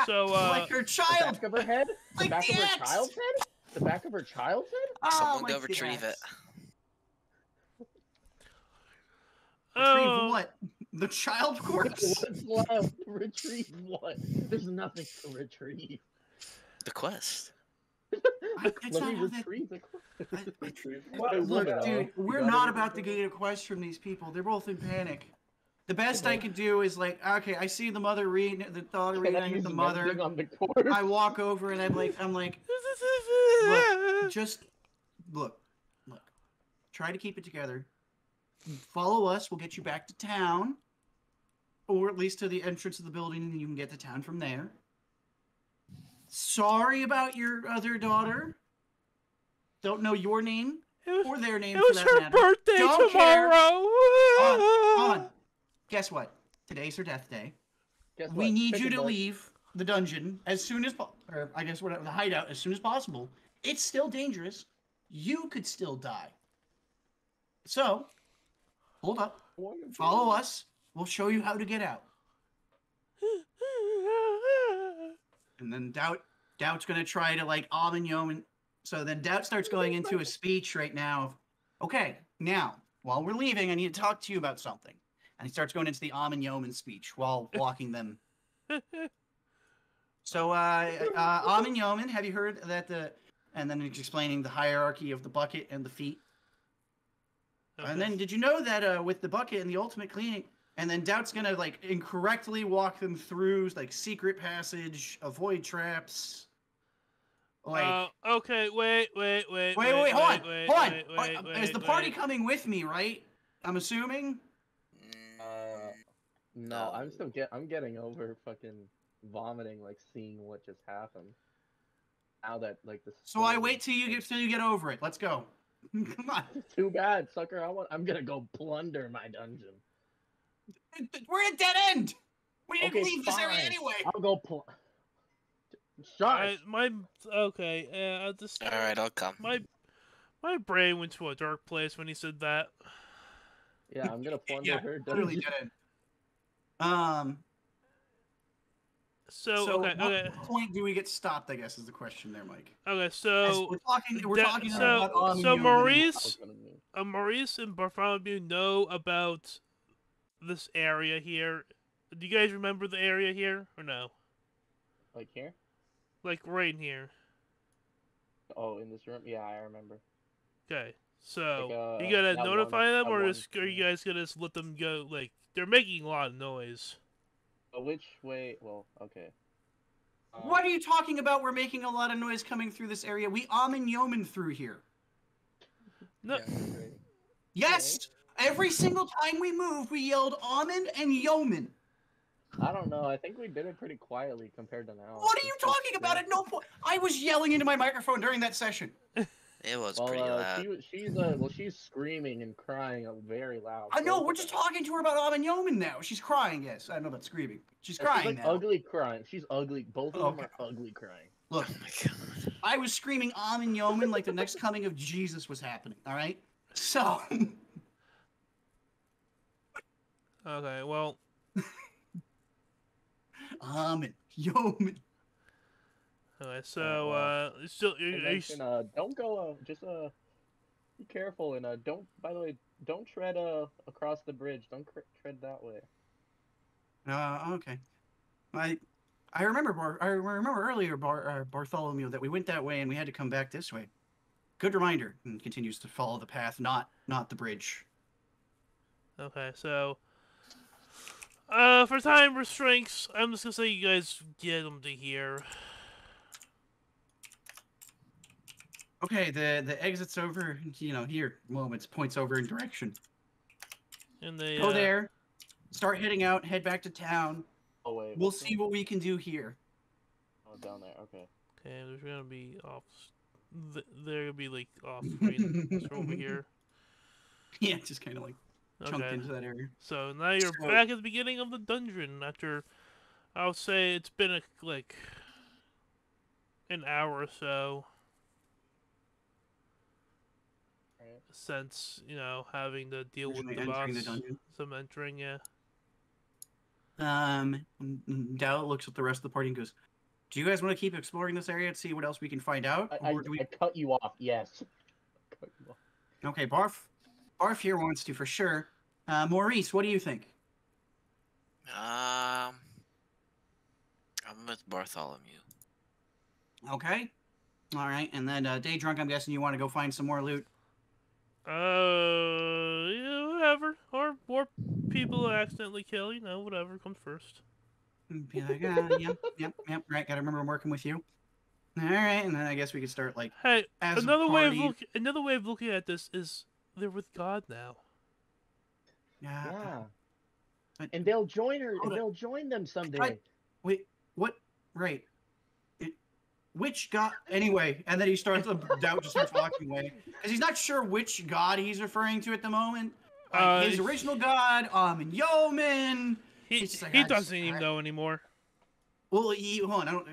So, like her The child. back of her head? The Like back the of her axe. child's head? The back of her child's head? Oh, Someone like go the retrieve it. axe. Retrieve oh, what? The child corpse? What's left? Retrieve what? There's nothing to retrieve. The quest. It's Let not me how that- retrieve the quest. Look, Look, dude, we're not about to get a quest from these people. They're both in panic. The best I can do is like, okay, I see the mother reading, the daughter Can I reading use at the mending mother. on the corpse? I walk over and I'm like, look, just look. Try to keep it together. Follow us. We'll get you back to town, or at least to the entrance of the building, and you can get to town from there. Sorry about your other daughter. Don't know your name or their name. it was for that her matter. birthday Don't care. tomorrow. Hold on. Guess what? Today's her death day. Guess We what? need Chicken you to butt. leave the dungeon as soon as or I guess whatever, the hideout as soon as possible. It's still dangerous. You could still die. So, hold up. Follow us. We'll show you how to get out. And then Doubt's gonna try to like Ahmen Yeoman. So then Doubt starts going into a speech right now of, okay, now while we're leaving, I need to talk to you about something. And he starts going into the Ahmen Yeoman speech while walking them. So Ahmen Yeoman, have you heard that and then he's explaining the hierarchy of the bucket and the feet. Okay. And then did you know that with the bucket and the ultimate cleaning, and then Doubt's gonna like incorrectly walk them through like secret passage, avoid traps. Like okay, wait, hold on. Is the party wait. coming with me, right? I'm assuming. No, I'm getting over fucking vomiting, like seeing what just happened. Now that like the. So I wait till you get over it. Let's go. Come on. Too bad, sucker. I'm gonna go plunder my dungeon. We're at a dead end. We didn't Okay, leave this area fine. anyway. I'll go Shush. I'll just. Alright, I'll come. My brain went to a dark place when he said that. Yeah, I'm gonna plunder Yeah, her literally dungeon. dead end. So What okay. point do we get stopped? I guess is the question there, Mike. Okay, As so we're talking so- about Ahmen so Yeoman. Maurice- Maurice and Bartholomew know about this area here. Do you guys remember the area here or no? Like here? Like right in here. Oh, in this room? Yeah, I remember. Okay. So you gotta notify them, or are you yeah. guys gonna just let them go? Like they're making a lot of noise. Which way? Well, okay. What are you talking about? We're making a lot of noise coming through this area. We Ahmen Yeoman through here. No. Yes! Every single time we moved, we yelled Ahmen and Yeoman. I don't know. I think we did it pretty quietly compared to now. What are you talking about? At no point. I was yelling into my microphone during that session. It was pretty loud. She's screaming and crying very loud. I know. We're just talking to her about Ahmen Yeoman now. She's crying. Yes, I know about screaming. She's crying she's like now. ugly crying. She's ugly. Both of them are ugly crying. Look, Oh my god. I was screaming Ahmen Yeoman like the next coming of Jesus was happening. All right. So. Okay. Well. Ahmen Yeoman. Okay. So don't go. Just be careful and don't. By the way, don't tread across the bridge. Don't tread that way. Okay. I remember earlier, Bartholomew, that we went that way and we had to come back this way. Good reminder. And continues to follow the path, not the bridge. Okay, so for time restraints, I'm just gonna say you guys get them to here. Okay, the exit's over. Here. Moments points over in direction. And they go there. Start heading out. Head back to town. Oh wait. We'll see what we can do here. Oh, down there. Okay. Okay, there's gonna be off. They're gonna be like off screen over here. Yeah, just kind of like chunked into that area. So now you're back at the beginning of the dungeon after, I would say it's been like an hour or so since having to deal with the boss. Some entering, yeah. Dal looks at the rest of the party and goes, "Do you guys want to keep exploring this area and see what else we can find out? I cut you off. Yes. Cut you off. Okay, Barf here wants to for sure. Maurice, what do you think? I'm with Bartholomew. Okay. All right, and then Day Drunk, I'm guessing you want to go find some more loot. Yeah, whatever. Or more people accidentally kill. Whatever comes first. Be like, yep. Right, gotta remember I'm working with you. All right, and then I guess we could start like. Hey, another way of looking at this is they're with God now. Yeah. And they'll join her. And they'll join them someday. Wait, what? Right. Which god? Anyway, and then he starts. Doubt just starts walking away because he's not sure which god he's referring to at the moment. His original god, Ahmen Yeoman. He doesn't even know anymore. Well, hold on. I don't.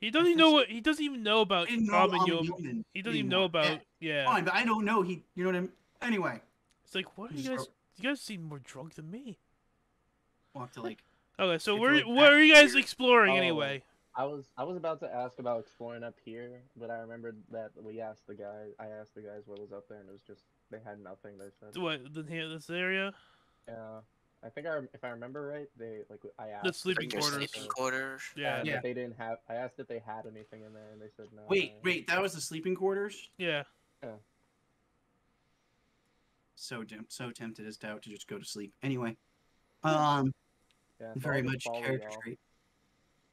He doesn't even know what. He doesn't even know about Ahmen Yeoman. He doesn't even know about. Yeah. Fine, but I don't know. You know what I mean? Anyway. It's like, what are you guys? You guys seem more drunk than me. We'll have to like. Okay, so what are you guys exploring anyway? I was about to ask about exploring up here, but I remembered that I asked the guys what was up there, and it was just they had nothing. They said. What this area? Yeah, I think if I remember right, I asked. The sleeping quarters. Yeah. But they didn't have. I asked if they had anything in there, and they said no. Wait, that was the sleeping quarters? Yeah. Yeah. So tempted as doubt to just go to sleep. Anyway, yeah, very much character trait.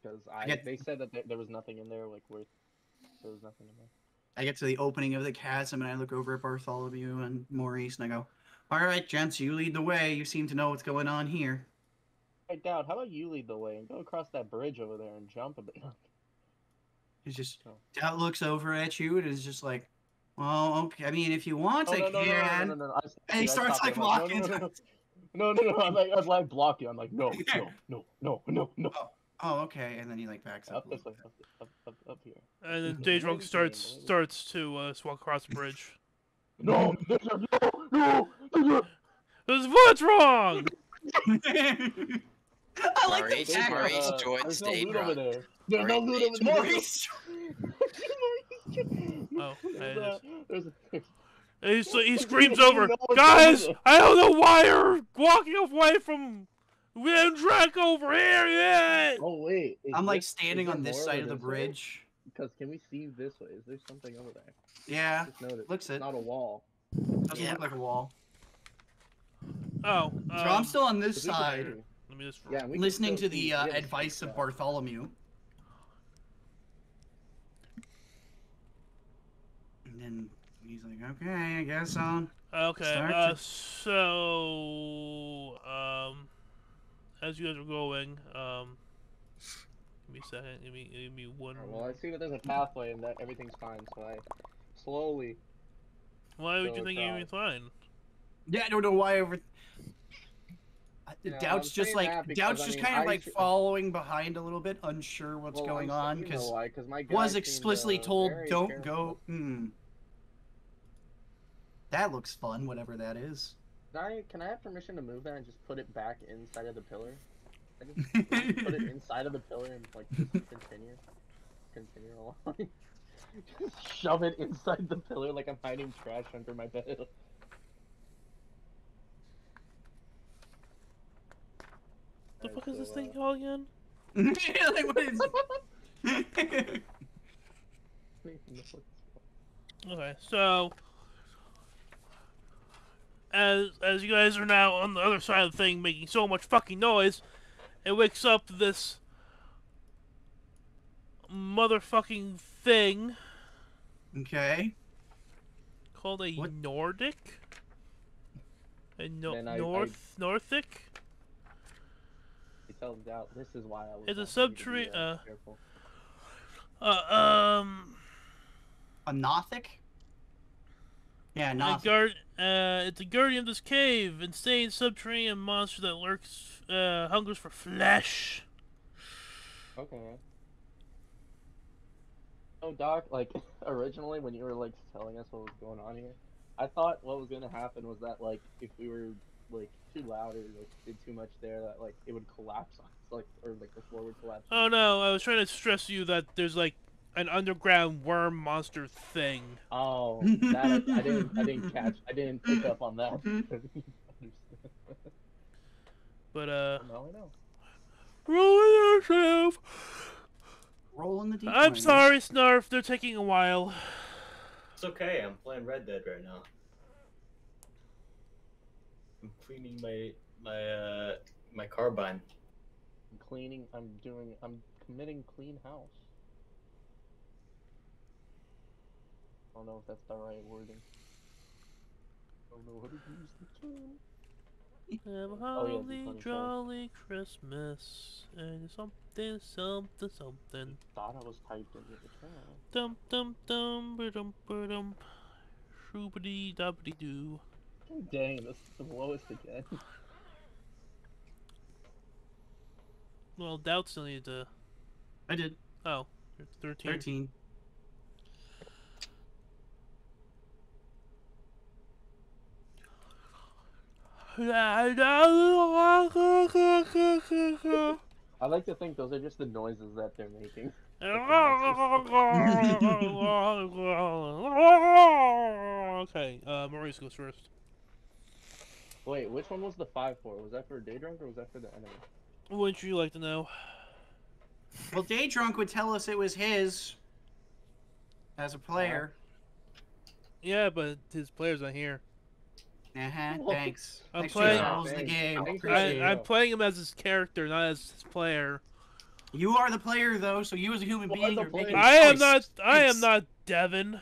Because they said that there was nothing in there there was nothing in there. I get to the opening of the chasm and I look over at Bartholomew and Maurice and I go, "All right, gents, you lead the way. You seem to know what's going on here." Hey, Dowd, how about you lead the way and go across that bridge over there and jump a bit? It's just Dowd looks over at you and is just like, "Well, okay. I mean, if you want, I can." No. And he starts like blocking. No. I was like blocking. I'm like, no. Oh, okay. And then he like backs up. This way, up here. And then Daedrunk starts to walk across the bridge. No. What's wrong? I like the Maurice joins Daedrunk. There's no loot over there. Maurice. He screams over, "Guys, I don't know why you're walking away from Drac over here yet!" Oh wait, I'm like standing on this side of the bridge. Because can we see this way? Is there something over there? Yeah, Looks it. Not a wall. Doesn't Yeah. look like a wall. Oh, So I'm still on this we could side, maybe- Let me just. Yeah, we can listening still to see- the we have a advice sneak of shot. Bartholomew. And then he's like, okay, I guess I'll Okay. start to... So as you guys are going, give me a second. Give me one. Alright, well, I see that there's a pathway and that everything's fine, so I slowly. Why would go you think across. you'd be fine? Yeah, I don't know why over... Yeah, Doubt's I'm just saying like that because, Doubt's I just mean, kind of I like see- following behind a little bit, unsure what's Well, going I'm on saying, you know because why? 'Cause my guy was seemed, explicitly told very don't careful. go. That looks fun, whatever that is. Can I have permission to move that and just put it back inside of the pillar? Can I just put it inside of the pillar and like just continue along. Just shove it inside the pillar like I'm hiding trash under my bed. The Alright, fuck is so, this thing called again? Like, what is Okay, so as you guys are now on the other side of the thing, making so much fucking noise, it wakes up this motherfucking thing Okay. called a What? Nordic. A Then I Northic. I tell Doubt this is why I was. It's a telling you to be, subterranean. careful. A Nothic? Yeah, Nothic. It's a guardian of this cave, insane subterranean monster that lurks, hungers for flesh. Okay. Oh, Doc, like, originally when you were, like, telling us what was going on here, I thought what was gonna happen was that, like, if we were, like, too loud or, like, did too much there, that, like, it would collapse on us, like, or, like, the floor would collapse. Oh no, I was trying to stress to you that there's, like, an underground worm monster thing. Oh, that, I didn't pick up on that. But, Well, now I know. roll it yourself! Rolling the D20. I'm sorry, Snarf, they're taking a while. It's okay. I'm playing Red Dead right now. I'm cleaning my carbine. I'm committing clean house. I don't know if that's the right wording. I don't know how to use the term. Have a Oh, yeah, holly D20 jolly Christmas and something. Thought I was typed into the chat. Dum dum dum ba-dum ba-dum. Shoobity dobbity doo. Dang, this is the lowest again. Well, Doubt still needs to. I did. Oh, you're 13. 13. I like to think those are just the noises that they're making. Okay, Maurice goes first. Wait, which one was the 5 for? Was that for Daydrunk or was that for the enemy? Wouldn't you like to know? Well, Daydrunk would tell us it was his as a player. Yeah, but his player's not here. Thanks. I'm Thanks playing- for the rules of the game. Thanks for Appreciate it. I'm playing him as his character, not as his player. You are the player, though, so you as a human Well, being as a are making player- the I am choice. not. I am It's- not Devin.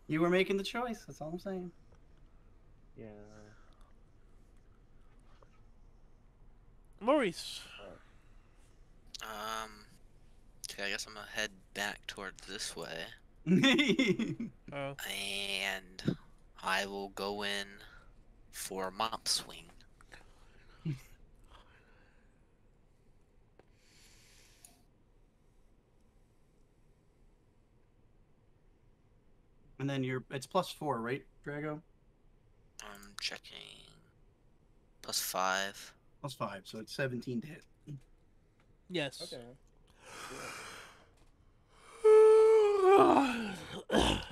You were making the choice. That's all I'm saying. Yeah. Maurice. Okay, I guess I'm gonna head back towards this way, Oh. and I will go in for a mop swing. And then it's +4, right, Drago? I'm checking. +5. +5, so it's 17 to hit. Yes. Okay.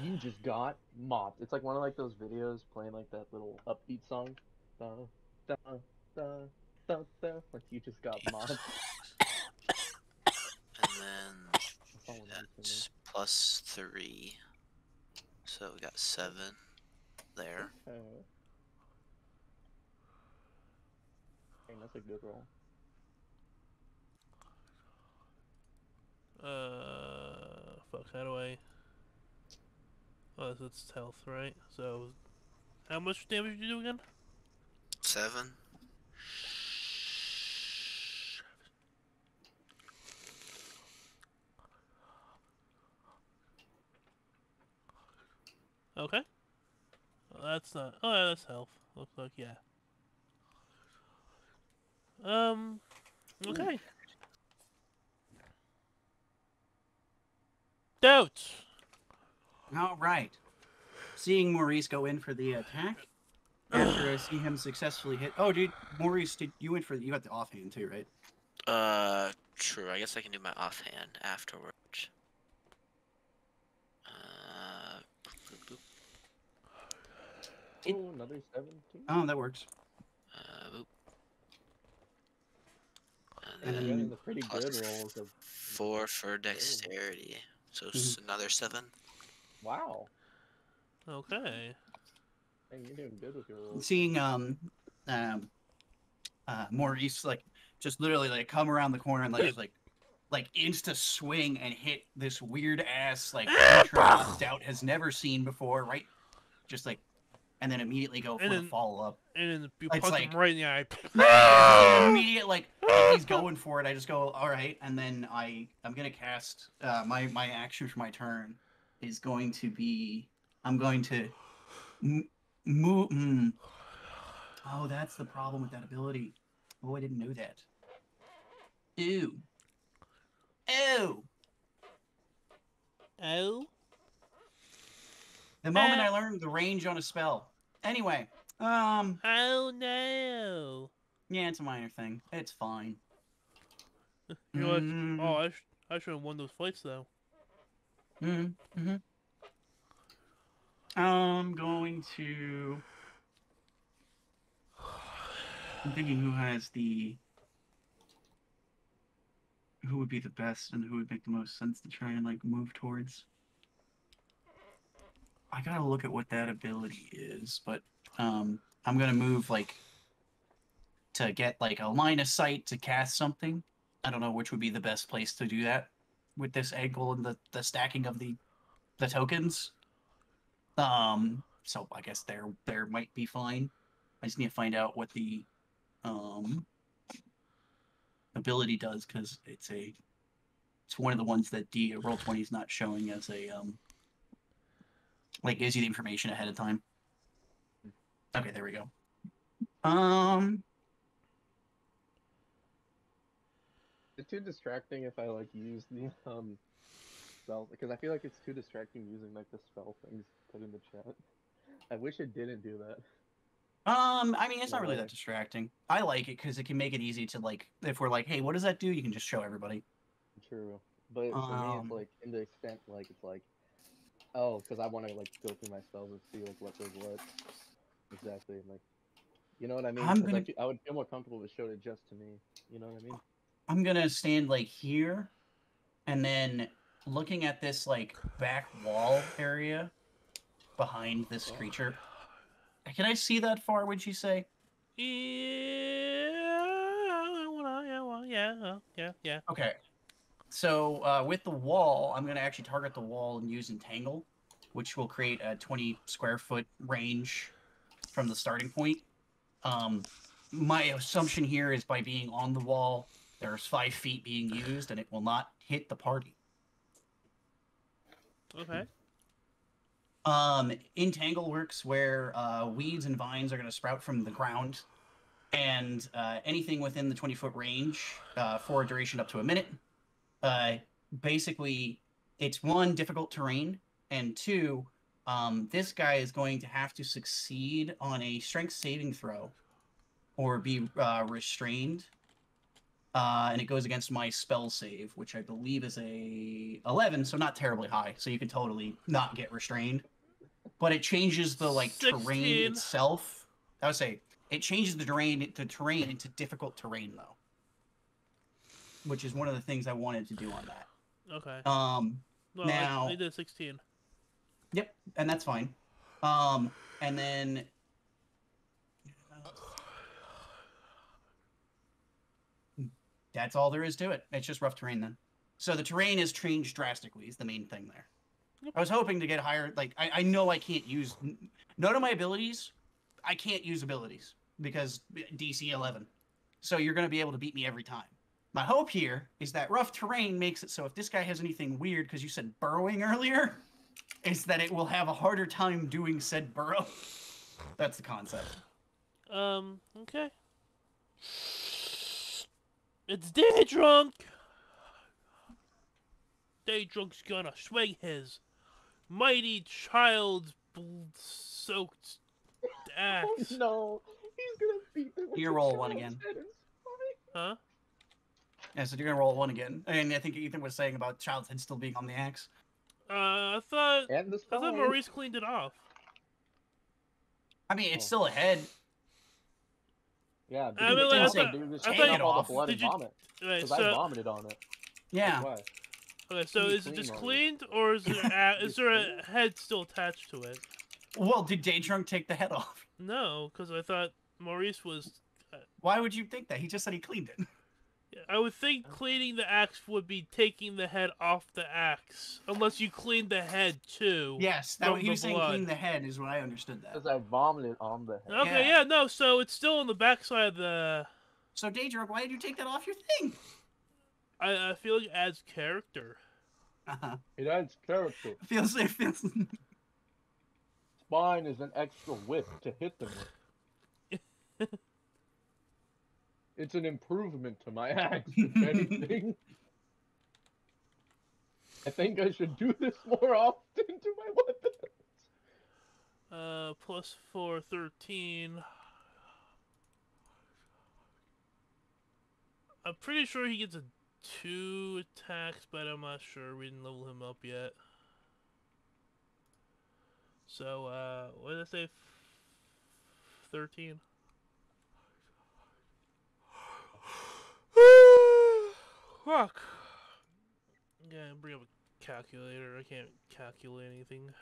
You just got mopped. It's like one of like those videos playing like that little upbeat song. Da, da, da, da, da. Like you just got mopped. And then That's all it is that's +3. So we got 7. there. Dang, that's a good roll. Fuck, how do I... Oh, that's health, right? So, how much damage did you do again? 7. Okay. Well, that's not... Oh, yeah, that's health. Looks like, yeah. Okay. Doubts! All right. Seeing Maurice go in for the attack, after I see him successfully hit... Oh, dude, Maurice, you went for... You got the offhand, too, right? True. I guess I can do my offhand afterwards. Boop, boop. Oh, another 17. Oh, that works. Boop. And And then then The pretty plus good rolls of 4 for dexterity. So another 7. wow. Okay. Dang, you're doing good with your rolls. seeing Maurice like just literally like come around the corner and like insta swing and hit this weird ass like creature that Doubt has never seen before, right? Just like, and then immediately go for the follow up. And then you It's punch like- him right in the eye. Yeah, immediate like he's going for it. I just go all right, and then I'm gonna cast my action for my turn is going to be I'm going to move. Oh, that's the problem with that ability. Oh, I didn't know that. Ew. Ew. Oh? The moment I learned the range on a spell. Anyway, Oh no. yeah, it's a minor thing. It's fine. You know what? Oh, I should have won those fights though. I'm going to. I'm thinking who would be the best and who would make the most sense to try and like move towards. I gotta look at what that ability is, but I'm gonna move like to get like a line of sight to cast something. I don't know which would be the best place to do that with this angle and the stacking of the tokens. So I guess there might be fine. I just need to find out what the ability does because it's one of the ones that Roll20 is not showing as a like gives you the information ahead of time. Okay, there we go. It's too distracting if I like use the spell because I feel like it's too distracting using like the spell things put in the chat. I wish it didn't do that. I mean, it's not really that distracting. I like it because it can make it easy to like if we're like, hey, what does that do? You can just show everybody. True, but for me, it's like in the extent like it's like, oh, because I want to like go through my spells and see like what does what exactly, and like, you know what I mean? I would feel more comfortable if it showed it just to me. You know what I mean? I'm gonna stand like here, and then looking at this like back wall area behind this creature. Can I see that far? Would you say? Yeah. Okay. So with the wall, I'm gonna actually target the wall and use Entangle, which will create a 20 square foot range from the starting point. My assumption here is by being on the wall, there's 5 feet being used, and it will not hit the party. Okay. Entangle works where weeds and vines are going to sprout from the ground, and anything within the 20-foot range for a duration up to a minute. Basically, it's 1, difficult terrain, and 2, this guy is going to have to succeed on a strength saving throw or be restrained. And it goes against my spell save, which I believe is a 11, so not terribly high. So you can totally not get restrained. But it changes the like 16. terrain itself. I would say it changes the terrain into difficult terrain though, which is one of the things I wanted to do on that. Okay. Well, now I did 16. Yep, and that's fine. And then that's all there is to it. It's just rough terrain then. So the terrain has changed drastically is the main thing there. I was hoping to get higher. Like, I know I can't use... None of my abilities, I can't use abilities because DC 11. So you're going to be able to beat me every time. My hope here is that rough terrain makes it so if this guy has anything weird, because you said burrowing earlier, is that it will have a harder time doing said burrow. That's the concept. Okay. It's Day Drunk! Day Drunk's gonna swing his mighty child-soaked axe. Oh no, he's gonna beat them. You roll one again. Huh? Yeah, so you're gonna roll one again. And I think Ethan was saying about child's head still being on the axe. I thought Maurice cleaned it off. I mean, it's still a head. Yeah, I mean, like, I thought you all the blood and vomit. Right, Because I vomited on it. Yeah. Why? Okay, so is it just cleaned, or is there is there a head still attached to it? Well, did Day Drunk take the head off? No, because I thought Maurice was... Why would you think that? He just said he cleaned it. I would think cleaning the axe would be taking the head off the axe, unless you cleaned the head too. Yes, that what you saying clean the head is what I understood that. Because I vomited on the head. Okay, yeah, no, so it's still on the backside of the... So, Day Drunk, why did you take that off your thing? I feel like it adds character. Uh-huh. It adds character. Feels. Spine is an extra whip to hit them with. It's an improvement to my axe, if anything. I think I should do this more often to my weapons. Plus 4, 13. I'm pretty sure he gets a 2 attacks, but I'm not sure. We didn't level him up yet. So, what did I say? 13? Fuck. Yeah, bring up a calculator. I can't calculate anything.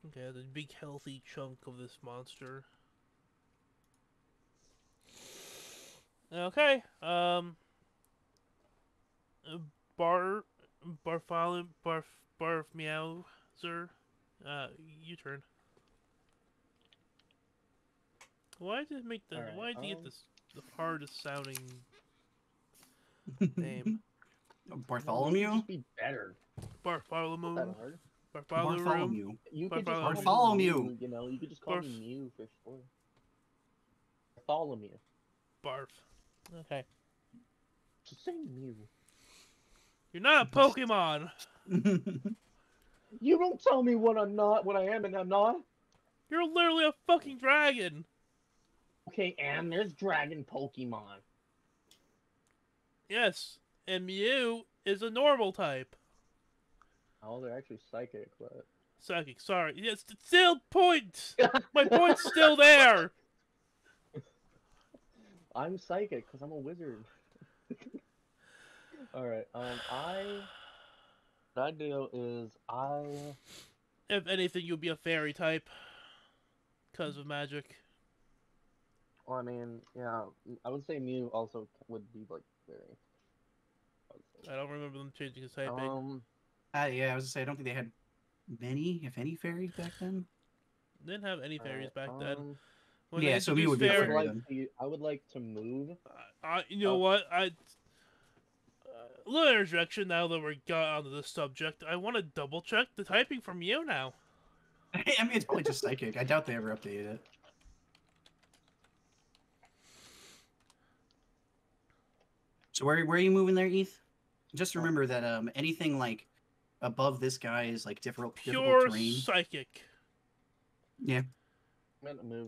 Okay, the big healthy chunk of this monster. Okay, Barf-Meowser, you turn. Why did it make the, why did you get this, the hardest sounding name? Bartholomew? Just be better. Bartholomew. Bartholomew. You could just Bartholomew. call me Mew, you know, you could just call me Mew for short. Bartholomew. Barf. Okay. Just say Mew. You're not a Pokemon! You don't tell me what I'm not, what I am and I'm not. You're literally a fucking dragon! Okay, and there's dragon Pokemon. Yes, and Mew is a normal type. Oh, they're actually psychic, but... Psychic, sorry. Yes, it's still point! My point's still there! I'm psychic, because I'm a wizard. Alright, what I do is If anything, you'll be a fairy type. Because of magic. Well, I mean, yeah, I would say Mew also would be, like, fairy. I don't remember them changing his typing. Yeah, I was gonna say, I don't think they had many, if any, fairies back then. They didn't have any fairies back then. Yeah, so Mew would be a fairy then. I would like to move. You know what? A little interjection now that we got onto this subject. I want to double check the typing from Mew now. I mean, it's probably just psychic. I doubt they ever updated it. So where are you moving there, Eth? Just remember that anything like above this guy is like difficult terrain. Psychic. Yeah.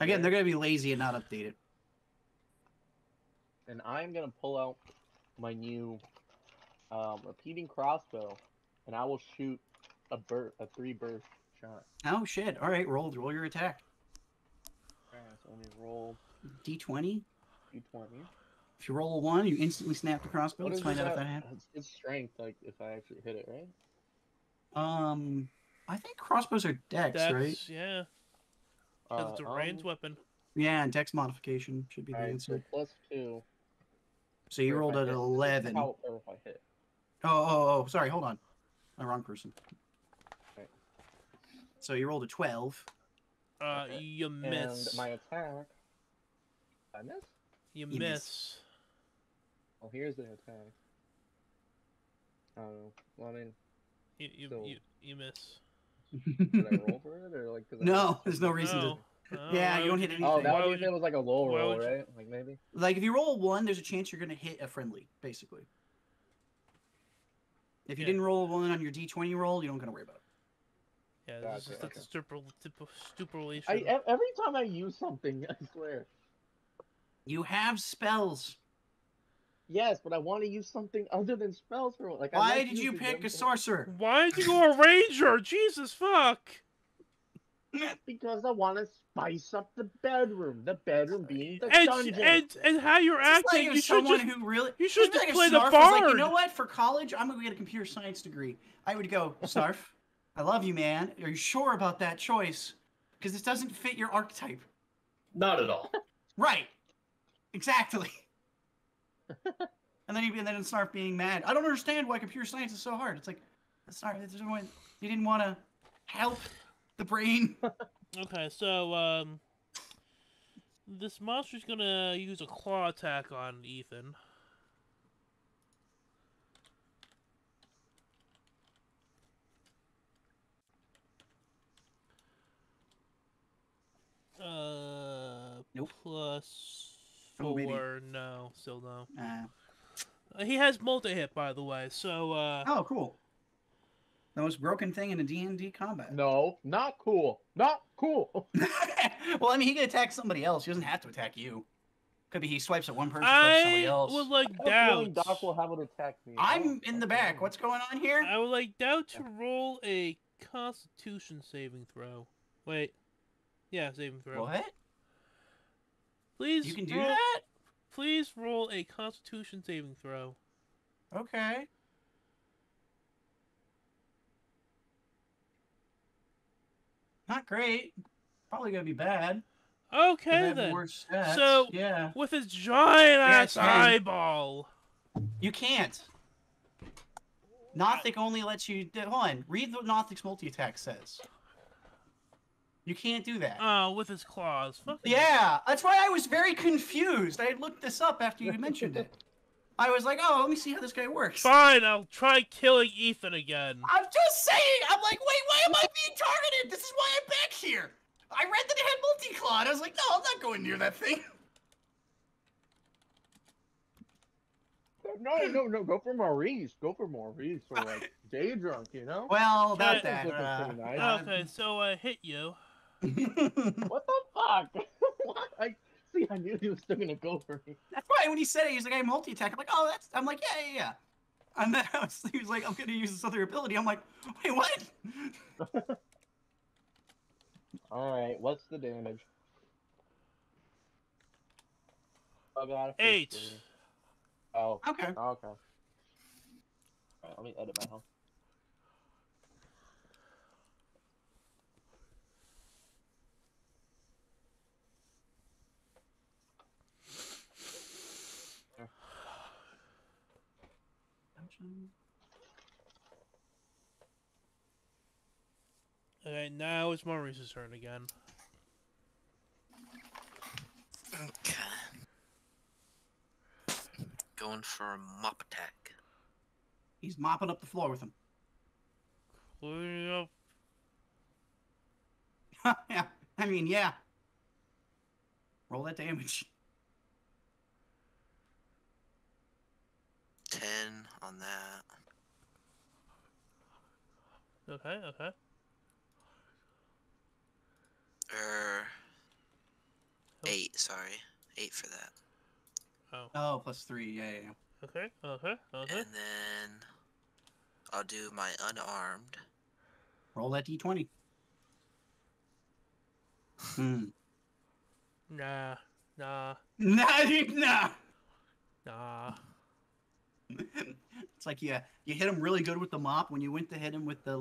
Again, they're gonna be lazy and not update it. And I'm gonna pull out my new repeating crossbow, and I will shoot a 3-burst shot. Oh shit! All right, roll your attack. Alright, so let me roll D20. D20. If you roll a 1, you instantly snap the crossbow. Let's find out if that happens. It's strength, like if I actually hit it, right? I think crossbows are dex, right? Yeah. Because it's a ranged weapon. Yeah, and dex modification should be the Alright, answer. so +2. So you rolled at 11. How or if I hit. Oh, sorry, hold on. I'm wrong person. Right. So you rolled a 12. Okay. You miss. And my attack. I miss? You miss. Oh, here's the attack. I don't know. Well, I mean, You miss. did I roll for it or like? Cause no, there's no reason to. Yeah, you don't hit anything. Oh, that would be if it was like a low roll, right? Like maybe. Like if you roll a 1, there's a chance you're gonna hit a friendly, basically. If you didn't roll a 1 on your D20 roll, you don't gotta worry about it. Yeah, this is like a stupulation. Every time I use something, I swear. You have spells. Yes, but I want to use something other than spells for like. Why did you pick a sorcerer? Why did you go a ranger? Jesus fuck! Because I want to spice up the bedroom. The bedroom being the dungeon. And how you're acting, like you should just play the bard. Like, you know what? For college, I'm gonna get a computer science degree. I would go, Snarf, I love you, man. Are you sure about that choice? Because this doesn't fit your archetype. Not at all. Right. Exactly. and then Snarf being mad. I don't understand why computer science is so hard. It's like, Snarf, you didn't want to help the brain. Okay, so this monster's gonna use a claw attack on Ethan. Nope. +4. No, still no. He has multi-hit, by the way, so Oh, cool. The most broken thing in a D&D combat. No, not cool. Not cool. Well, I mean, he can attack somebody else. He doesn't have to attack you. Could be he swipes at one person, swipes somebody else. I would like Doubt. Doc will have it attack me. I'm in the back. What's going on here? I would like Doubt to roll a Constitution saving throw. Wait. Yeah, saving throw. What? Please. You can do that? Please roll a Constitution saving throw. Okay. Not great. Probably gonna be bad. Okay then. Worse stats. So yeah, with his giant ass eyeball. You can't. Nothic only lets you. Hold on. Read what Nothic's multi-attack says. You can't do that. Oh, with his claws. Yeah, that's why I was very confused. I looked this up after you mentioned it. I was like, oh, let me see how this guy works. Fine, I'll try killing Ethan again. I'm just saying. I'm like, wait, why am I being targeted? This is why I'm back here. I read that it had multi-claw, and I was like, no, I'm not going near that thing. No, go for Maurice. Go for Maurice for like day drunk, you know? Well, about that. Nice. Okay, so I hit you. What the fuck? What? I knew he was still gonna go for me. That's why when he said it, he's like, I multi-attack. I'm like, oh, that's. I'm like, yeah. And then he was like, I'm gonna use this other ability. I'm like, wait, what? Alright, what's the damage? I got 8. Oh. Okay. Okay. Alright, let me edit my health. Okay, now it's Maurice's turn again. Okay. Going for a mop attack. He's mopping up the floor with him. Clean up. Yeah, I mean, yeah. Roll that damage. 10 on that. Okay. 8, sorry. 8 for that. Oh, +3, yeah. Okay. And then I'll do my unarmed. Roll that D20. Nah. Nah. It's like you hit him really good with the mop. When you went to hit him with the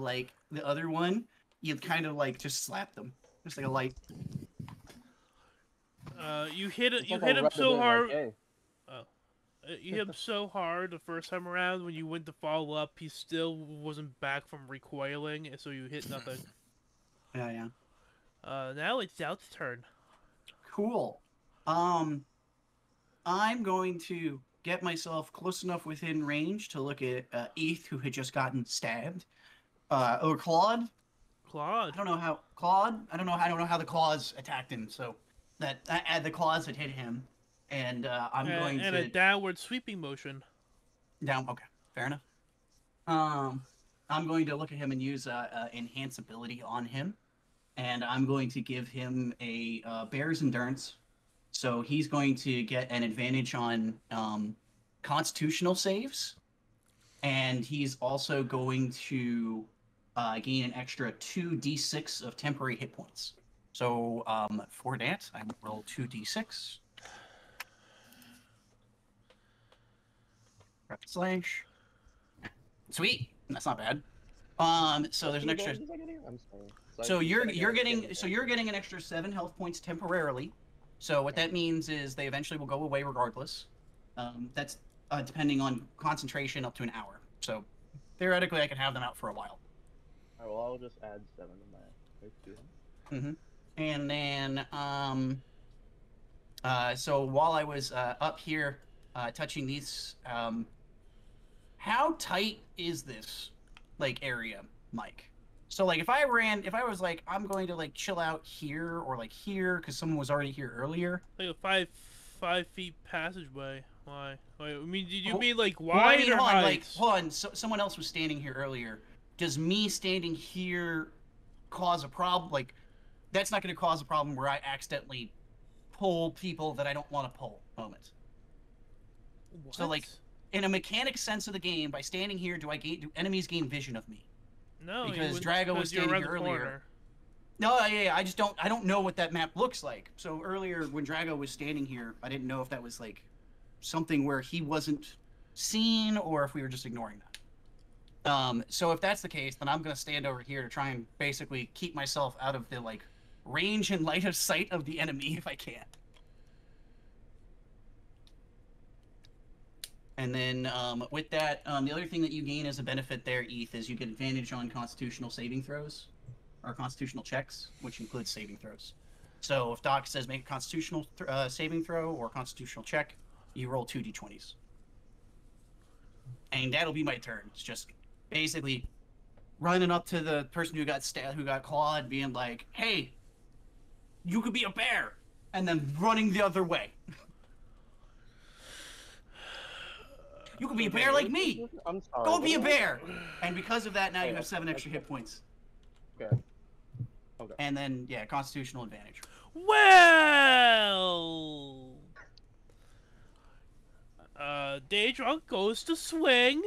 the other one, you kind of just slapped him, just like a light. You hit It's you like I hit him rubbed it so in, like, hard. hey. You hit him so hard the first time around. When you went to follow up, he still wasn't back from recoiling, so you hit nothing. Yeah. Now it's Out's turn. Cool. I'm going to get myself close enough within range to look at Eth, who had just gotten stabbed. Or Claude. Claude. I don't know how Claude. I don't know how the claws attacked him. So that the claws had hit him, and I'm going to a downward sweeping motion. Down. Okay, fair enough. I'm going to look at him and use enhance ability on him, and I'm going to give him a Bear's Endurance. So he's going to get an advantage on constitutional saves, and he's also going to gain an extra 2d6 of temporary hit points. So for that, I will roll 2d6. Slash. Sweet. That's not bad. So there's an extra. I'm sorry. So you're getting an extra 7 health points temporarily. So what that means is they eventually will go away regardless. That's depending on concentration up to an hour. So theoretically, I could have them out for a while. All right, well, I'll just add 7 to my. Mm-hmm. And then so while I was up here touching these, how tight is this area, Mike? So if I was I'm going to chill out here or here because someone was already here earlier. Like a 5 feet passageway. Why? Wait, I mean, did you mean wide or hold on, height? hold on. So, someone else was standing here earlier. Does me standing here cause a problem? That's not going to cause a problem where I accidentally pull people that I don't want to pull. Moment. What? So in a mechanic sense of the game, by standing here, do enemies gain vision of me? No, because Drago was standing here earlier. Corner. No, yeah, I don't know what that map looks like. So earlier when Drago was standing here, I didn't know if that was something where he wasn't seen or if we were just ignoring that. So if that's the case, then I'm gonna stand over here to try and basically keep myself out of the range and light of sight of the enemy if I can. And then with that, the other thing that you gain as a benefit there, Eth, is you get advantage on constitutional saving throws, or constitutional checks, which includes saving throws. So if Doc says make a constitutional saving throw or constitutional check, you roll 2d20s. And that'll be my turn. It's just basically running up to the person who got clawed, being like, hey, you could be a bear, and then running the other way. You could be a bear like me. I'm sorry. Go be a bear. And because of that, now you have 7 extra hit points. Okay. And then, yeah, constitutional advantage. Well, Daedrunk goes to swing.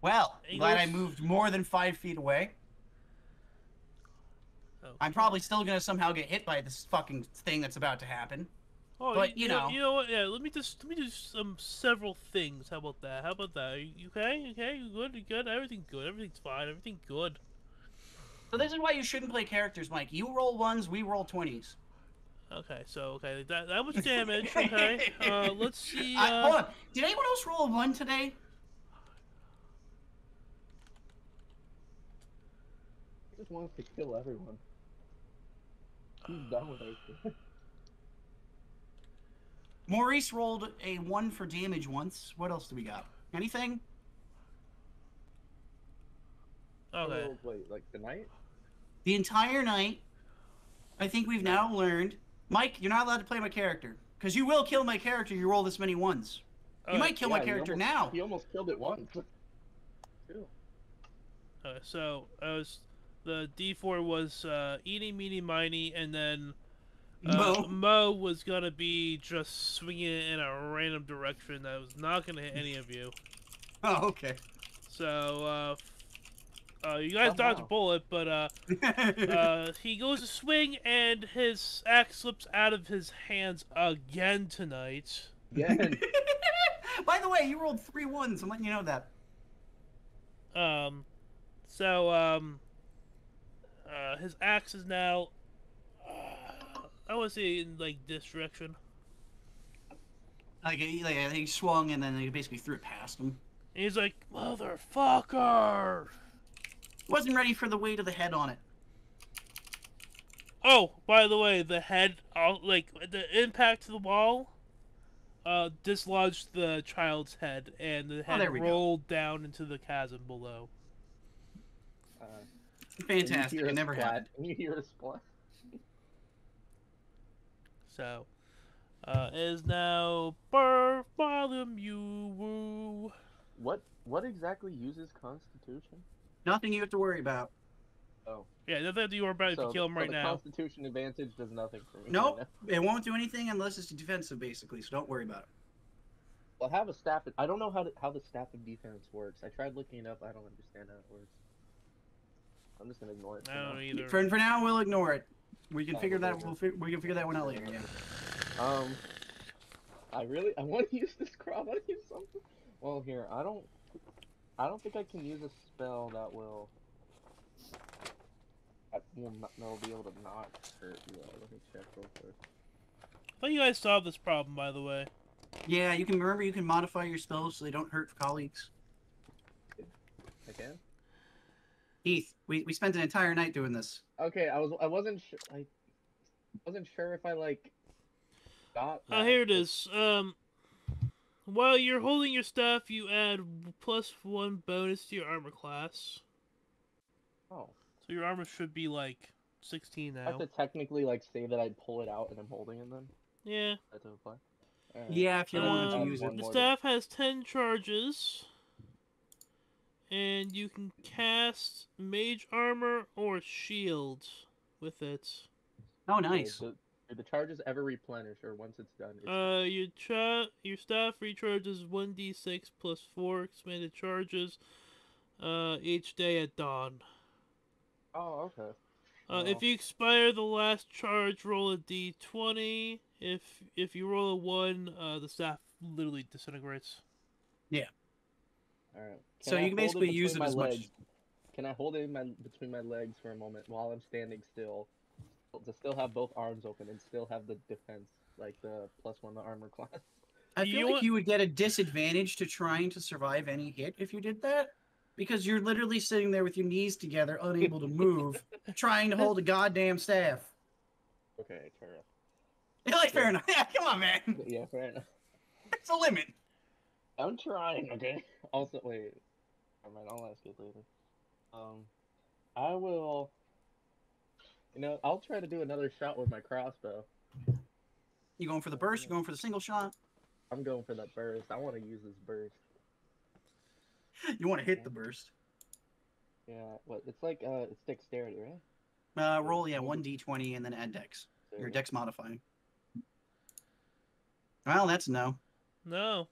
Well, glad I moved more than 5 feet away. Okay. I'm probably still gonna somehow get hit by this fucking thing that's about to happen. Oh, but you know what? Yeah, let me do several things. How about that? You okay? You good? You good? Everything good? Everything's fine. Everything good. So this is why you shouldn't play characters, Mike. You roll 1s, we roll 20s. Okay, so that much damage. Okay, let's see. Hold on. Did anyone else roll a 1 today? He just wants to kill everyone. He's done with everything. Maurice rolled a 1 for damage once. What else do we got? Anything? Okay. Wait, the night? The entire night. I think we've now learned. Mike, you're not allowed to play my character. Because you will kill my character if you roll this many 1s. You might kill my character now. He almost killed it once. So the D4 was eeny, meeny, miny, and then Mo was gonna be just swinging it in a random direction that was not gonna hit any of you. Oh, okay. So You guys dodge a bullet, but he goes to swing and his axe slips out of his hands again tonight. Again. By the way, you rolled 3 1s. I'm letting you know that. His axe is now, I want to say in, like, this direction. Like he swung and then he basically threw it past him. And he's like, motherfucker! Wasn't ready for the weight of the head on it. Oh, by the way, the head, like, the impact to the wall, dislodged the child's head, and the head rolled down into the chasm below. Fantastic, it never happened. You hear a splat. So, is now Bartholomew Woo. What exactly uses Constitution? Nothing you have to worry about. Oh. Yeah, nothing to worry about if you kill him right now. Constitution advantage does nothing for me. Nope, right it won't do anything unless it's defensive, basically, so don't worry about it. Well, I have a staff. I don't know how the staff of defense works. I tried looking it up. I don't understand how it works. I'm just gonna ignore it. I don't either. For now, we'll ignore it. We can figure that. We can figure that one out later. Yeah. I want to use this crop. I want to use something. Well, here I don't think I can use a spell that will be able to not hurt you. Let me check real quick. I thought you guys solved this problem, by the way. Yeah, you can modify your spells so they don't hurt colleagues. I can. Heath, we spent an entire night doing this. Okay, I wasn't sure. I wasn't sure if I like got. Here it is. While you're holding your staff, you add +1 bonus to your armor class. Oh. So your armor should be like 16 now. I have to technically like say that I pull it out and I'm holding it then. Yeah. That's apply. Yeah, if you wanted to use it. The staff has 10 charges. And you can cast Mage Armor or Shield with it. Oh, nice. Do the charges ever replenish, or once it's done? Your staff recharges 1d6 plus 4 expanded charges each day at dawn. Oh, okay. If you expire the last charge, roll a d20. If you roll a 1, the staff literally disintegrates. Yeah. All right. So you can basically use it as much. Can I hold it between my legs for a moment while I'm standing still, to still have both arms open and still have the defense, like the +1 the armor class? I feel like you would get a disadvantage to trying to survive any hit if you did that, because you're literally sitting there with your knees together, unable to move, trying to hold a goddamn staff. Okay, fair enough. You're like, fair enough. Yeah, come on, man. Yeah, fair enough. It's a limit. I'm trying, okay? Also, wait. Alright, I'll ask it later. I will... I'll try to do another shot with my crossbow. You going for the burst? You going for the single shot? I'm going for that burst. I want to use this burst. You want to hit the burst? Yeah, what? It's like, it's dexterity, right? Roll, 1d20 and then add dex. Your dex modifying. Well, that's no. No.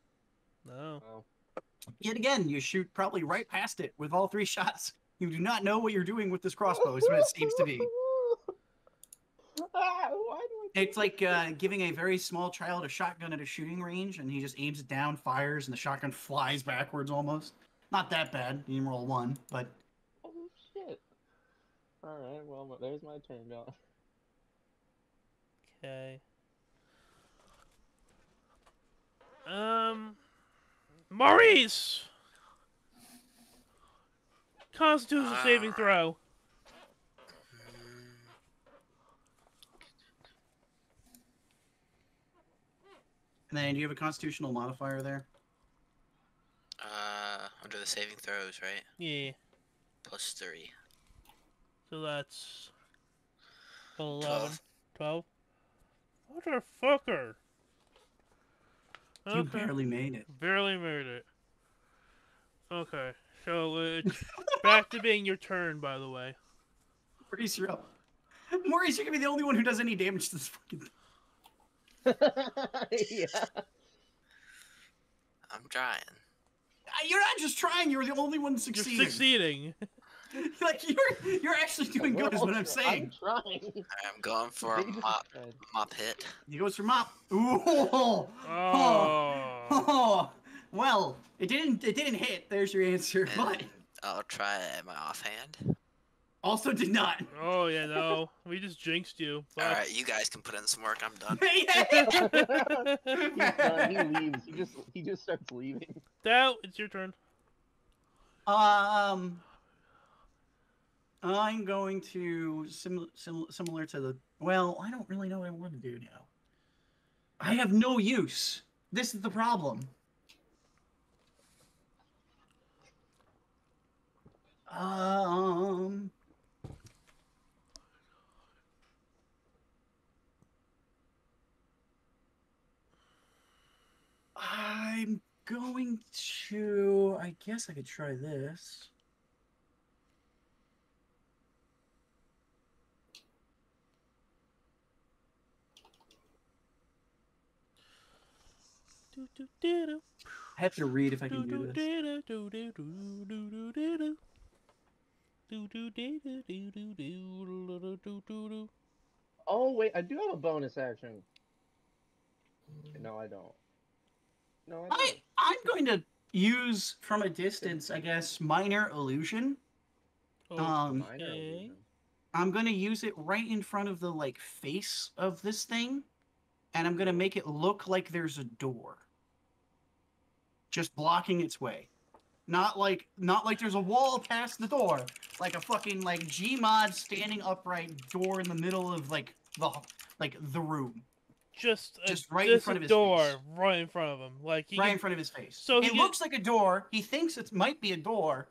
Yet again, you shoot probably right past it with all 3 shots. You do not know what you're doing with this crossbow, is what it seems to be. It's like giving a very small child a shotgun at a shooting range, and he just aims it down, fires, and the shotgun flies backwards almost. Not that bad. You can roll 1, but... Oh, shit. Alright, well, there's my turn, y'all. Okay. Maurice! Constitution saving throw. And then do you have a constitutional modifier there? Under the saving throws, right? Yeah. +3. So that's 11. 12. Motherfucker. You barely made it. Barely made it. Okay, so it's back to being your turn, by the way. Maurice, you're up. Maurice, you're gonna be the only one who does any damage to this fucking thing. Yeah. I'm trying. You're not just trying, you're the only one succeeding. You're succeeding. Like you're actually doing good, is what I'm saying. I'm trying. I'm going for a mop hit. He goes for mop. Ooh. Oh. Well, it didn't hit. There's your answer. And But I'll try my offhand. also did not. Oh yeah, no, we just jinxed you. All right, you guys can put in some work. I'm done. He's done. He leaves. He just starts leaving. Dow, it's your turn. I'm going to similar to the. Well, I don't really know what I want to do now. I have no use. This is the problem. I'm going to. I guess I could try this. I have to read if I can do this. Oh wait, I do have a bonus action. No, I don't. No, I don't. I'm going to use from a distance, I guess, minor illusion. Minor illusion. I'm going to use it right in front of the face of this thing, and I'm going to make it look like there's a door. Just blocking its way. Not like there's a wall past the door, like a fucking Gmod standing upright door in the middle of the room. Just right in front of his door, face. right in front of him, in front of his face. So it looks like a door. He thinks it might be a door.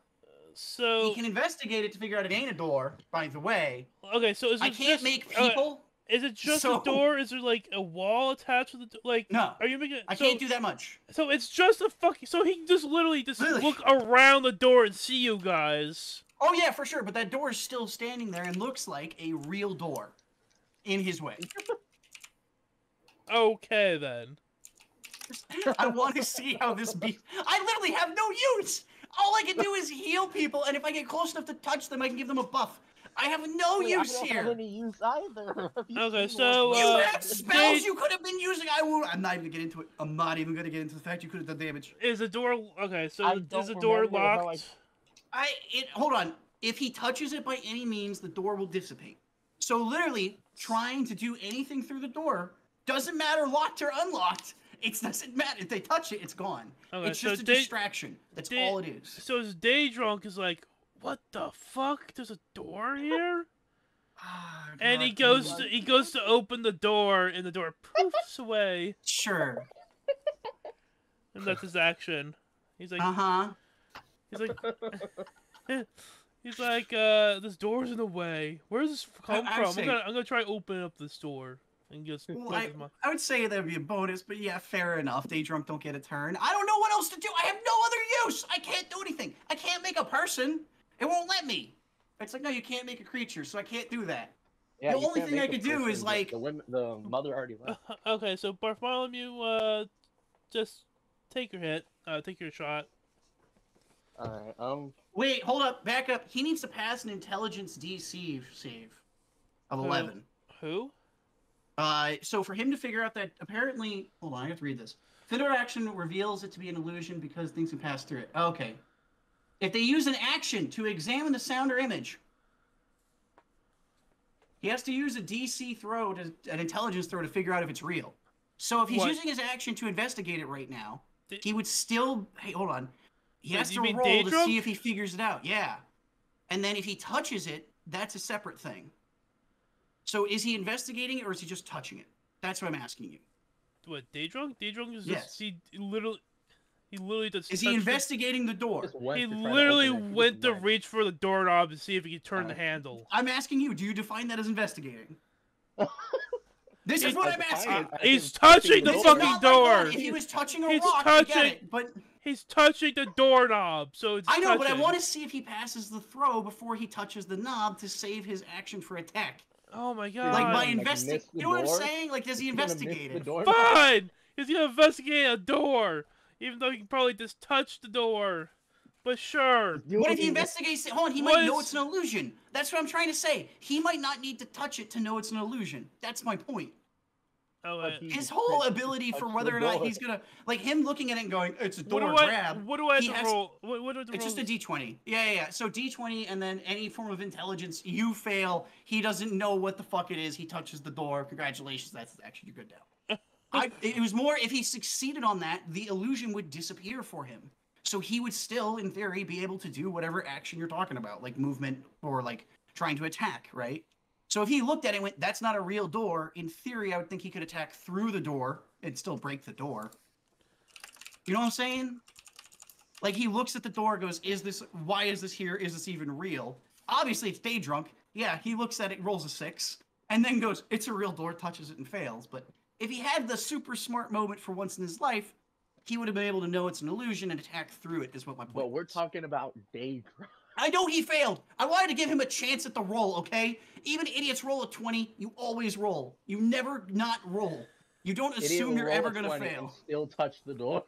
So he can investigate it to figure out it ain't a door. By the way. Okay, so I can't make people. Is it just a door? Is there a wall attached to the door? No. Are you making? I can't do that much. So it's just a fucking. So he can just literally look around the door and see you guys. Oh yeah, for sure. But that door is still standing there and looks like a real door, in his way. Okay then. I want to see how this be. I literally have no use. All I can do is heal people, and if I get close enough to touch them, I can give them a buff. I have no use I don't here. have any use either. Okay, so you have spells you could have been using. I'm not even gonna get into it. I'm not even gonna get into the fact you could have done damage. Is the door okay? So is the door locked? Hold on. If he touches it by any means, the door will dissipate. So literally, trying to do anything through the door doesn't matter, locked or unlocked. It doesn't matter. If they touch it, it's gone. Okay, it's just a distraction. That's all it is. So his day drunk is like, what the fuck? There's a door here? And he goes to open the door, and the door poofs away. Sure. And that's his action. He's like, He's like, this door's in the way. Where's this come from? I'm gonna try opening up this door. And just I would say that would be a bonus, but yeah, fair enough. Day drunk don't get a turn. I don't know what else to do. I have no other use. I can't do anything. I can't make a person. It won't let me. It's like, no, you can't make a creature, so I can't do that. Yeah, the only thing I could do is the mother already left. Okay, so Bartholomew, just take your hit. Take your shot. Alright, Wait, hold up, back up. He needs to pass an intelligence DC save of 11. Who? So for him to figure out that, apparently, hold on, I have to read this. Fiddler action reveals it to be an illusion because things can pass through it. Okay. If they use an action to examine the sound or image, he has to use a DC throw, an intelligence throw, to figure out if it's real. So if he's using his action to investigate it right now, he would still, hey, hold on. He has to roll to see if he figures it out. Yeah. And then if he touches it, that's a separate thing. So is he investigating it or is he just touching it? That's what I'm asking you. What, day drunk? Day drunk is just he literally just. Is he investigating the door? He literally went to reach for the doorknob to see if he could turn the handle. I'm asking you, do you define that as investigating? This is what I'm asking. He's touching the fucking door. If he was touching a rock, I get it, but he's touching the doorknob, so it's I know, but I want to see if he passes the throw before he touches the knob to save his action for attack. Oh my god. Like by investigate, you know what I'm saying? Like, does he investigate it? Fine! He's gonna investigate a door! Even though he can probably just touch the door. But sure. What if he investigates it? Hold on, he might know it's an illusion. That's what I'm trying to say. He might not need to touch it to know it's an illusion. That's my point. Oh, his whole ability for whether or not he's gonna like him looking at it and going, it's a door grab. What do I have to roll? What do I have to it's roll? just a D20. Yeah. So D20 and then any form of intelligence. You fail. He doesn't know what the fuck it is. He touches the door. Congratulations. That's actually you're good now. It was more if he succeeded on that, the illusion would disappear for him. So he would still, in theory, be able to do whatever action you're talking about, like movement or like trying to attack, right? So if he looked at it and went, that's not a real door, in theory, I would think he could attack through the door and still break the door. You know what I'm saying? Like, he looks at the door, goes, why is this here? Is this even real? Obviously, it's day drunk. Yeah, he looks at it, rolls a 6, and then goes, it's a real door, touches it, and fails. But if he had the super smart moment for once in his life, he would have been able to know it's an illusion and attack through it, is what my point But we're talking about day drunk. I know he failed. I wanted to give him a chance at the roll, okay? Even idiots roll a 20. You always roll. You never not roll. You don't assume you're ever going to fail. And still touch the door.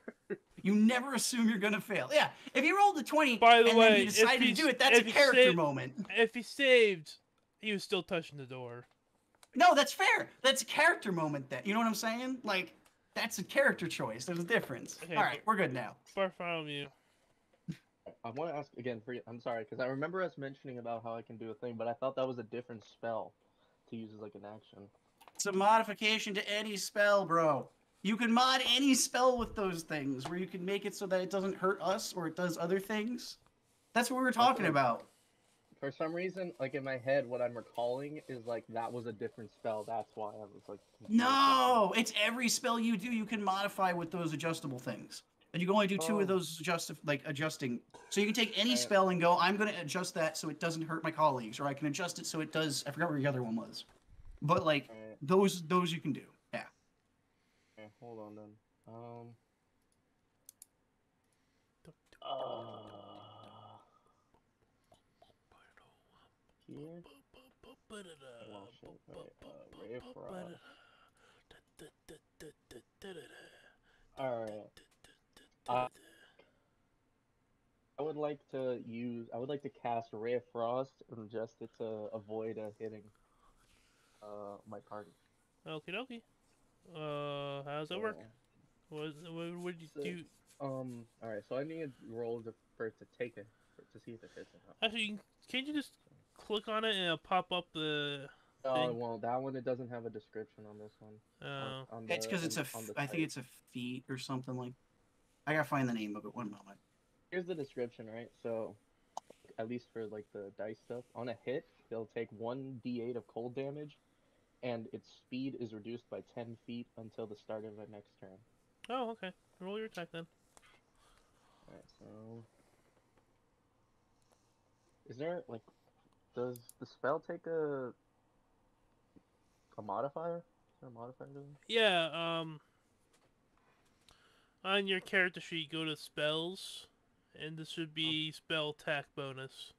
You never assume you're going to fail. Yeah, if he rolled a 20 By the and way, then he decided to do it, that's a character moment. If he saved, he was still touching the door. No, that's fair. That's a character moment then. You know what I'm saying? Like, that's a character choice. There's a difference. Okay, all right, we're good now. Bartholomew. I want to ask again. I'm sorry, because I remember us mentioning about how I can do a thing, but I thought that was a different spell to use as like an action. It's a modification to any spell, bro. You can mod any spell with those things, where you can make it so that it doesn't hurt us or it does other things. That's what we were talking about. For some reason, like in my head, what I'm recalling is like that was a different spell. That's why I was like. No, it's every spell you do. You can modify with those adjustable things. And you can only do 2 of those adjusting. So you can take any spell and go, I'm going to adjust that so it doesn't hurt my colleagues. Or I can adjust it so it does, I forgot where the other one was. But like, those you can do. Yeah. Okay, hold on then. Here? Ray of Frost. Alright. I would like to cast Ray of Frost and adjust it to avoid hitting my party. Okie dokie. How does that work? What did you do? Alright, so I need to roll for it to take it, to see if it hits or not. Actually, can't you just click on it and it'll pop up the Oh, well, that one, it doesn't have a description on this one. Oh. It's because I think it's a feat or something like. I gotta find the name of it. One moment. Here's the description, right? So, at least for like the dice stuff, on a hit, they'll take 1d8 of cold damage, and its speed is reduced by 10 feet until the start of the next turn. Oh, okay. Roll your attack then. Alright, so... Is there, like... Does the spell take a modifier? Is there a modifier to it? Yeah, on your character sheet, go to spells, and this should be spell attack bonus.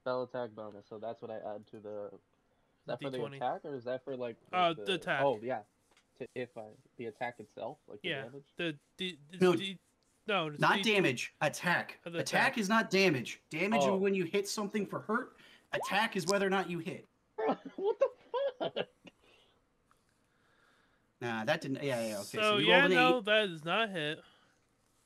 Spell attack bonus, so that's what I add to the... Is that for the D20. attack, or is that for, like... The attack. Oh, yeah. The attack itself? Like, the damage? No, not damage. Attack. Attack is not damage. Damage is when you hit something for hurt. Attack is whether or not you hit. What the fuck? Nah, that didn't... Yeah, okay. So yeah, no, that is not hit.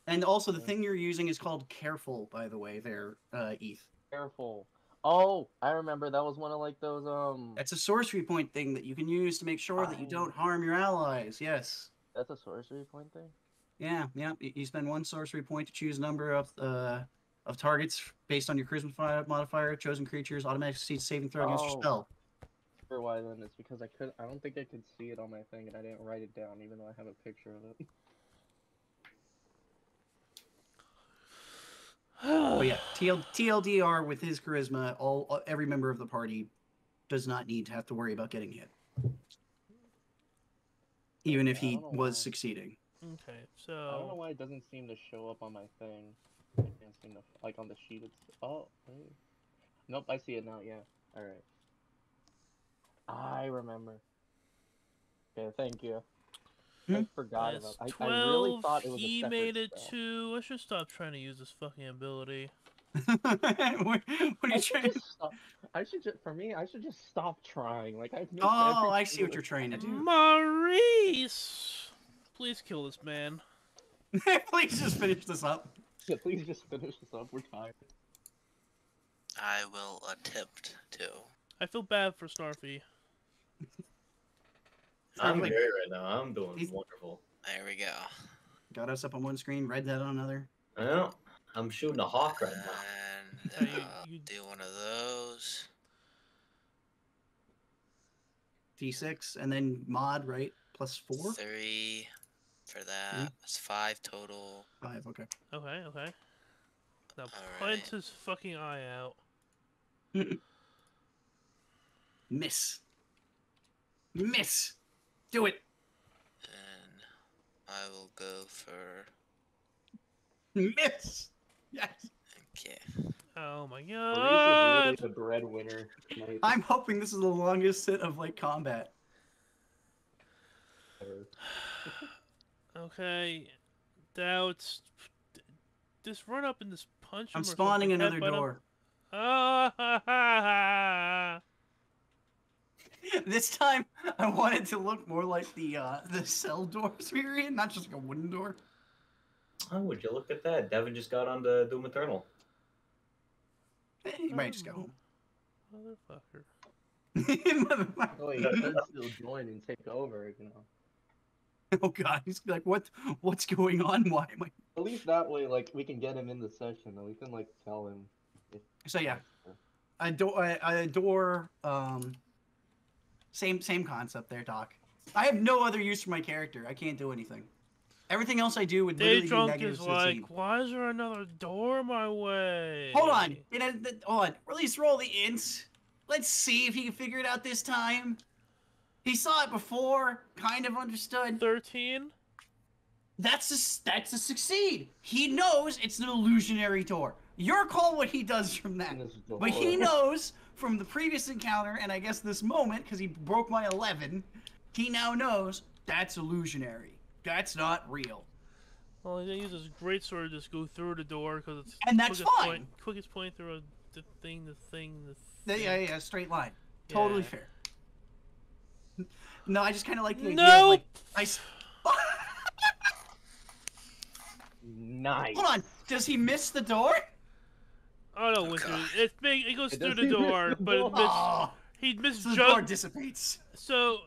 And also, the thing you're using is called Careful, by the way, there, Eth. Careful. Oh, I remember. That was one of, like, those, That's a sorcery point thing that you can use to make sure that you don't harm your allies, yes. That's a sorcery point thing? Yeah. You spend 1 sorcery point to choose a number of targets based on your charisma modifier. Chosen creatures automatically succeed saving throw against your spell. For why then? It's because I don't think I could see it on my thing, and I didn't write it down, even though I have a picture of it. Oh yeah, TLDR with his charisma, every member of the party does not need to have to worry about getting hit, even if he was succeeding. Okay, so I don't know why it doesn't seem to show up on my thing. I can't seem to, like, on the sheet. It's wait. Nope, I see it now. Yeah, all right. I remember. Okay, thank you. I forgot about. I really thought it was a separate he made it spell. to. Let's just stop trying to use this fucking ability. what are you trying to... For me, I should just stop trying. Like, I've missed Oh, every I see what single you're trying to do. Maurice! Please kill this man. Please just finish this up. Yeah, please just finish this up. We're tired. I will attempt to. I feel bad for Snarfy. I'm like- great right now. I'm doing wonderful. There we go. Got us up on one screen, Red Dead on another. Well, I'm shooting a hawk right now. And Hey, I'll you- do one of those. D6, and then mod, right? Plus 4? 3 for that. That's 5 total. 5, okay. Okay, okay. Now Alright. plant his fucking eye out. Miss. Miss! Do it! And I will go for. Miss! Yes! Okay. Oh my Maurice is god! really the breadwinner tonight. I'm hoping this is the longest set of, like, combat. Okay. Now it's. Just run up and just punch him. I'm or spawning something, another headbutt him. door. Ah, ha, ha, ha. This time, I want it to look more like the cell doors we were in, not just like a wooden door. Oh, would you look at that? Devin just got on the Doom Eternal. You might just go home. Motherfucker. Motherfucker. Oh, he could still join and take over, you know. Oh god, he's like, what's going on? Why am I... At least that way, like, we can get him in the session, and we can, like, tell him. So yeah, a door, same concept there, Doc. I have no other use for my character. I can't do anything. Everything else I do would Day literally be Drunk negative is 16. like, why is there another door my way? Hold on. Hold on. Release roll the int. Let's see if he can figure it out this time. He saw it before, kind of understood. 13? That's a succeed. He knows it's an illusionary door. Your call what he does from that. But he knows from the previous encounter, and I guess this moment, because he broke my 11, he now knows that's illusionary. That's not real. Well, he's gonna use his greatsword to just go through the door because it's And that's quickest fine. Quickest point through the thing. Yeah, straight line. Totally Yeah. fair. No, I just kind of like the idea Nope. of like, Nice. hold on, does he miss the door? Oh no, Winter! God. It's big. It goes It through doesn't the miss door, the but door. Oh, he so the door misjudged. dissipates. So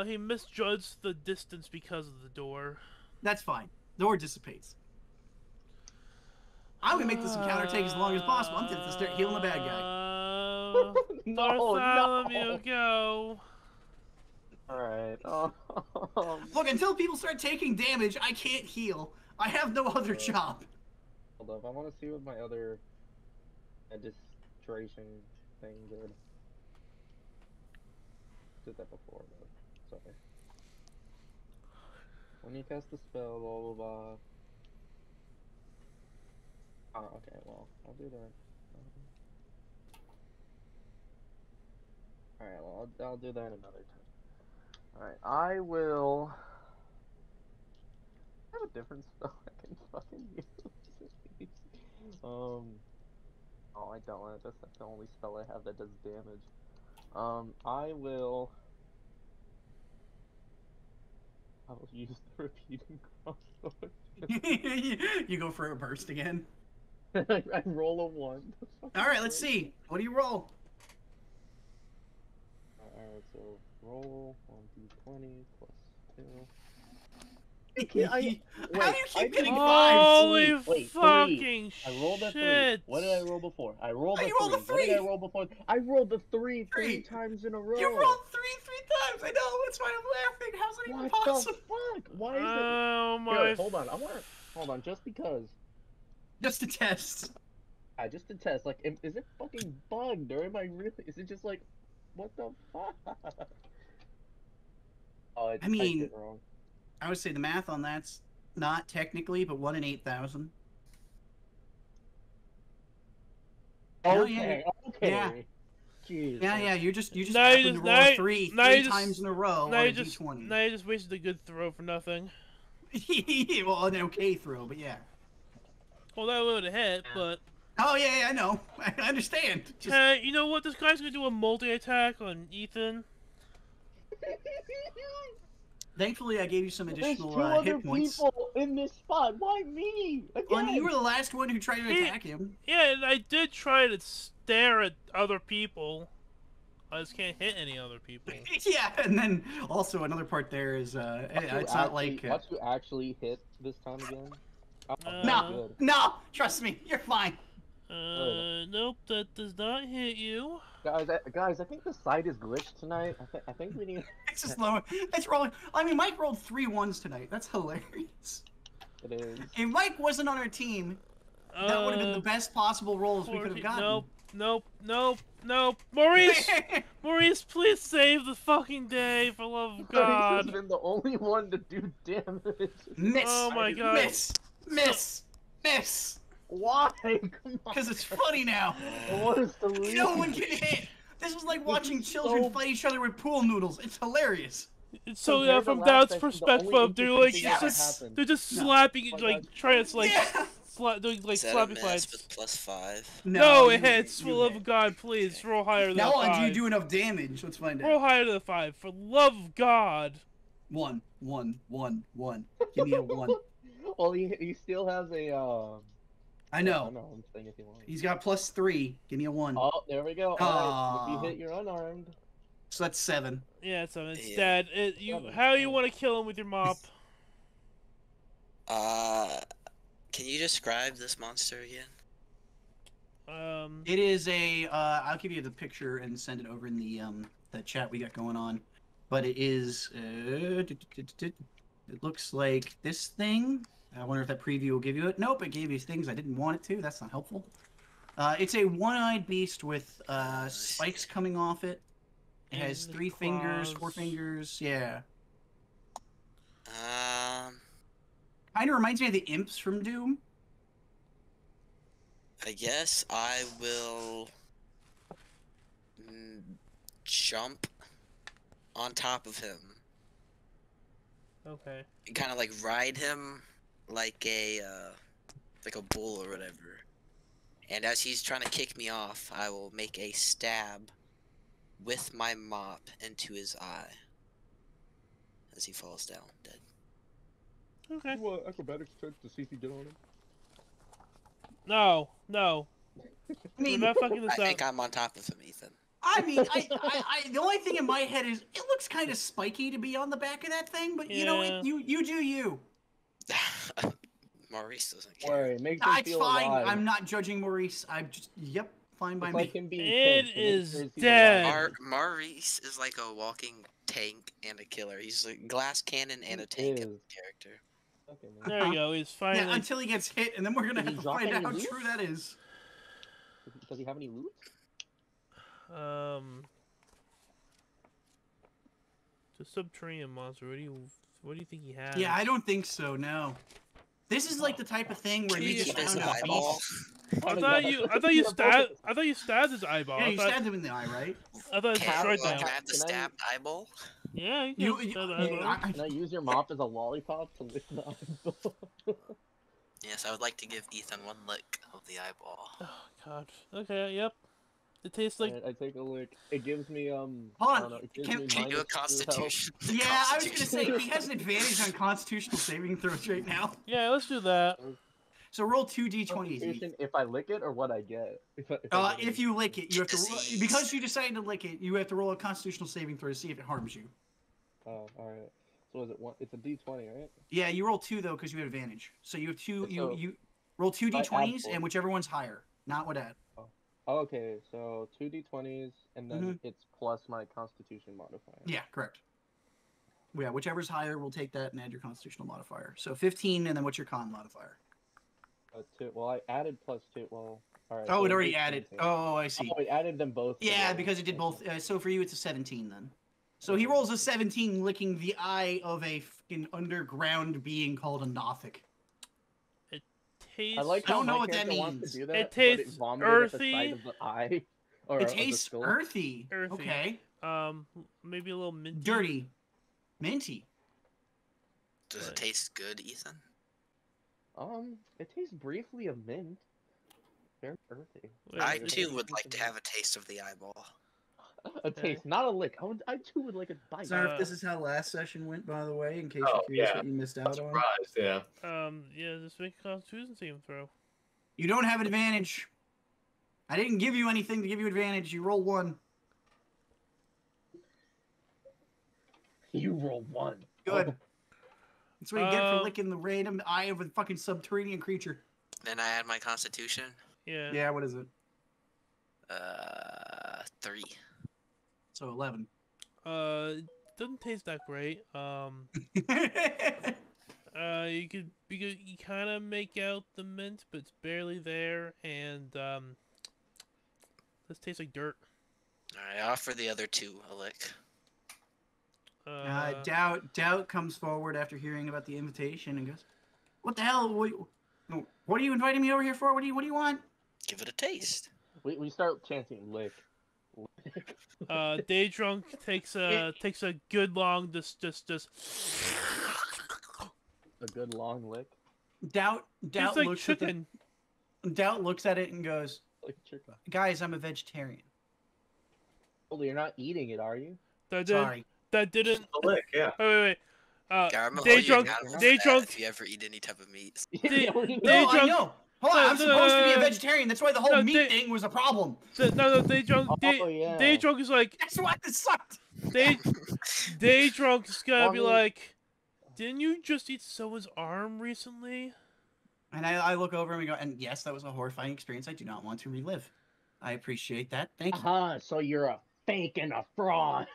he misjudged the distance because of the door. That's fine. Door dissipates. I'm gonna make this encounter take as long as possible. I'm gonna start healing the bad guy. No, Bartholomew, no. go. Alright. Look, until people start taking damage, I can't heal. I have no other job. Hold up. I want to see what my other registration thing did. Did that before, but sorry. When you cast the spell, blah blah blah. Oh, okay. Well, I'll do that. Alright, well, I'll do that another time. Alright, I will... I have a different spell I can fucking use. Oh, I don't. That's the only spell I have that does damage. I will use the repeating crossbow. You go for a burst again. I roll a 1. Alright, let's see. What do you roll? Alright, so roll 1d20 plus 2. How do you keep getting Holy fives? Wait, fucking I rolled a 3. shit! What did I roll before? I rolled a Oh, 3. you rolled a What did I 3. roll before? I rolled the 3 Three. times in a row. You rolled three times. I know. That's why I'm laughing. How's it even What possible? the fuck? Why is it? Oh my! Here, hold on. Hold on. Just because. Just a test. Just to test. Like, is it fucking bugged or am I really? Is it just like, what the fuck? Oh, I mean- typed it wrong. I would say the math on that's not technically, but 1 in 8,000. Okay. Okay. Yeah. Jeez. Yeah. You just Now you happened to just- roll now a you- three now you just- times in a row Now on you a just D20. now you just wasted a good throw for nothing. Well, an okay throw, but yeah. Well, that would have hit, but Oh yeah, I know. I understand. Just... Hey, you know what? This guy's gonna do a multi-attack on Ethan. Thankfully, I gave you some There's additional two other hit points. people in this spot. Why me? Again. Well, I mean, you were the last one who tried to attack him. Yeah, and I did try to stare at other people. I just can't hit any other people. Yeah, and then also another part there is it's not like Watch you actually hit this time again. Oh, no, good. no, trust me, you're fine. Nope, that does not hit you. Guys, I think the site is glitched tonight. I think we need. It's just low. It's rolling. I mean, Mike rolled 3 1s tonight. That's hilarious. It is. If Mike wasn't on our team, that would have been the best possible rolls we could have gotten. Nope. Maurice! Maurice, please save the fucking day, for love of God. He's been the only one to do damage. Miss! Oh my God. Miss! Why? Come on. Because it's funny now. What is the lead? No one can hit! This was like watching children fight each other with pool noodles. It's hilarious. So yeah, from Dad's perspective, they're like they're just slapping, like trying to like doing like slapping fights. With +5. No, it hits. For love of God, please roll higher than now 5. Now, do you do enough damage? Let's find out. Roll higher than 5. For love of God. 1. Give me a 1. Well, he still has a. I know. No, I'm saying if you want. He's got +3. Give me a 1. Oh, there we go. All right. If you hit, you're unarmed. So that's 7. Yeah, so it's Dad. How you want to kill him with your mop? Can you describe this monster again? It is a. I'll give you the picture and send it over in the chat we got going on. But it is. It looks like this thing. I wonder if that preview will give you it. Nope, it gave you things I didn't want it to. That's not helpful. It's a one-eyed beast with spikes coming off it. It has 3 fingers, 4 fingers. Yeah. Kind of reminds me of the imps from Doom. I guess I will jump on top of him. Okay. And kind of like ride him like a bull or whatever. And as he's trying to kick me off, I will make a stab with my mop into his eye as he falls down dead. Okay. You want acrobatics check to see if you get on him? No. I mean, we're not fucking this up. I think I'm on top of him, Ethan. I mean, I the only thing in my head is it looks kind of spiky to be on the back of that thing, but you know what? You do you. Maurice doesn't Don't care. worry, make them It's feel fine. alive. I'm not judging Maurice. I'm just fine by It's me. like him being It pinched, is so make sure he's dead. alive. Maurice is like a walking tank and a killer. He's a glass cannon and a tank character. Okay, man. There you go. He's finally. Yeah, until he gets hit, and then we're gonna Did he have to drop find any out how loot? true that is. Does he have any loot? The subterranean monster. What do you think he has? Yeah, I don't think so. No. This is like the type of thing where Can you you just keep his found a eyeball? beast. I thought you stabbed his eyeball. Yeah, you stabbed him in the eye, right? I thought it was right Can now. I have the stabbed eyeball? Yeah, you You- can stab the you- eyeball. Can I use your mop as a lollipop to lick the eyeball? Yes, I would like to give Ethan 1 lick of the eyeball. Oh God. Okay. Yep. It tastes like. Alright, I take a lick. It gives me Hold I on, don't know, it gives can- me Can you do a -2 health. constitution? Yeah, I was gonna say he has an advantage on constitutional saving throws right now. Yeah, let's do that. So roll 2 d20s. Constitution if I lick it or what I get. If If you lick it, you have to roll, Disease. because you decided to lick it. You have to roll a constitutional saving throw to see if it harms you. Oh, alright. So is it one? It's a D20, right? Yeah, you roll 2 though because you have advantage. So you have 2. So- You roll 2 I add d20s, 4. and whichever one's higher, not what add. Oh, okay, so 2 D20s and then it's plus my Constitution modifier. Yeah, correct. Yeah, whichever's higher, we'll take that and add your constitutional modifier. So 15, and then what's your con modifier? 2. Well, I added +2. Well, alright. Oh, so it already it's added. 18. Oh, I see. Oh, it added them both. Yeah, together. because it did both. So for you, it's a 17 then. So he rolls a 17, licking the eye of a fucking underground being called a Nothic. Tastes. I like I how don't know my what that character wants means. to do that, It but it tastes vomited at the earthy. side of the eye. Or It of the tastes skull. earthy. Earthy. Okay. Maybe a little minty. Dirty. Minty. Does it taste good, Ethan? It tastes briefly of mint. very earthy. I too would like to have a taste of the eyeball. A taste, not a lick. I too would like a bite. Zarf, this is how last session went, by the way, in case Oh, you're curious yeah. what you missed I'm out on. surprised, yeah. Yeah, just make a Constitution saving throw. You don't have advantage. I didn't give you anything to give you advantage. You roll 1. You roll 1. Good. That's what you get for licking the random eye of a fucking subterranean creature. Then I add my Constitution. Yeah. Yeah, what is it? 3. So 11. It doesn't taste that great. You kind of make out the mint, but it's barely there, and this tastes like dirt. Alright, I offer the other 2 a lick. Doubt comes forward after hearing about the invitation and goes, "What the hell? What are you inviting me over here for? What do you want?" Give it a taste. We start chanting lick. Day Drunk takes a good long A good long lick. Doubt It's like looks chicken. Doubt looks at it and goes, Like chicken. "Guys, I'm a vegetarian." Well, you're not eating it, are you? Sorry. That didn't. A lick, yeah. Wait. Day Drunk. If you ever eat any type of meat. Day No, I Drunk. know. Hold on, I'm supposed to be a vegetarian. That's why the whole meat thing was a problem. Day Drunk. Oh, yeah. Day Drunk is like. That's why this sucked. Day Drunk is gonna be Well, like, didn't you just eat someone's arm recently? And I look over and we go, and yes, that was a horrifying experience I do not want to relive. I appreciate that. Thank you. So you're a fake and a fraud.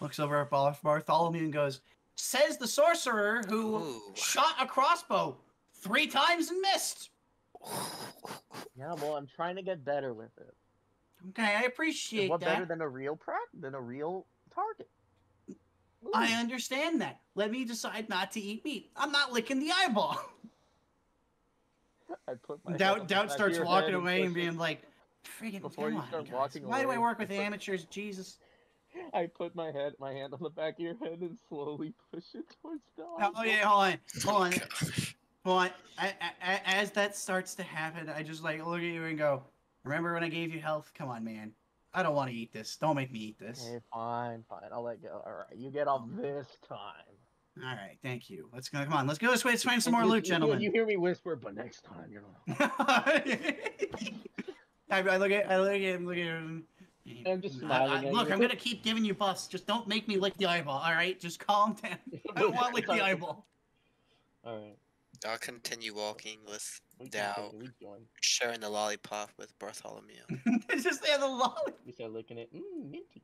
Looks over at Bartholomew and goes, "Says the sorcerer who shot a crossbow 3 times and missed." Yeah, well, I'm trying to get better with it. Okay, I appreciate What that. better than a real target? I understand that. Let me decide not to eat meat. I'm not licking the eyeball. I put my Doubt starts walking away and being like, "Freaking Before come you on, start guys. walking Why do I away, work with amateurs? Jesus." I put my hand on the back of your head and slowly push it towards the Oh yeah, hold on. As that starts to happen, I just like look at you and go, "Remember when I gave you health? Come on, man. I don't want to eat this. Don't make me eat this." Okay, fine. I'll let go. All right, you get off this time. All right, thank you. Let's go. Come on, let's go this way. Let's find some more loot, gentlemen. You hear me whisper, but next time you're not. I look at him. I'm just smiling. Look, I'm gonna keep giving you buffs. Just don't make me lick the eyeball. All right, just calm down. I don't want to lick the eyeball. All right. I'll continue walking with We Doubt, join. sharing the lollipop with Bartholomew. It's just they have the lollipop. We start licking it. Minty.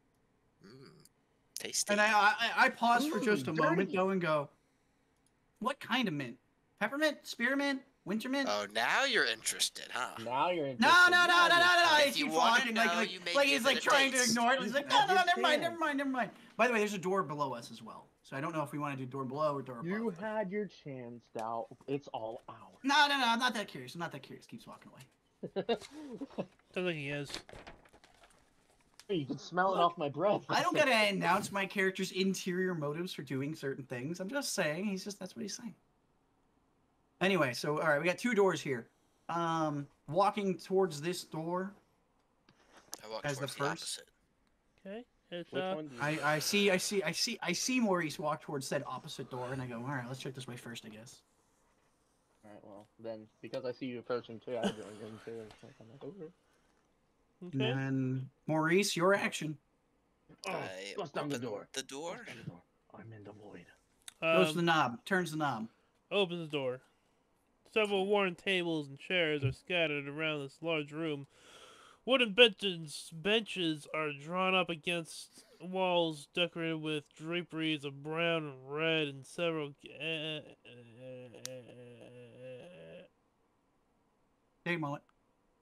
Tasty. And I pause for just a dirty. moment though and go, "What kind of mint? Peppermint? Spearmint? Wintermint?" Oh, now you're interested, huh? Now you're in. No. If you wanted to know, you may Like he's give like it a trying to taste. ignore it. He's like, no, Understand. never mind. By the way, there's a door below us as well. So I don't know if we want to do door below or door above. You had your chance, Doubt. It's all out. No. I'm not that curious. Keeps walking away. Sounds like he is. You can smell it off my breath. I don't gotta announce my character's interior motives for doing certain things. I'm just saying. That's what he's saying. Anyway, so all right, we got 2 doors here. Walking towards this door. I walk as the towards first. Okay. It's Which one do you I see Maurice walk towards said opposite door, and I go, all right, let's check this way first, I guess. All right, well then, because I see you approaching too, I join in too. I'm like, okay. And then Maurice, your action. I Bust down the open door. The door. Bust down the door. I'm in the void. Goes to the knob. Turns the knob. Opens the door. Several worn tables and chairs are scattered around this large room. Wooden benches are drawn up against walls decorated with draperies of brown and red, and several Take a moment.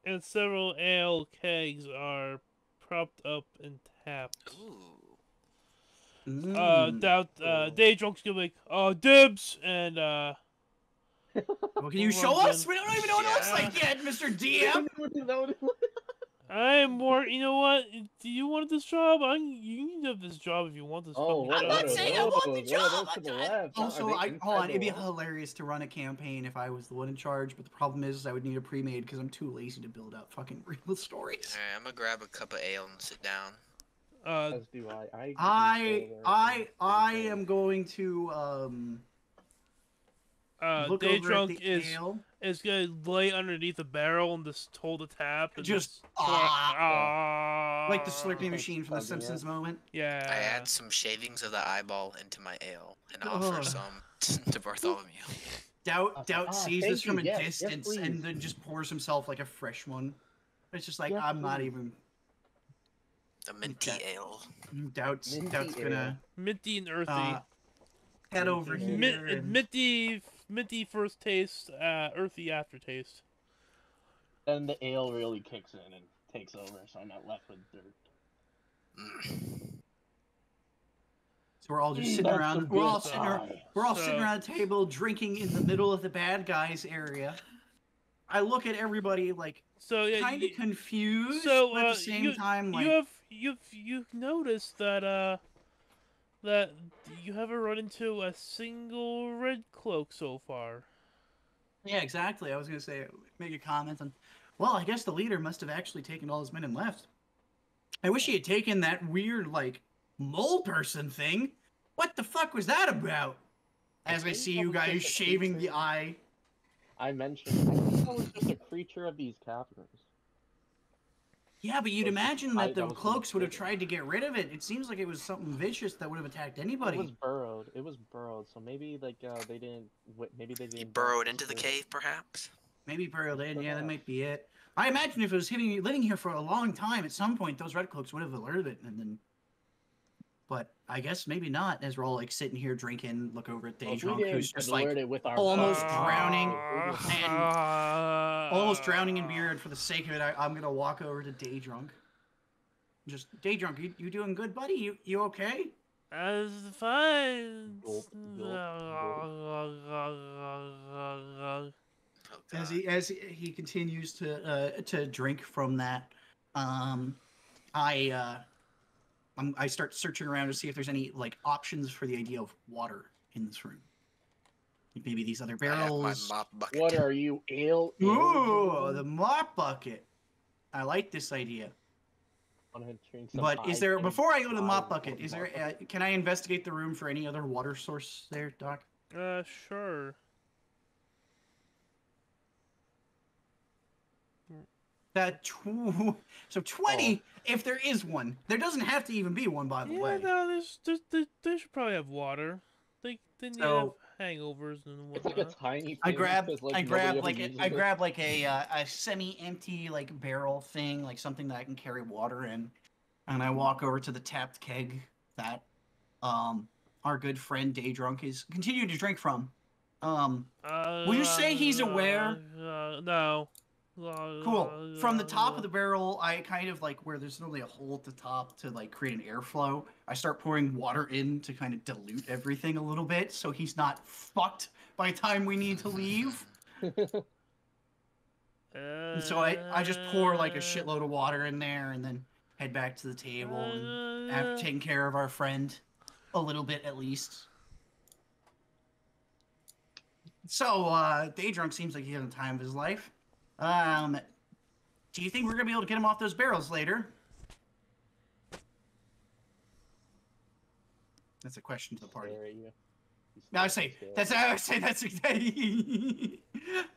and several ale kegs are propped up and tapped. Mm. Day Drunk's gonna be like, dibs, and Well, can you show us? We don't even know what it looks like yet, Mr. DM. I'm more. You know what? Do you want this job? You can have this job if you want this Oh, fucking I'm job. not saying I want the what are job. those to the left? Also, Are they hold on. inside It'd be the wall? hilarious to run a campaign if I was the one in charge, but the problem is I would need a pre-made because I'm too lazy to build out fucking real stories. Alright, I'm gonna grab a cup of ale and sit down. As do I. I am going to look Day over at drunk the is ale. gonna lay underneath a barrel and just hold the tap and Just like the Slurpee machine from The Chugging Simpsons it. moment. Yeah. I add some shavings of the eyeball into my ale and offer some to Bartholomew. Doubt sees thank this from you. a Yes, distance please. and then just pours himself like a fresh one. It's just like Yes, I'm not please. even. The minty ale. Doubt's Minty gonna Minty and earthy. head over here. and- Minty first taste, earthy aftertaste. Then the ale really kicks in and takes over, so I'm not left with dirt. So we're all just sitting That's around. some We're all good sitting around. stuff. We're all sitting around a table drinking in the middle of the bad guys area. I look at everybody like kind of confused, but at the same time like you've noticed that that you haven't run into a single red cloak so far. yeah, exactly. I was gonna say make a comment on. Well, I guess the leader must have actually taken all his men and left. I wish he had taken that weird like mole person thing. What the fuck was that about? As I see you guys shaving the eye. I mentioned that was just a creature of these caverns. Yeah, but you'd But imagine that the that was cloaks would have trigger. tried to get rid of it. It seems like it was something vicious that would have attacked anybody. It was burrowed. So maybe like they didn't. Maybe they didn't. You burrowed into the cave, perhaps? Maybe burrowed in. Yeah, that might be it. I imagine if it was living here for a long time, at some point those red cloaks would have alerted it, and then. But I guess maybe not. As we're all like sitting here drinking, look over at Day Drunk, who's just like almost drowning in beer. And for the sake of it, I'm gonna walk over to Day Drunk. Just Day Drunk, you doing good, buddy? You okay? Fine. As he continues to drink from that, I start searching around to see if there's any like options for the idea of water in this room. Like maybe these other barrels. I have my mop bucket. What are you, ale? Ooh, the mop bucket. I like this idea. But is there, before I go to the mop bucket, is there? Can I investigate the room for any other water source there, Doc? Sure. So 20, if there is one. There doesn't have to even be one, by the way. No, they should probably have water. They need to have hangovers and whatnot. It's like a tiny thing. I grab like a semi-empty like barrel thing, like something that I can carry water in, and I walk over to the tapped keg that our good friend Day Drunk is continuing to drink from. Will you say he's aware? No. Cool. From the top of the barrel, I kind of like where there's only a hole at the top to like create an airflow. I start pouring water in to kind of dilute everything a little bit, so he's not fucked by the time we need to leave. And so I just pour like a shitload of water in there and then head back to the table and after taking care of our friend a little bit at least. So Day Drunk seems like he's having the time of his life. Do you think we're gonna be able to get him off those barrels later? That's a question to the party. I say that's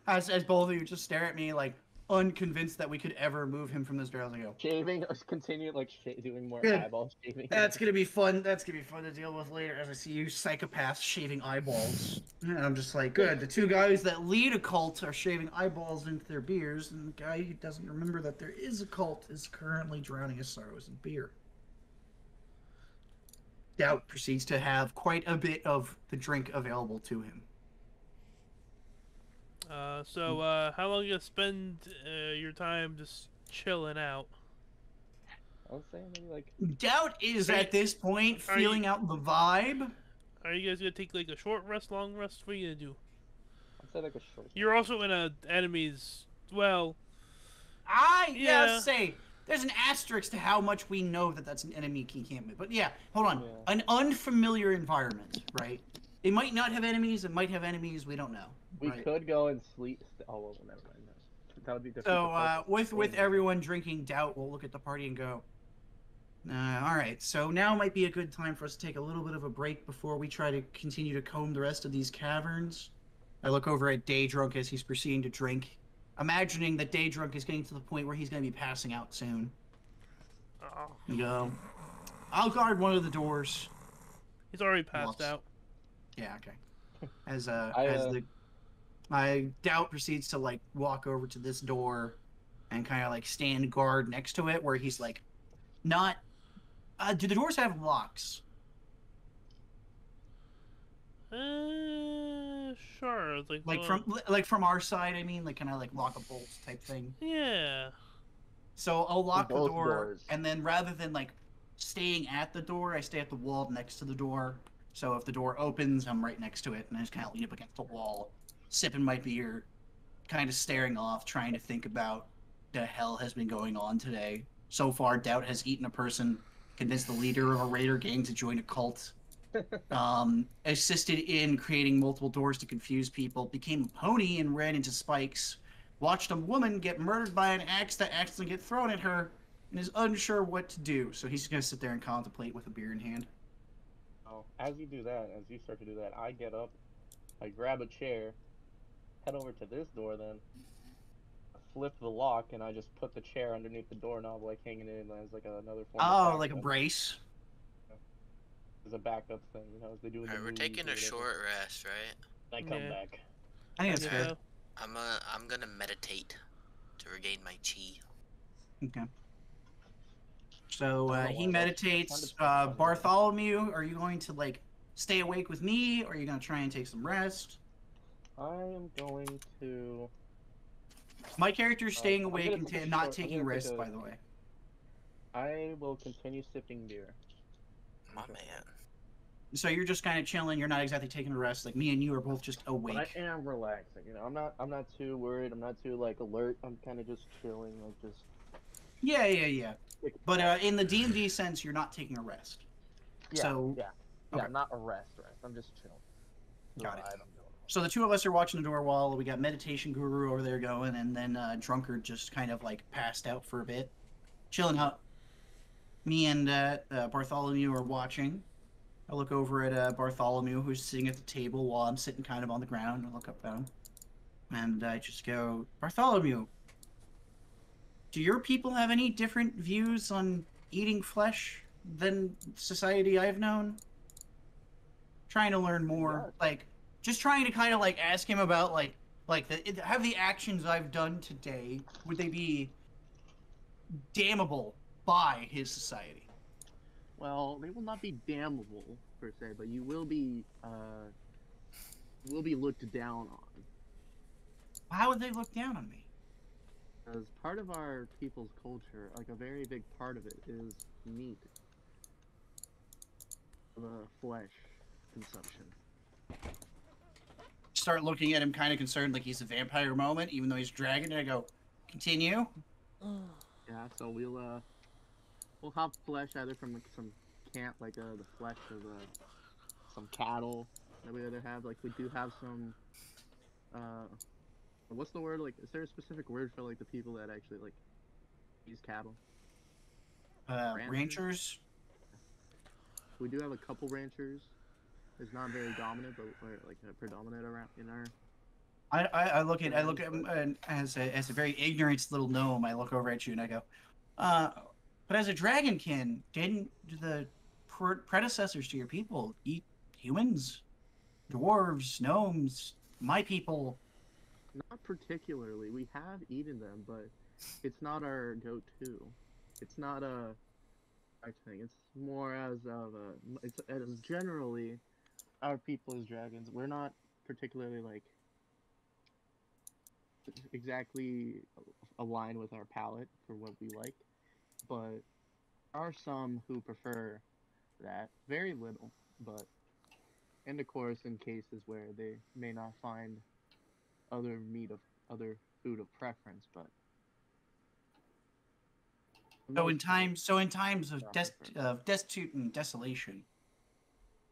as both of you just stare at me like unconvinced that we could ever move him from those barrels. I go shaving or continue like doing more eyeball shaving. That's gonna be fun. That's gonna be fun to deal with later as I see you psychopaths shaving eyeballs. And I'm just like, good. The two guys that lead a cult are shaving eyeballs into their beers, and the guy who doesn't remember that there is a cult is currently drowning his sorrows in beer. Doubt proceeds to have quite a bit of the drink available to him. So how long you gonna spend your time just chilling out? I was saying maybe like. Doubt is at this point feeling out the vibe. Are you guys gonna take like a short rest, long rest? What are you gonna do? I'd say like a short. You're also in a enemy's. Well. Say there's an asterisk to how much we know that that's an enemy encampment. But yeah, hold on. Yeah. An unfamiliar environment, right? It might not have enemies. It might have enemies. We don't know. We right? could go and sleep. Oh, well, never mind. No. That would be defeat the So purpose with of with staying there. everyone drinking doubt, we'll look at the party and go. All right. So now might be a good time for us to take a little bit of a break before we try to continue to comb the rest of these caverns. I look over at Daydrunk as he's proceeding to drink, imagining that Daydrunk is getting to the point where he's going to be passing out soon. Oh, And go. I'll guard one of the doors. he's already passed Lost. out. Yeah. Okay. My doubt proceeds to like walk over to this door and kind of like stand guard next to it, where he's like, not. Do the doors have locks? Sure. Like from our side, I mean, like kind of like lock a bolt type thing. Yeah. So I'll lock the Both door, doors. and then rather than like staying at the door, I stay at the wall next to the door. So if the door opens, I'm right next to it, and I just kind of lean up against the wall, sipping my beer, kind of staring off, trying to think about the hell has been going on today. So far, Doubt has eaten a person, convinced the leader of a raider gang to join a cult, assisted in creating multiple doors to confuse people, became a pony and ran into spikes, watched a woman get murdered by an axe that accidentally get thrown at her, and is unsure what to do. So he's going to sit there and contemplate with a beer in hand. Oh, as you do that, as you start to do that, I get up, I grab a chair, head over to this door then, flip the lock, and I just put the chair underneath the doorknob, like hanging it in as like another form of Oh, like a backup. brace. As a backup thing, you know, as they do in the Alright, we're movies taking or a whatever. short rest, right? I come Yeah. back. I think that's Yeah. fair. I'm gonna meditate to regain my chi. Okay. So I don't know he why, that's meditates. 100% Bartholomew, are you going to like stay awake with me, or are you going to try and take some rest? I am going to. My character's staying I'm awake gonna and take a not short- I'm taking gonna take risks, a- by the way. I will continue sipping beer. My man. So you're just kind of chilling. You're not exactly taking a rest. Like me and you are both just But awake. I am relaxing. You know, I'm not too worried. I'm not too like alert. I'm kind of just chilling, like just. Yeah. But in the D&D sense, you're not taking a rest. Yeah, So yeah, okay. not a rest. I'm just chilling. Got it. I don't know. So the two of us are watching the door wall. We got meditation guru over there going, and then drunkard just kind of like passed out for a bit, chilling out. Me and Bartholomew are watching. I look over at Bartholomew, who's sitting at the table while I'm sitting kind of on the ground. I look up at him, and I just go, Bartholomew, do your people have any different views on eating flesh than society I've known? Trying to learn more, like, just trying to kind of like ask him about have the actions I've done today, would they be damnable by his society? Well, they will not be damnable per se, but you will be looked down on. How would they look down on me? As part of our people's culture, like a very big part of it is meat, the flesh consumption. Start looking at him kind of concerned, like he's a vampire moment, even though he's a dragon. And I go, continue. Yeah, so we'll have flesh either from like, some camp, like the flesh of some cattle that we either have. Like we do have some. What's the word? Like, is there a specific word for like the people that actually like use cattle? Ranchers. We do have a couple ranchers. It's not very dominant, but we're like predominant around in our. I look at him as a very ignorant little gnome. I look over at you and I go, but as a dragonkin, didn't the predecessors to your people eat humans, dwarves, gnomes, my people? Not particularly. We have eaten them, but it's not our go-to. It's not a our thing. It's more as of a. It's as generally our people as dragons. We're not particularly like exactly aligned with our palate for what we like, but there are some who prefer that. Very little, but and of course in cases where they may not find other food of preference, but So in times of destitute and desolation,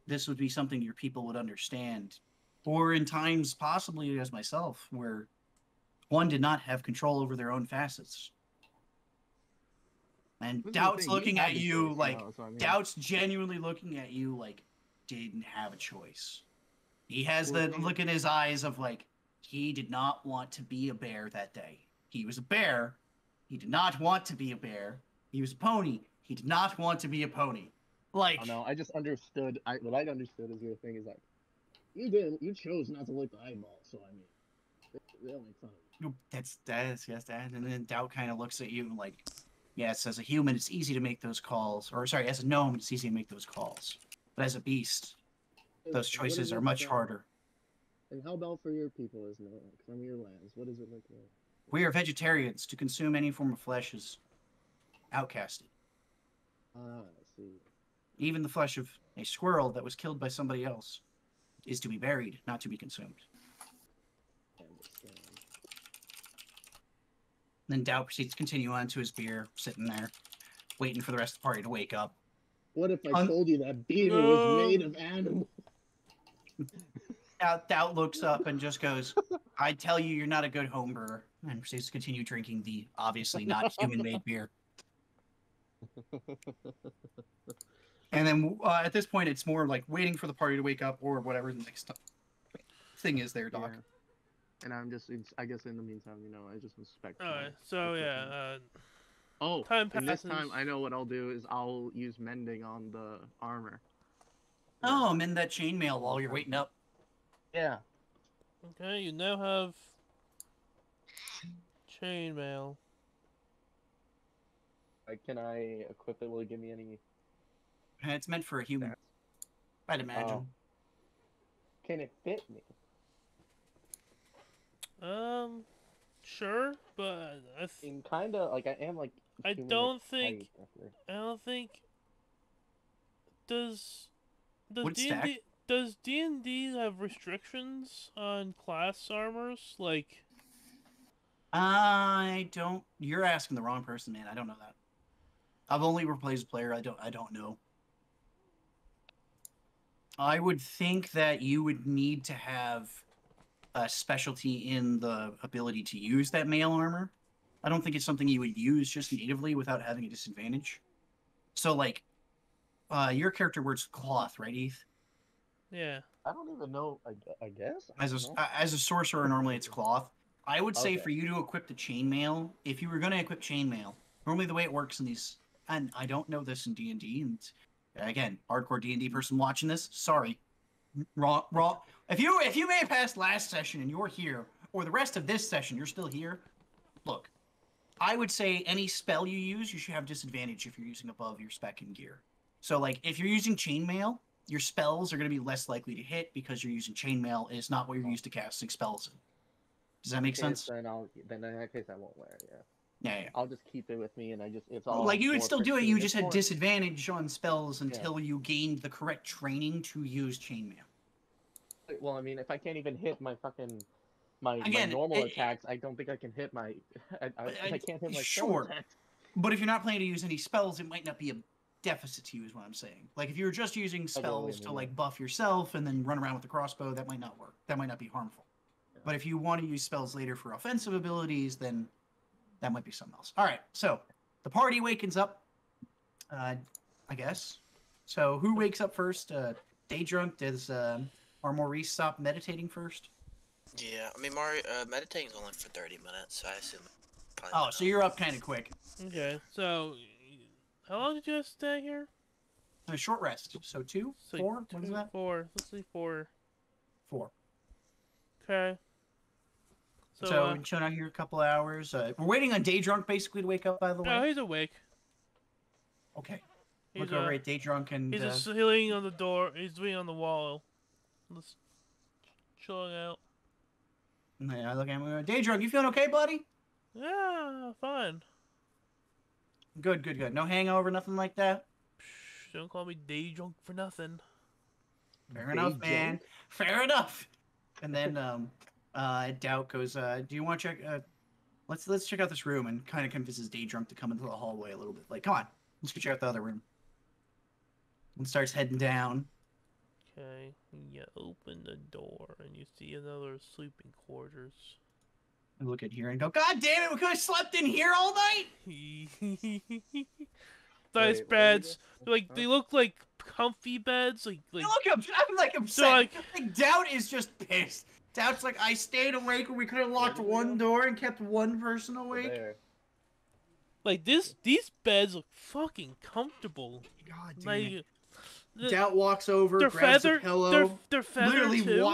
this would be something your people would understand. Or in times, possibly as myself, where one did not have control over their own facets. And Doubt's looking at you like, Doubt's genuinely looking at you like, didn't have a choice. He has the look in his eyes of like, he did not want to be a bear that day. He was a bear. He did not want to be a bear. He was a pony. He did not want to be a pony. Like, oh no, I just understood. What I understood is your thing is like, you chose not to lick the eyeball, so I mean, they'll make fun of you. Yes, and then Doubt kind of looks at you like, yes, as a human, it's easy to make those calls. Or sorry, as a gnome, it's easy to make those calls. But as a beast, those choices are much harder. And how about for your people, isn't it? Like, from your lands, what is it like? We are vegetarians. To consume any form of flesh is outcasted. Ah, I see. Even the flesh of a squirrel that was killed by somebody else is to be buried, not to be consumed. I understand. Then Doubt proceeds to continue on to his beer, sitting there, waiting for the rest of the party to wake up. What if I told you that beaver was made of animals? Doubt looks up and just goes, I tell you, you're not a good home brewer. And proceeds to continue drinking the obviously not human-made beer. And then at this point, it's more like waiting for the party to wake up or whatever the next thing is there, Doc. Yeah. And I'm just, I guess in the meantime, I just inspect. Alright, so yeah. Time passes. And this time, I know what I'll do is I'll use mending on the armor. Oh, mend that chainmail while you're waiting up. Yeah. Okay, you now have chainmail. Can I equip it? Will it give me any? It's meant for a human. I'd imagine. Oh. Can it fit me? Sure, but kind of like I am like. I don't think. Does D&D have restrictions on class armors? Like, I don't. You're asking the wrong person, man. I don't know that. I've only replaced a player. I don't know. I would think that you would need to have a specialty in the ability to use that mail armor. I don't think it's something you would use just natively without having a disadvantage. So, like, your character wears cloth, right, Eth? Yeah. I don't even know. I guess. As a sorcerer, normally it's cloth. I would say for you to equip the chainmail, if you were going to equip chainmail, normally the way it works in these, and I don't know this in D&D, and again, hardcore D&D person watching this, sorry, wrong. If you made it past last session and you're here, or the rest of this session you're still here, look, I would say any spell you use, you should have disadvantage if you're using above your spec and gear. So, like, if you're using chainmail, your spells are going to be less likely to hit because you're used chainmail, and it's not what you're used to casting spells in. Does that make sense? Then in that case I won't wear it. Yeah. I'll just keep it with me, and it's all like you would still do it. You just had disadvantage on spells until you gained the correct training to use chainmail. Well, I mean, if I can't even hit my fucking my normal attacks, I don't think I can hit my. I can't hit my spell attacks. But if you're not planning to use any spells, it might not be a deficit to you, is what I'm saying. Like if you were just using spells to like buff yourself and then run around with the crossbow, that might not work. That might not be harmful. Yeah. But if you want to use spells later for offensive abilities, then that might be something else. All right, so the party wakens up, I guess. So who wakes up first? Day drunk? Does our Maurice stop meditating first? Yeah, I mean, meditating's only for 30 minutes, so I assume. So you're up kind of quick. Okay, so how long did you guys stay here? A short rest. So 2? 4? What is that? 4. Let's see, 4. 4. Okay. So we chilling out here a couple hours. We're waiting on Day Drunk basically to wake up, by the way. No, he's awake. Okay. Look over at Day Drunk and... He's just leaning on the door. He's leaning on the wall. Just chilling out. Yeah, I look at him. Day Drunk, you feeling okay, buddy? Yeah, fine. Good. No hangover, nothing like that? Psh, don't call me Day Drunk for nothing. Fair enough, man. Fair enough. And then Doubt goes, do you want to check... let's check out this room, and kind of convinces Day Drunk to come into the hallway a little bit. Like, come on, let's go check out the other room. And starts heading down. Okay, you open the door and you see another sleeping quarters. I look at here and go, God damn it, we could have slept in here all night. Nice beds. Like they look like comfy beds. Like look, I'm like upset. So like Doubt is just pissed. Doubt's like, I stayed awake when we could have locked one door and kept one person awake. Like these beds look fucking comfortable. God damn like, it. Doubt walks over, grabs a pillow. They're feathered literally too.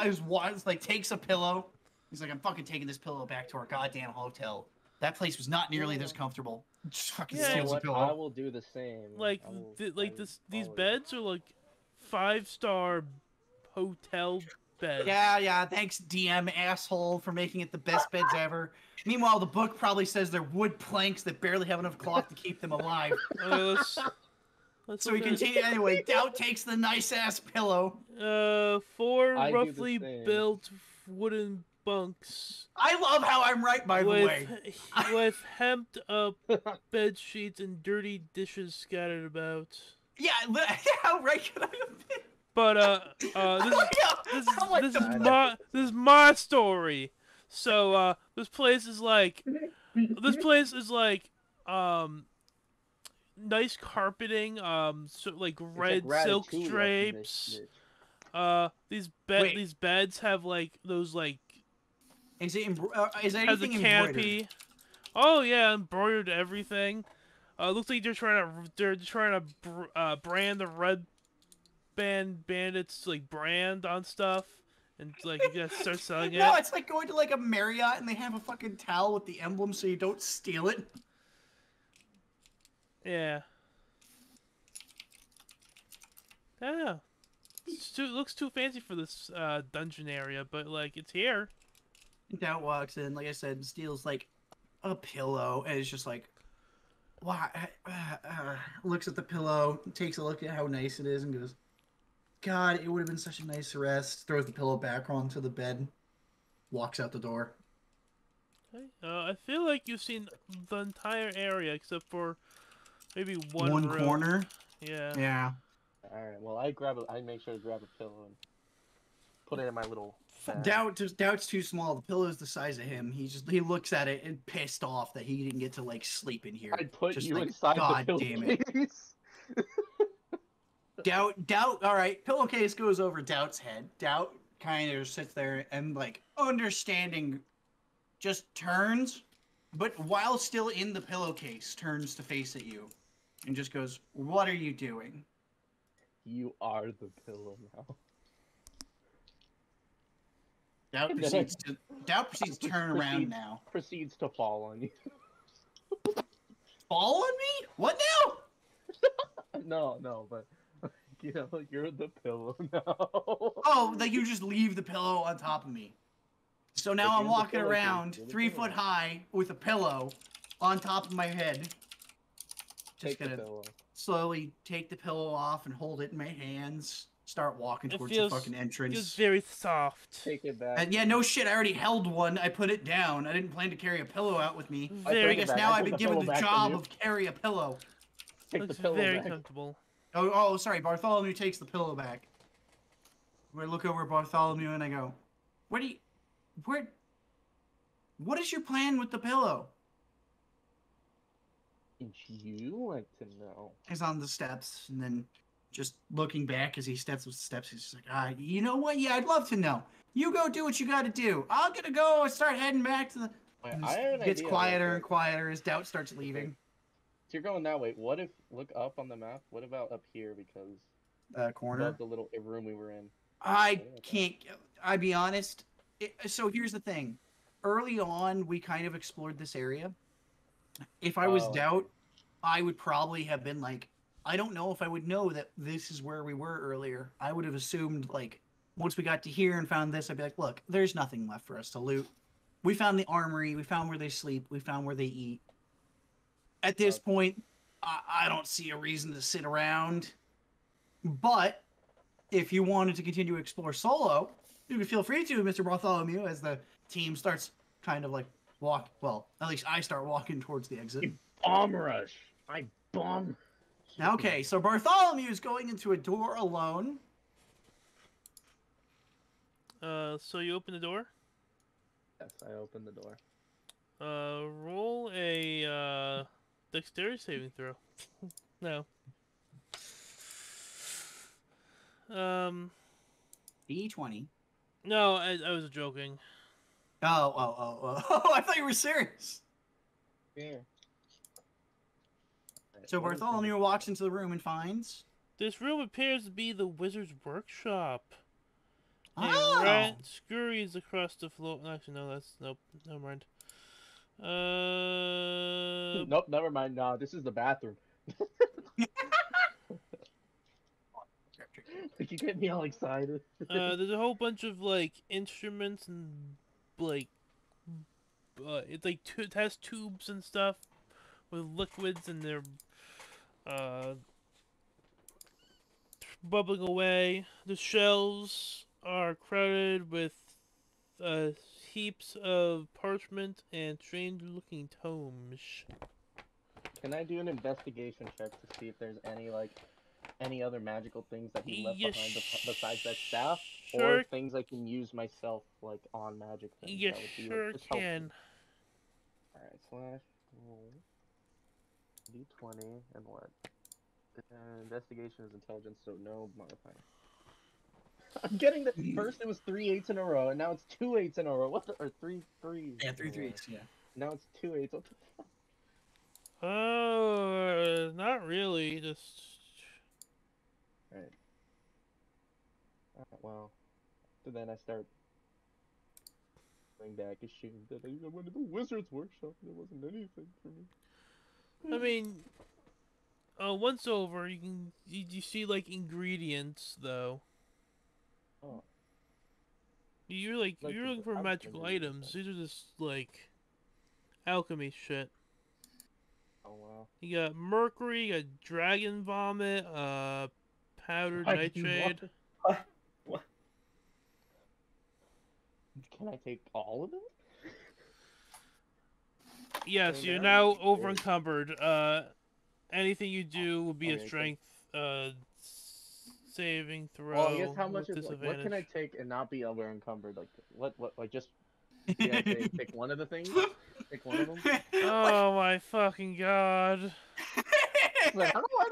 Like takes a pillow. He's like, I'm fucking taking this pillow back to our goddamn hotel. That place was not nearly this comfortable. Just fucking steals a pillow. I will do the same. Like these beds are like 5-star hotel beds. Yeah. Thanks, DM asshole, for making it the best beds ever. Meanwhile, the book probably says they're wood planks that barely have enough cloth to keep them alive. Let's so we continue anyway. Doubt takes the nice ass pillow. 4 roughly built wooden bunks. I love how I'm right, by the way. With hemmed up bed sheets and dirty dishes scattered about. Yeah, how right could I have been? But this is my story. So this place is like nice carpeting, so like red silk drapes. These beds have like those like. Is anything has a canopy? Embroidered? Oh yeah, embroidered everything. Looks like they're trying to brand the Red Bandits like brand on stuff, and like you gotta start selling it. No, it's like going to like a Marriott and they have a fucking towel with the emblem so you don't steal it. Yeah. Yeah. Looks too fancy for this dungeon area, but like it's here. Doubt walks in, like I said, steals like a pillow, and it's just like, wow. Looks at the pillow, takes a look at how nice it is, and goes, God, it would have been such a nice rest. Throws the pillow back onto the bed, walks out the door. Okay. I feel like you've seen the entire area except for maybe one room. Corner. Yeah. Yeah. All right. Well, I make sure to grab a pillow and put it in my little. Doubt's too small. The pillow's the size of him. He looks at it and pissed off that he didn't get to like sleep in here. I'd put just you like, inside God the damn it. Doubt. All right. Pillowcase goes over Doubt's head. Doubt kind of sits there and like understanding, just turns, but while still in the pillowcase, turns to face at you, and just goes, "What are you doing?" You are the pillow now. Doubt proceeds to turn around now. Proceeds to fall on you. Fall on me? What now? No, but you know, you're the pillow now. Oh, that you just leave the pillow on top of me. So now I'm walking around 3 foot high with a pillow on top of my head. Just gonna slowly take the pillow off and hold it in my hands. Start walking towards the fucking entrance. It feels very soft. Take it back. And yeah, no shit, I already held one. I put it down. I didn't plan to carry a pillow out with me. Very I guess now I've been given the job of carry a pillow. Take the pillow very back. comfortable. Oh, sorry. Bartholomew takes the pillow back. I look over at Bartholomew and I go, what is your plan with the pillow? Would you like to know? He's on the steps, and then just looking back as he steps with the steps, he's just like, you know what? Yeah, I'd love to know. You go do what you got to do. I'm gonna go and start heading back to the. It gets quieter and quieter as Doubt starts leaving. So you're going that way. What if look up on the map? What about up here? Because corner, the little room we were in. I can't. I'll be honest. So here's the thing. Early on, we kind of explored this area. If I was Doubt, I would probably have been like, I don't know if I would know that this is where we were earlier. I would have assumed, like, once we got to here and found this, I'd be like, look, there's nothing left for us to loot. We found the armory. We found where they sleep. We found where they eat. At this point, I don't see a reason to sit around. But if you wanted to continue to explore solo, you can feel free to, Mr. Bartholomew, as the team starts kind of like walk. Well, at least I start walking towards the exit. Bomb rush. I bomb. Okay, so Bartholomew is going into a door alone. So you open the door? Yes, I opened the door. Roll a dexterity saving throw. No. D20. No, I was joking. Oh, I thought you were serious. Yeah. So Bartholomew walks into the room and finds... This room appears to be the wizard's workshop. Oh! A rat scurries across the floor. Actually, no, nope, never mind. Nope, never mind. No, this is the bathroom. Like, you get me all excited. There's a whole bunch of like instruments and like, it's like it has tubes and stuff with liquids, and they're bubbling away. The shelves are crowded with heaps of parchment and strange-looking tomes. Can I do an investigation check to see if there's any other magical things that he left behind besides that staff, sure. or things I can use myself like on magic things? You that would be, sure just can. Alright, slash roll D20 and what? Investigation is intelligence, so no modifier. I'm getting the first it was 3 8s in a row, and now it's 2 8s in a row. What the, or 3 3s? Yeah, 3 3s, yeah. Now it's 2 8s. What the fuck? Not really. Just. Right. Well, so then I start going back assumed that I went to the wizard's workshop and there wasn't anything for me. I mean, once over, you see like ingredients though. Oh. You're looking for magical items. These are just like alchemy shit. Oh wow. You got mercury, you got dragon vomit, powdered nightshade. What? Can I take all of them? Yes, you're now over encumbered. Anything you do will be a strength saving throw. Well, I guess how much is disadvantage. what can I take and not be over encumbered? Like what like just yeah, take one of the things? Take one of them? Oh my fucking god. Like, how do I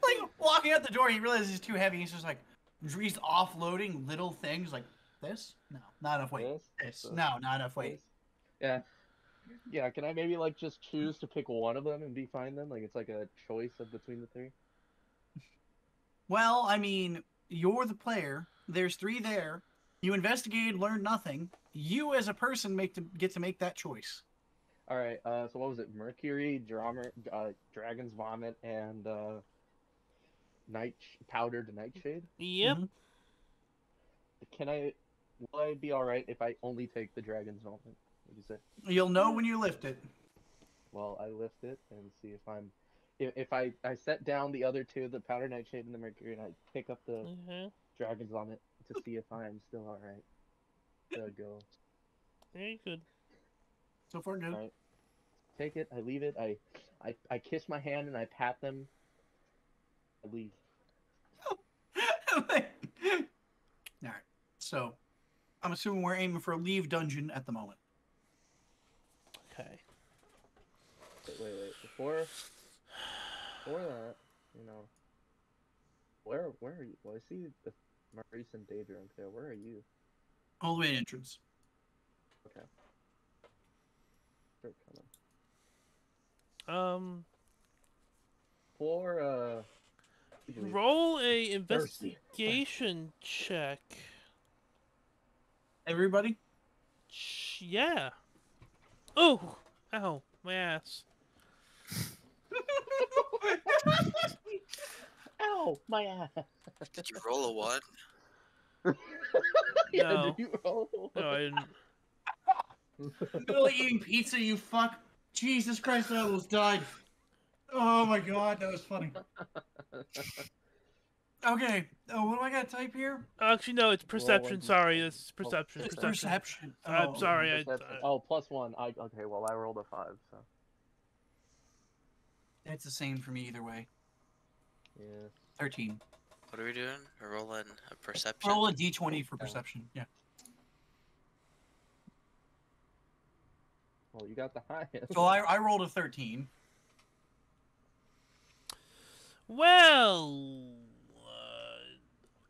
Like, walking out the door, he realizes he's too heavy. He's just like, he's offloading little things like this. No, not enough weight. This. No, not enough weight. Yeah. Yeah, can I maybe like just choose to pick one of them and be fine then? Like it's like a choice of between the three? Well, I mean, you're the player. There's 3 there. You investigated, learned nothing. You as a person get to make that choice. All right. So what was it? Mercury, dragon's vomit, and powdered nightshade. Yep. Mm-hmm. Will I be all right if I only take the dragon's vomit? What do you say? You'll know when you lift it. Well, I lift it and see if I'm. If I set down the other 2, the powdered nightshade and the mercury, and I pick up the dragon's vomit to see if I'm still all right. To go. Very good. So far, good. All right. Take it. I leave it. I kiss my hand and I pat them. I leave. All right. So, I'm assuming we're aiming for a leave dungeon at the moment. Okay. Wait. Before that, you know, where are you? Well, I see the Maurice and Daedra up there. Where are you? All the way to entrance. Okay. Start coming. Roll a investigation check. Everybody? Yeah. Oh! Ow. My ass. Ow! My ass! Did you roll a 1? Yeah, No. did you roll? No, I didn't. Literally eating pizza, you fuck. Jesus Christ, I almost died. Oh my god, that was funny. Okay. Oh, what do I got to type here? Actually, no, it's perception. Sorry, it's Oh, perception. It's Perception. perception. I'm Oh, sorry. Perception. Oh, +1. Okay. Well, I rolled a 5, so. It's the same for me either way. Yeah. 13. What are we doing? We're rolling a perception. Roll a d20 for perception. Yeah. Well, you got the highest. So I rolled a 13. Well,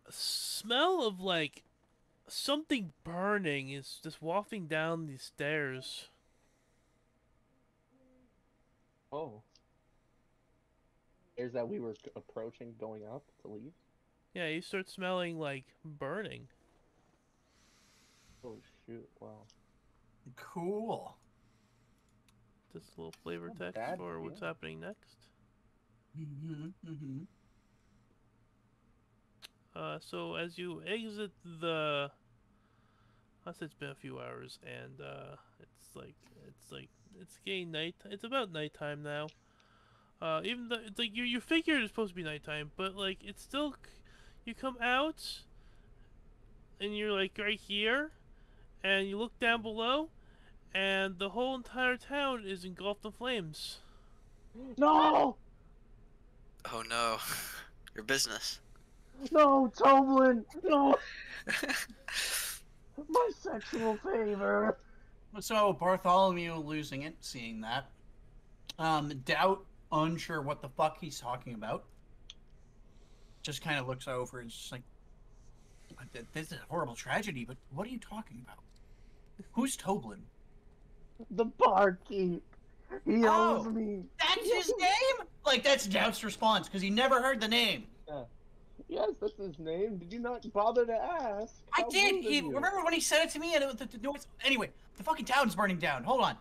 smell of like something burning is just wafting down these stairs. Oh. There's that we were approaching, going up to leave. Yeah, you start smelling like burning. Oh shoot! Wow. Cool. Just a little flavor Not text bad, for what's yeah. happening next. So as you exit the, I said it's been a few hours, and it's getting night. It's about nighttime now. Even though it's like you figure it's supposed to be nighttime, but like it's still, you come out, and you're like right here, and you look down below, and the whole entire town is engulfed in flames. No! Oh no, your business. No, Toblin! No! My sexual favor! So Bartholomew losing it, seeing that. Doubt, unsure what the fuck he's talking about. Just kind of looks over and just like, this is a horrible tragedy, but what are you talking about? Who's Toblin? The barkeep! He owes me! That's his name? Like, that's Doubt's response, because he never heard the name. Yes, that's his name. Did you not bother to ask? I How did! rude of you. Remember when he said it to me and it was the noise? Anyway, the fucking town's burning down. Hold on.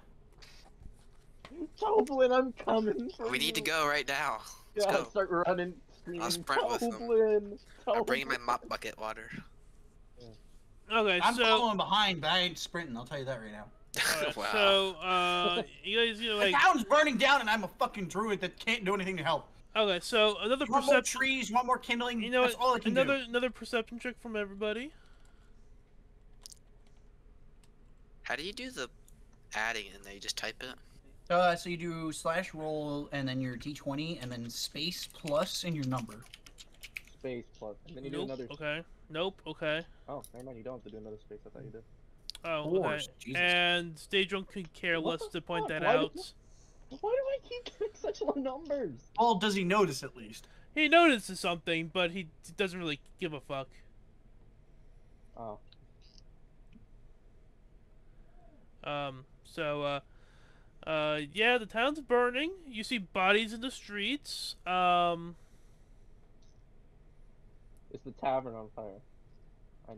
Toblin, I'm coming for We you. need to go right now. Let's Yeah, go. I'll start running, screaming, I'll sprint with them. Toblin! I'm bringing my mop bucket water. Okay, I'm so following behind, but I ain't sprinting. I'll tell you that right now. alright, Wow. so you guys The like town's burning down, and I'm a fucking druid that can't do anything to help. okay, so another You want more perception. trees? You want more kindling? You know That's what? all I can do. Another perception check from everybody. How do you do the adding in there? You just type it? So you do /roll and then your d20 and then space plus and your number. Space plus. And then you do Nope. another. Okay. Nope. Okay. Oh, never mind. You don't have to do another space. I thought you did. Oh, okay. Wars, Jesus. And Stage 1 could care What less the to point fuck? that Why out. Why do I keep getting such low numbers? Well, does he notice at least? He notices something, but he doesn't really give a fuck. Oh. Yeah, the town's burning. You see bodies in the streets. Is the tavern on fire? I'm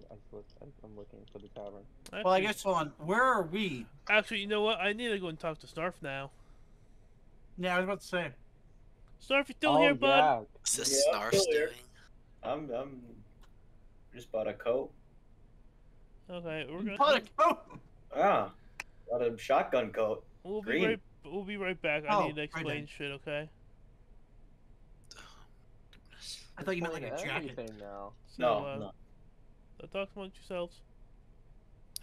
looking for the tavern. Well, I guess hold on. Where are we? Actually, you know what? I need to go and talk to Snarf now. Yeah, I was about to say. Snarf, you still here, bud? Yeah. What's this Yeah, I'm Snarf's still here. doing? I'm just bought a coat. Okay, we're gonna. Put a coat. Ah, got a shotgun coat. We'll be Green. right back. Oh, I need to right explain then. shit. Okay. I thought you meant like a Explain jacket. everything now. So, No. talk amongst yourselves.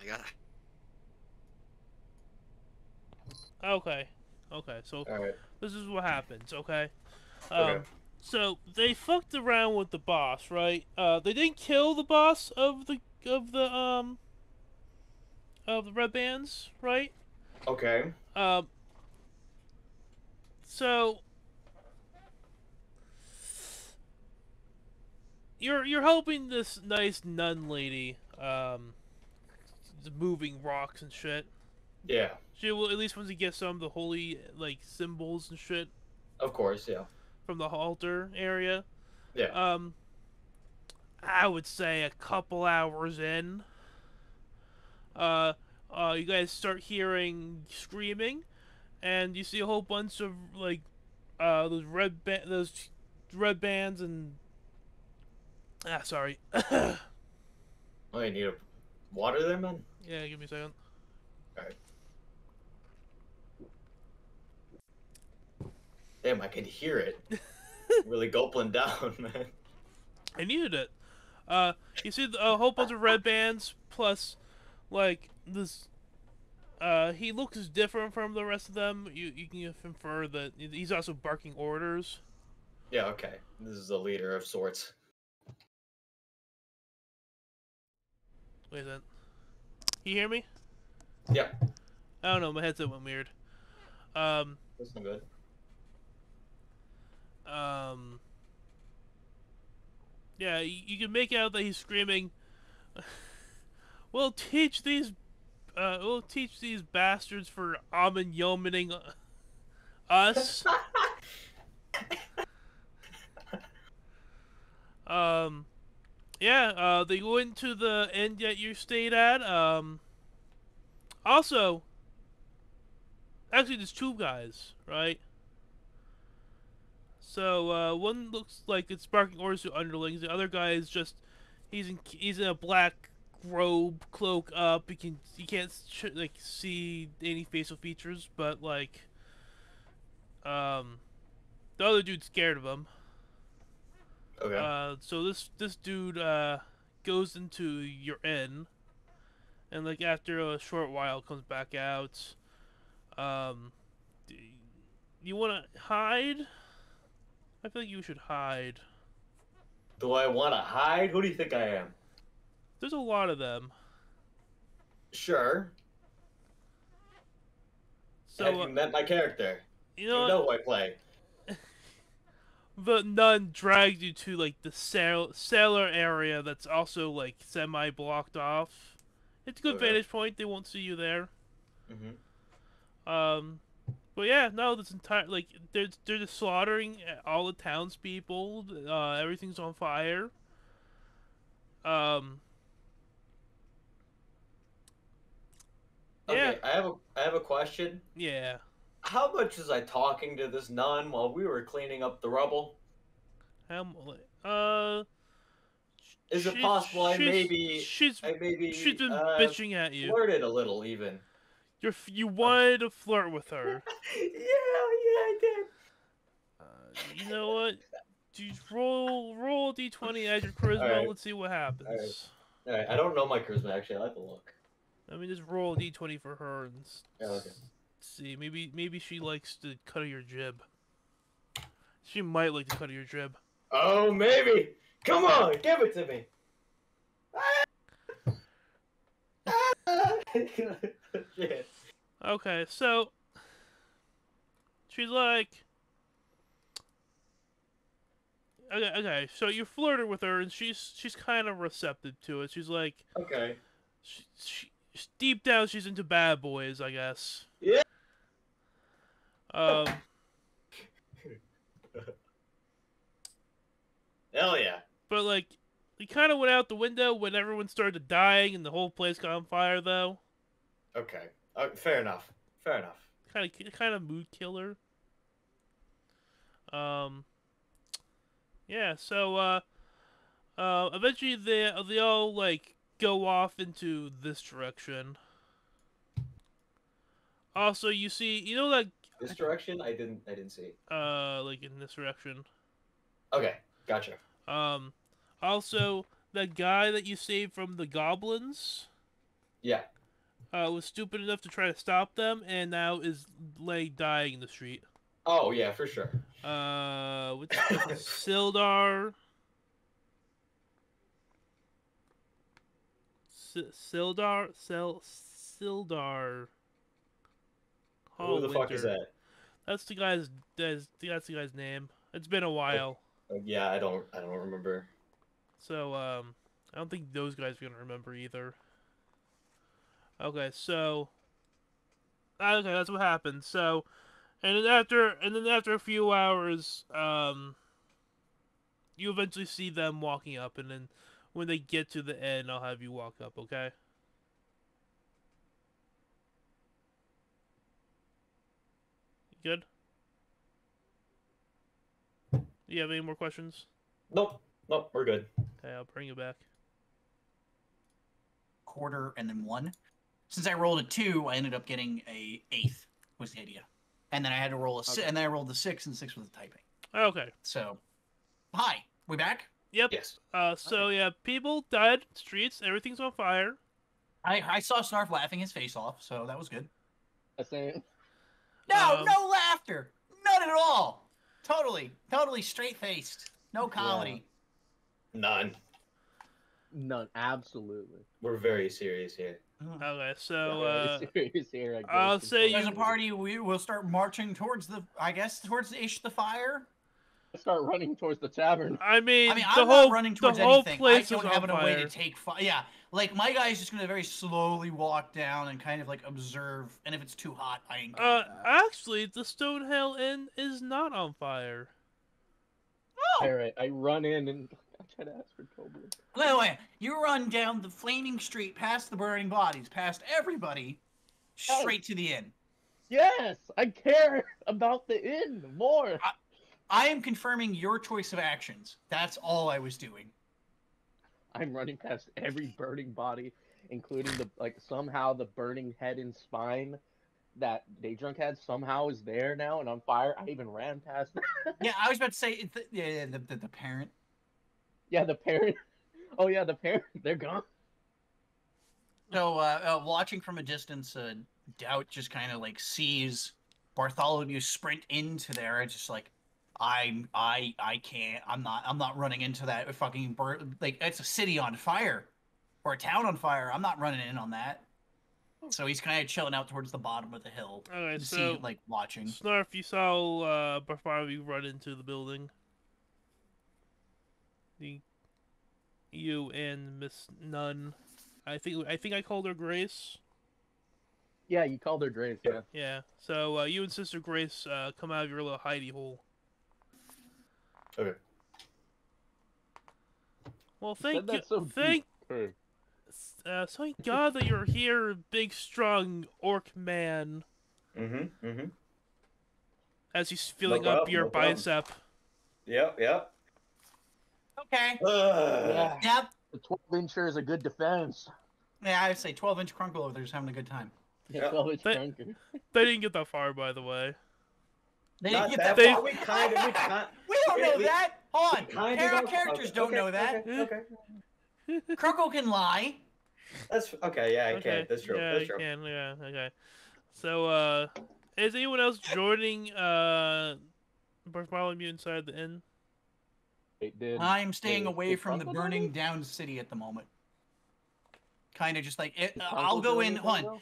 I got Okay. Okay. So Alright. this is what happens. Okay. Okay. So they fucked around with the boss, right? They didn't kill the boss of the red bands, right? Okay. So you're helping this nice nun lady, moving rocks and shit. Yeah. She will at least once you get some of the holy like symbols and shit Of course, yeah. from the altar area. Yeah. I would say a couple hours in, you guys start hearing screaming, and you see a whole bunch of like, those red bands and sorry. Oh, you need a water there, man? Yeah, give me a second. Alright. Damn, I can hear it. Really gulping down, man. I needed it. You see a whole bunch of red bands, plus, like, this, he looks different from the rest of them. You can infer that he's also barking orders. Yeah, okay. This is a leader of sorts. Wait a minute. You hear me? Yeah. I don't know, my headset went weird. That's not good. Yeah, you can make out that he's screaming, we'll teach these bastards for Ahmen yeomaning us. Yeah, they went to the inn that you stayed at. Also, actually, there's two guys, right? So, one looks like it's barking orders to underlings. The other guy is just, he's in a black robe, cloak up. You can't like see any facial features, but like, the other dude's scared of him. Okay. So this dude goes into your inn, and like after a short while comes back out. You want to hide? I feel like you should hide. Do I want to hide? Who do you think I am? There's a lot of them. Sure. So, have you met my character? You know who I play. The nun dragged you to like the cellar area that's also like semi-blocked off. It's a good vantage point. They won't see you there. But yeah, no, this entire like they're just slaughtering all the townspeople. Everything's on fire. Yeah. Okay, I have a question. Yeah. How much was I talking to this nun while we were cleaning up the rubble? Is it possible I maybe she's been bitching at you. Flirted a little even. You wanted to flirt with her. yeah, I did. You know what? Just roll a d20 as your charisma. Right. Let's see what happens. All right. I don't know my charisma actually. I have to look. I mean, just roll a d20 for her and okay. See. Maybe she likes the cut of your jib. She might like the cut of your jib. Oh, maybe. Come on, give it to me. Shit. Okay, so she's like, okay, so you flirted with her, and she's kind of receptive to it. She's like, okay, she deep down she's into bad boys, I guess. Yeah. Hell yeah. But like, it kind of went out the window when everyone started dying and the whole place got on fire, though. Okay. Fair enough. Fair enough. Kind of mood killer. Yeah. So eventually they all like go off into this direction. Also, you see, you know that this direction I didn't see. Like in this direction. Okay, gotcha. Also, that guy that you saved from the goblins. Yeah. Was stupid enough to try to stop them, and now is dying in the street. Oh yeah, for sure. What's Sildar? Sildar. Who the fuck is that? That's the guy's. That's the guy's name. It's been a while. Yeah, I don't remember. So I don't think those guys are gonna remember either. Okay, so that's what happened. So, and then after a few hours, you eventually see them walking up, and then when they get to the end, I'll have you walk up. Okay. Good. Do you have any more questions? Nope, we're good. Okay, I'll bring you back. Quarter and then 1. Since I rolled a 2, I ended up getting a 8th. Was the idea, and then I had to roll and then I rolled the 6, and 6 was the typing. Okay. So, hi, we back? Yep. Yes. So yeah, people died, streets, everything's on fire. I saw Snarf laughing his face off, so that was good. I say, No, no laughter. None at all. Totally straight faced. No comedy. None. none, absolutely. We're very serious here. Okay, so Very serious here. at I'll Ghost say As a you- party, we will start marching towards the, I guess, towards the fire. Start running towards the tavern. I mean, I mean, the I'm whole not running towards the whole anything. I place don't is have on a way fire. to take fire. Yeah, like my guy's just gonna very slowly walk down and kind of like observe. And if it's too hot, I ain't going. Actually, the Stonehell Inn is not on fire. Oh, All right, I run in and I try to ask for Tobler. wait. You run down the flaming street, past the burning bodies, past everybody, straight to the inn. Yes, I care about the inn more. I am confirming your choice of actions. That's all I was doing. I'm running past every burning body, including the somehow the burning head and spine that Daydrunk had somehow is there now and on fire. I even ran past. Yeah, I was about to say the parent. Yeah, the parent. Oh yeah, the parent. They're gone. So, watching from a distance, Doubt just kind of like sees Bartholomew sprint into there. It's just like, I can't. I'm not running into that fucking like it's a city on fire, or a town on fire. I'm not running in on that. So he's kind of chilling out towards the bottom of the hill. Okay, to so see, like, watching. Snarf, you saw Bartholomew run into the building. You and Miss Nunn. I think I called her Grace. Yeah, you called her Grace. Yeah. Yeah. So you and Sister Grace come out of your little hidey hole. Okay. Well, Said that so thank deep. thank God that you're here, big strong orc man. Mm-hmm. As he's filling No up problem, your no problem. bicep. Yep. Okay. Yeah. Yep. The 12-incher is a good defense. Yeah, I'd say 12-inch Crunkle over there's having a good time. Yeah, Yeah. 12-inch They- trunker. They didn't get that far, by the way. They Not didn't that get that far. far. We don't know we- that. Hold on. kind Our of characters don't know that. Okay. Crunkle can lie. That's okay. Yeah, I Okay. can. That's true. Yeah, That's you true. can. Yeah. Okay. So, is anyone else joining Bartholomew inside the inn? I'm staying away did from the Crunkle burning join us? down city at the moment. Kind of just like Did I'll Crunkle go join in. us Hold as on. well?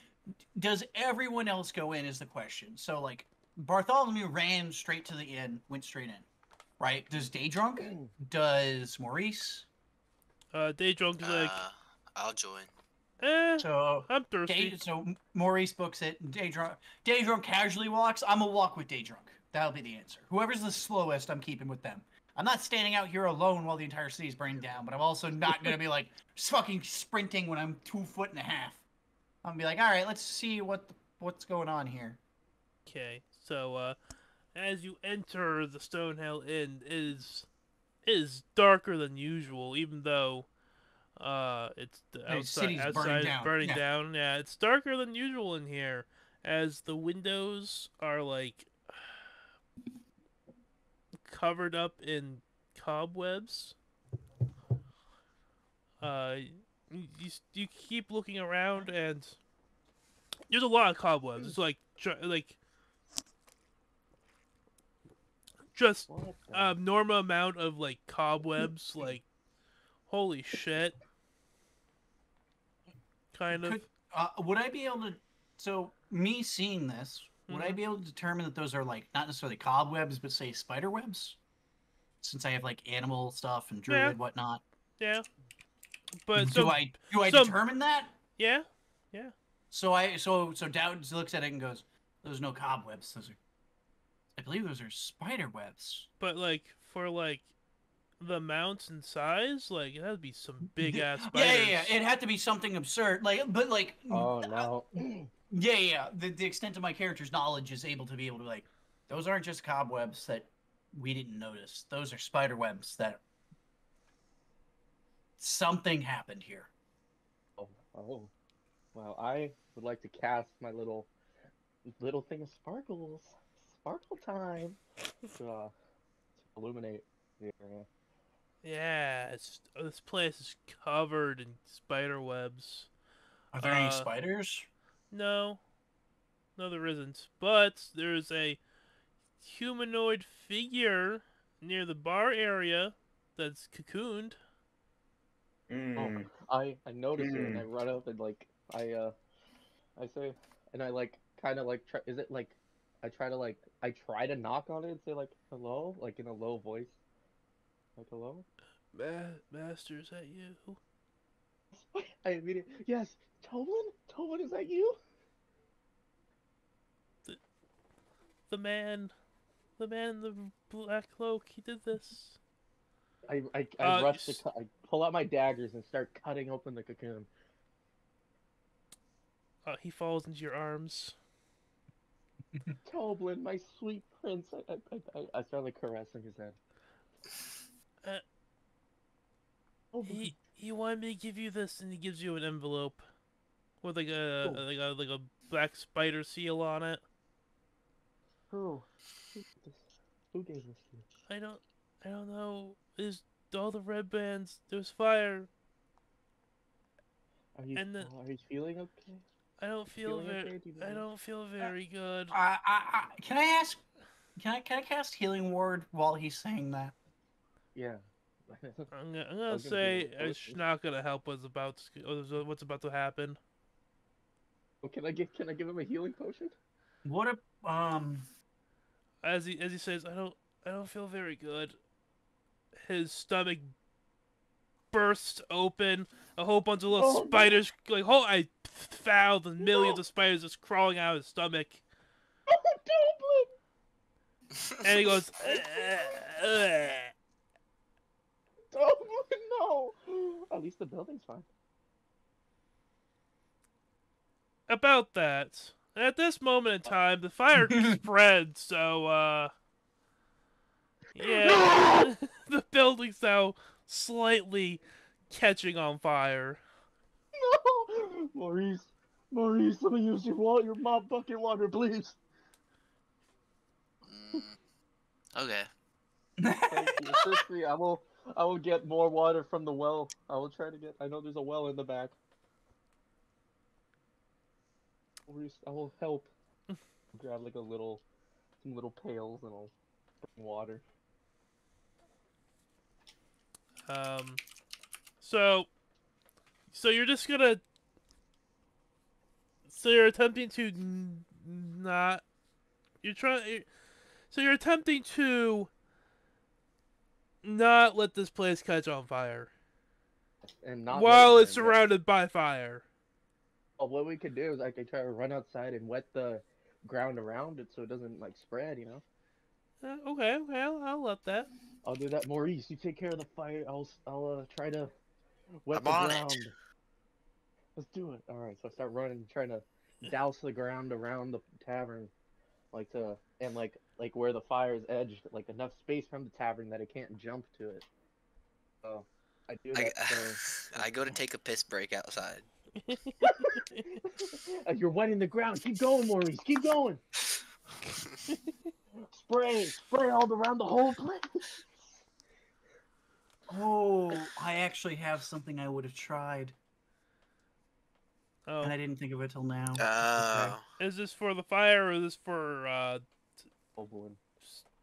Does everyone else go in? Is the question. So like Bartholomew ran straight to the inn, went straight in. Right? Does Daydrunk? Does Maurice? Daydrunk's like, I'll join. So I'm thirsty. So Maurice books it. Daydrunk casually walks. I'm gonna walk with Daydrunk. That'll be the answer. Whoever's the slowest, I'm keeping with them. I'm not standing out here alone while the entire city's burning down, but I'm also not gonna be like fucking sprinting when I'm 2.5 feet. I'm gonna be like, all right, let's see what's going on here. Okay, so as you enter the Stonehell Inn, it is darker than usual, even though it's the The city's outside burning is down. burning Yeah. down. Yeah, it's darker than usual in here, as the windows are like covered up in cobwebs. You keep looking around, and there's a lot of cobwebs. It's like just What the- abnormal amount of like cobwebs. Like, holy shit. Kind of. Would I be able to? So me seeing this, would I Mhm. be able to determine that those are like not necessarily cobwebs, but say spider webs? Since I have like animal stuff and druid Yeah. whatnot. Yeah. But do some, I some- determine that? yeah. So Dowd looks at it and goes, "Those are no cobwebs. I believe those are spider webs." But like for like the amounts and size, like it had to be some big ass spiders. Yeah. It had to be something absurd. But Oh no. yeah. The extent of my character's knowledge is able to be like, those aren't just cobwebs that we didn't notice. Those are spider webs that something happened here. Oh. Well, I would like to cast my little thing of sparkles. Sparkle time. To illuminate the area. Yeah, this place is covered in spider webs. Are there any spiders? No, no, there isn't. But there's a humanoid figure near the bar area that's cocooned. Oh, I notice it and I run up and like I say and I like kind of like try, is it like I try to knock on it and say like hello like in a low voice like hello. Master, is that you? I immediately yes, Toblin, is that you? The man, the man in the black cloak. He did this. I rush to cut. I pull out my daggers and start cutting open the cocoon. He falls into your arms. Toblin, my sweet prince. I start like caressing his head. He wanted me to give you this, and he gives you an envelope with like a black spider seal on it. Who? Who gave this to you? I don't know. There's all the red bands. There's fire. Are you feeling okay? I don't feel okay? I don't feel very good. Can I ask? Can I cast Healing Word while he's saying that? Yeah. I'm gonna say it's not gonna help what's about to happen. Well, can I give him a healing potion? What if As he says, I don't feel very good. His stomach bursts open. A whole bunch of little spiders, like I found the millions of spiders just crawling out of his stomach. Oh, Dublin! And he goes, Dublin, no! At least the building's fine. about that. At this moment in time, the fire spread, so, yeah, the building's now slightly catching on fire. No! Maurice, let me use your mop bucket water, please. Okay. Thank you. Firstly, I will get more water from the well. I will try to get. I know there's a well in the back. Maurice, I will help. Grab like some little pails, and I'll bring water. So you're just gonna. So you're attempting to not. So you're attempting to not let this place catch on fire. And not while it's surrounded by fire. Well, what we could do is I could try to run outside and wet the ground around it so it doesn't like spread, you know. Okay, I'll let that. I'll do that. Maurice, you take care of the fire. I'll try to wet I'm the on ground. it. Let's do it. All right, so I start running, trying to douse the ground around the tavern, like where the fire is edged, like enough space from the tavern that it can't jump to it. So I do that. I go to take a piss break outside. You're wetting the ground. Keep going, Maurice. Keep going. Spray all around the whole place. Oh, I actually have something I would have tried. Oh. And I didn't think of it till now. Oh. Okay. Is this for the fire or is this for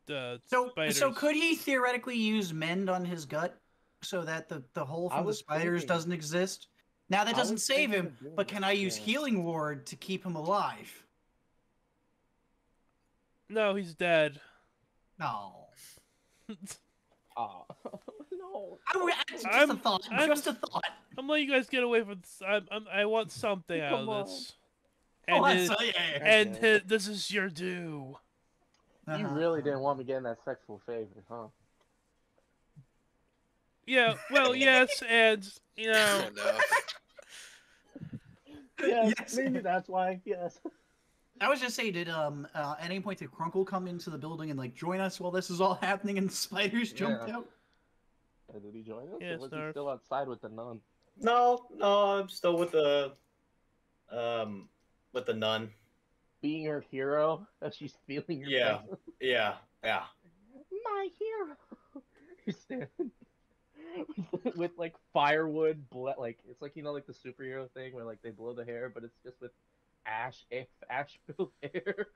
spiders? So could he theoretically use mend on his gut so that the hole from the spiders doesn't exist? Now that doesn't save him, but can I use healing ward to keep him alive? No, he's dead. No. No. Just a thought. I'm letting you guys get away from this. I want something out of this. And this is your due. You really didn't want me getting that sexual favor, huh? Yeah, well, yes, and, you know... No. Yes, maybe that's why, yes. I was just saying, did at any point did Crunkle come into the building and like join us while this is all happening and spiders jumped out? Did he join us? Yes, or was he still outside with the nun? No, I'm still with the nun. Being her hero as she's feeling her presence. Yeah. My hero. He's standing. with like firewood, like it's like like the superhero thing where like they blow the hair, but it's just with ash filled hair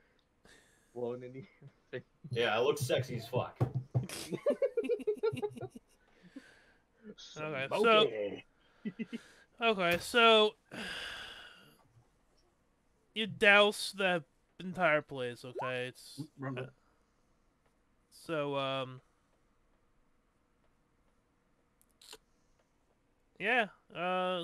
blowing in your face. Yeah, it looks sexy as fuck. Okay, so you douse that entire place. Okay, it's so yeah.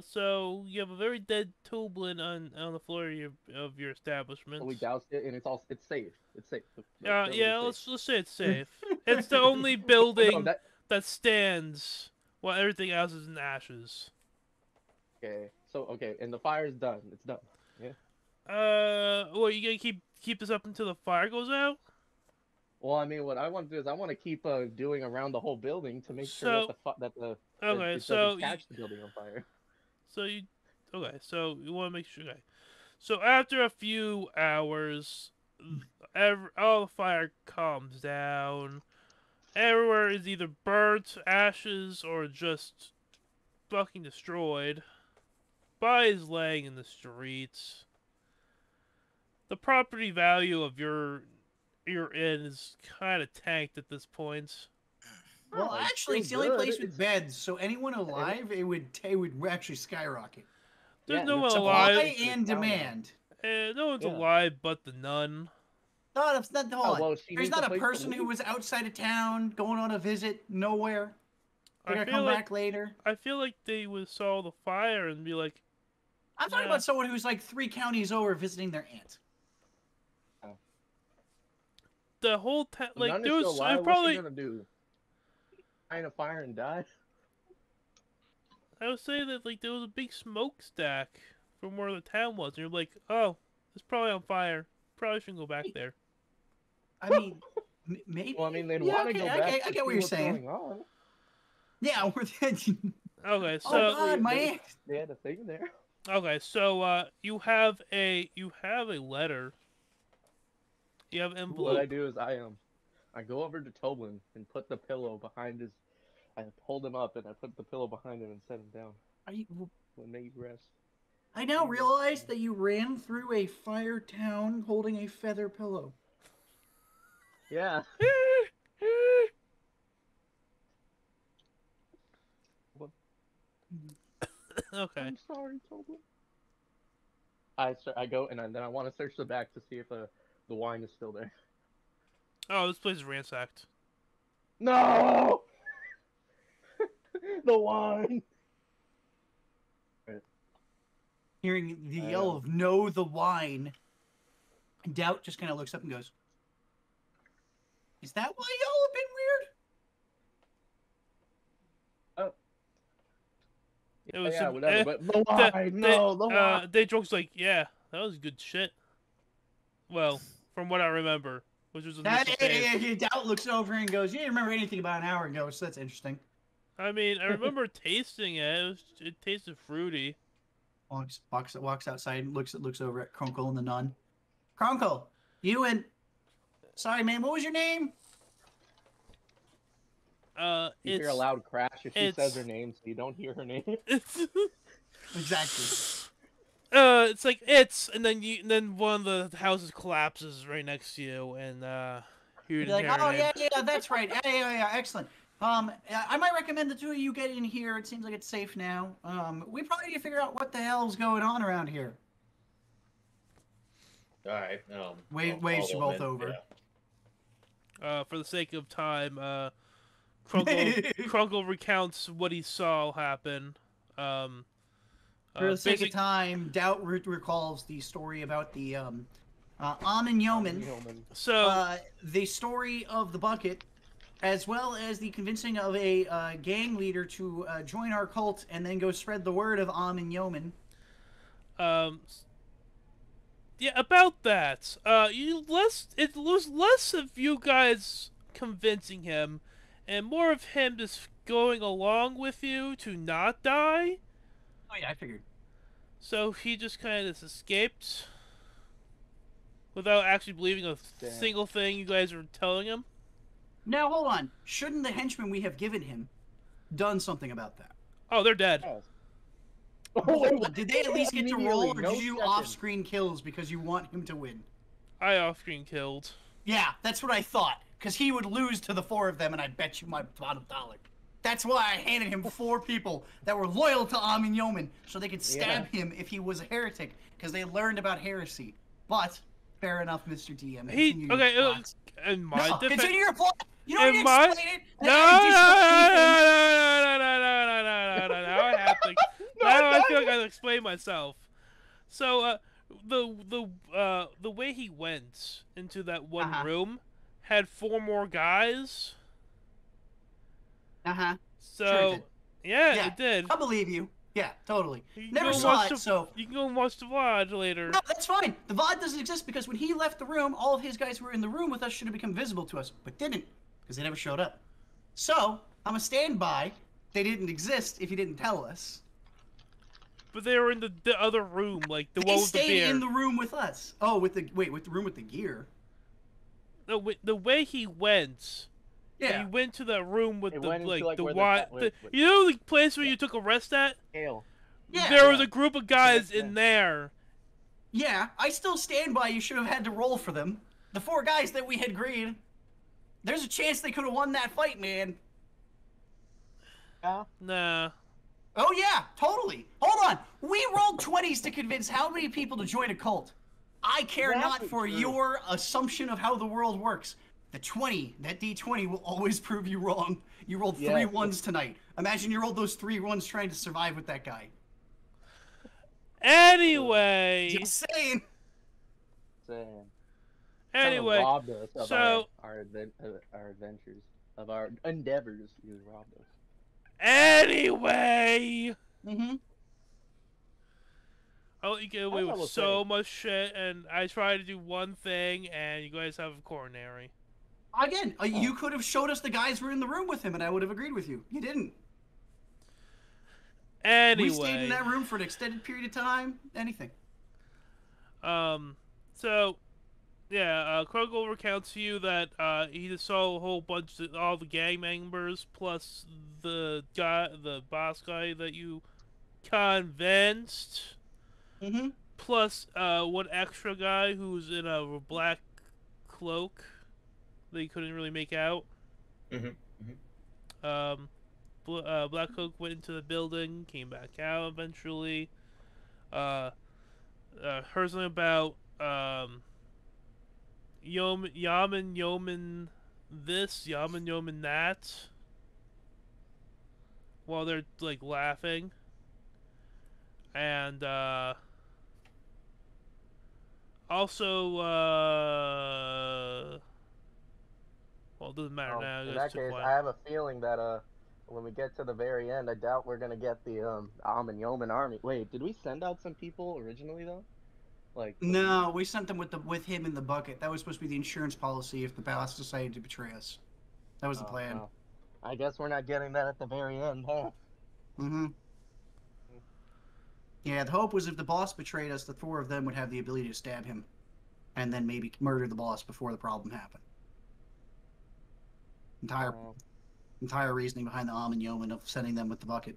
So you have a very dead Toblin on the floor of your establishment. We doused it, and it's safe. It's safe. Yeah. Let's say it's safe. It's the only building that stands while everything else is in ashes. Okay. So and the fire's done. It's done. Yeah. Well, you gonna keep this up until the fire goes out? Well, I mean, what I want to do is I want to keep doing around the whole building to make sure that it doesn't catch the building on fire. So you want to make sure. Okay. So after a few hours, all the fire calms down. Everywhere is either burnt, ashes, or just fucking destroyed. Bodies laying in the streets. The property value of your inn is kind of tanked at this point. Well, actually, it's the only place with beds, so anyone alive, it would actually skyrocket. There's no one alive. Supply and demand. No one's alive but the nun. No, that's not the whole. There's not a person who was outside of town, going on a visit, nowhere. They're gonna come back later. I feel like they would saw the fire and be like... I'm talking about someone who's like 3 counties over visiting their aunt. The whole town, like, there was probably... What's he gonna do? Find a fire and die? I would say that, like, there was a big smokestack from where the town was, and you're like, oh, it's probably on fire. Probably shouldn't go back there. I mean, maybe. Well, I mean, they'd want to go back. I get what you're saying. Yeah, we're okay, so oh God, my aunt. They had a thing there. Okay, so you have a letter. You have an envelope. What I do is I go over to Toblin and put the pillow behind his. I hold him up and I put the pillow behind him and set him down. When they rest. I now realize that you ran through a fire town holding a feather pillow. Yeah. Okay. I'm sorry, Toblin. I go and then I want to search the back to see if the wine is still there. Oh, this place is ransacked. No! The wine! Hearing the yell of "No, the wine," Doubt just kind of looks up and goes, "Is that why y'all have been weird?" Yeah, whatever, but the wine, the wine. Dayjoke's like, yeah, that was good shit. Well, from what I remember, which was Doubt looks over and goes, "You didn't remember anything about an hour ago, so that's interesting." I mean, I remember tasting it. It tasted fruity. Walks outside and looks over at Crunkle and the nun. Crunkle, you and... Sorry, man, what was your name? You hear a loud crash if she says her name, so you don't hear her name. Exactly. It's like, and then one of the houses collapses right next to you, and you're like, oh, yeah, that's right. Yeah, excellent. I might recommend the two of you get in here. It seems like it's safe now. We probably need to figure out what the hell's going on around here. All right. Waves you both over. Yeah. For the sake of time, Crunkle recounts what he saw happen. For the sake of time, Doubt recalls the story about the Ahmen Nomen. So the story of the bucket, as well as the convincing of a gang leader to join our cult and then go spread the word of Ahmen Nomen. Yeah, about that. It was less of you guys convincing him, and more of him just going along with you to not die. Oh yeah, I figured. So he just kind of escaped without actually believing a single thing you guys were telling him. Now hold on. Shouldn't the henchman we have given him done something about that? Oh, they're dead. Yes. Hold on, did they at least get to roll, or Immediately, did no you do second. off-screen kills because you want him to win? I off-screen killed. Yeah, that's what I thought. Because he would lose to the 4 of them, and I bet you my bottom dollar. That's why I handed him 4 people that were loyal to Ahmen Nomen, so they could stab him if he was a heretic, because they learned about heresy. But, fair enough, Mr. DM. Continue your plots. In my defense, continue your plot! You don't need in to my explain it! no, now I have to. Now I feel like I have to explain myself. So, the way he went into that one room had 4 more guys. So, Sure it did. yeah, it did. I believe you. Yeah, totally. You Never can saw watch it, so... You can go and watch the VOD later. No, that's fine. The VOD doesn't exist because when he left the room, all of his guys who were in the room with us should have become visible to us, but didn't, because they never showed up. So, I'm a standby. They didn't exist if you didn't tell us. But they were in the other room, like the one with the beer. They stayed in the room with us. Oh, with the room with the gear. The way he went... Yeah. He went to that room with It the went into, like the where wide. You know the place where you took a rest at? Hail. Yeah. There was a group of guys in there. Yeah, I still stand by. You should have had to roll for them. The 4 guys that we had agreed. There's a chance they could have won that fight, man. Yeah. Nah. Oh yeah, totally. Hold on. We rolled 20s to convince how many people to join a cult. I care not for your assumption of how the world works. The 20, that D20 will always prove you wrong. You rolled 3 1s tonight. Imagine you rolled those 3 1s trying to survive with that guy. Anyway. Just saying. Anyway, robbed us of so our adventures, of our endeavors. You robbed us. Anyway. I let you get away with so much shit, and I try to do one thing, and you guys have a coronary. Again, you could have showed us the guys who were in the room with him, and I would have agreed with you. You didn't. Anyway. We stayed in that room for an extended period of time. Anything. So, yeah, Krogel recounts to you that he just saw a whole bunch of all the gang members, plus the boss guy that you convinced. Plus, one extra guy who's in a black cloak that you couldn't really make out. Black Cloak went into the building, came back out eventually. Heard something about Yamen this, Yamen that. While they're like laughing. And also well, it doesn't matter now. In that case, I have a feeling that when we get to the very end, I doubt we're gonna get the Ahmen Nomen army. Wait, did we send out some people originally though? Like no, we sent them with him in the bucket. That was supposed to be the insurance policy if the boss decided to betray us. That was the plan. Well, I guess we're not getting that at the very end, huh? Yeah, the hope was if the boss betrayed us, the 4 of them would have the ability to stab him, and then maybe murder the boss before the problem happened. Entire reasoning behind the Ahmen Nomen of sending them with the bucket.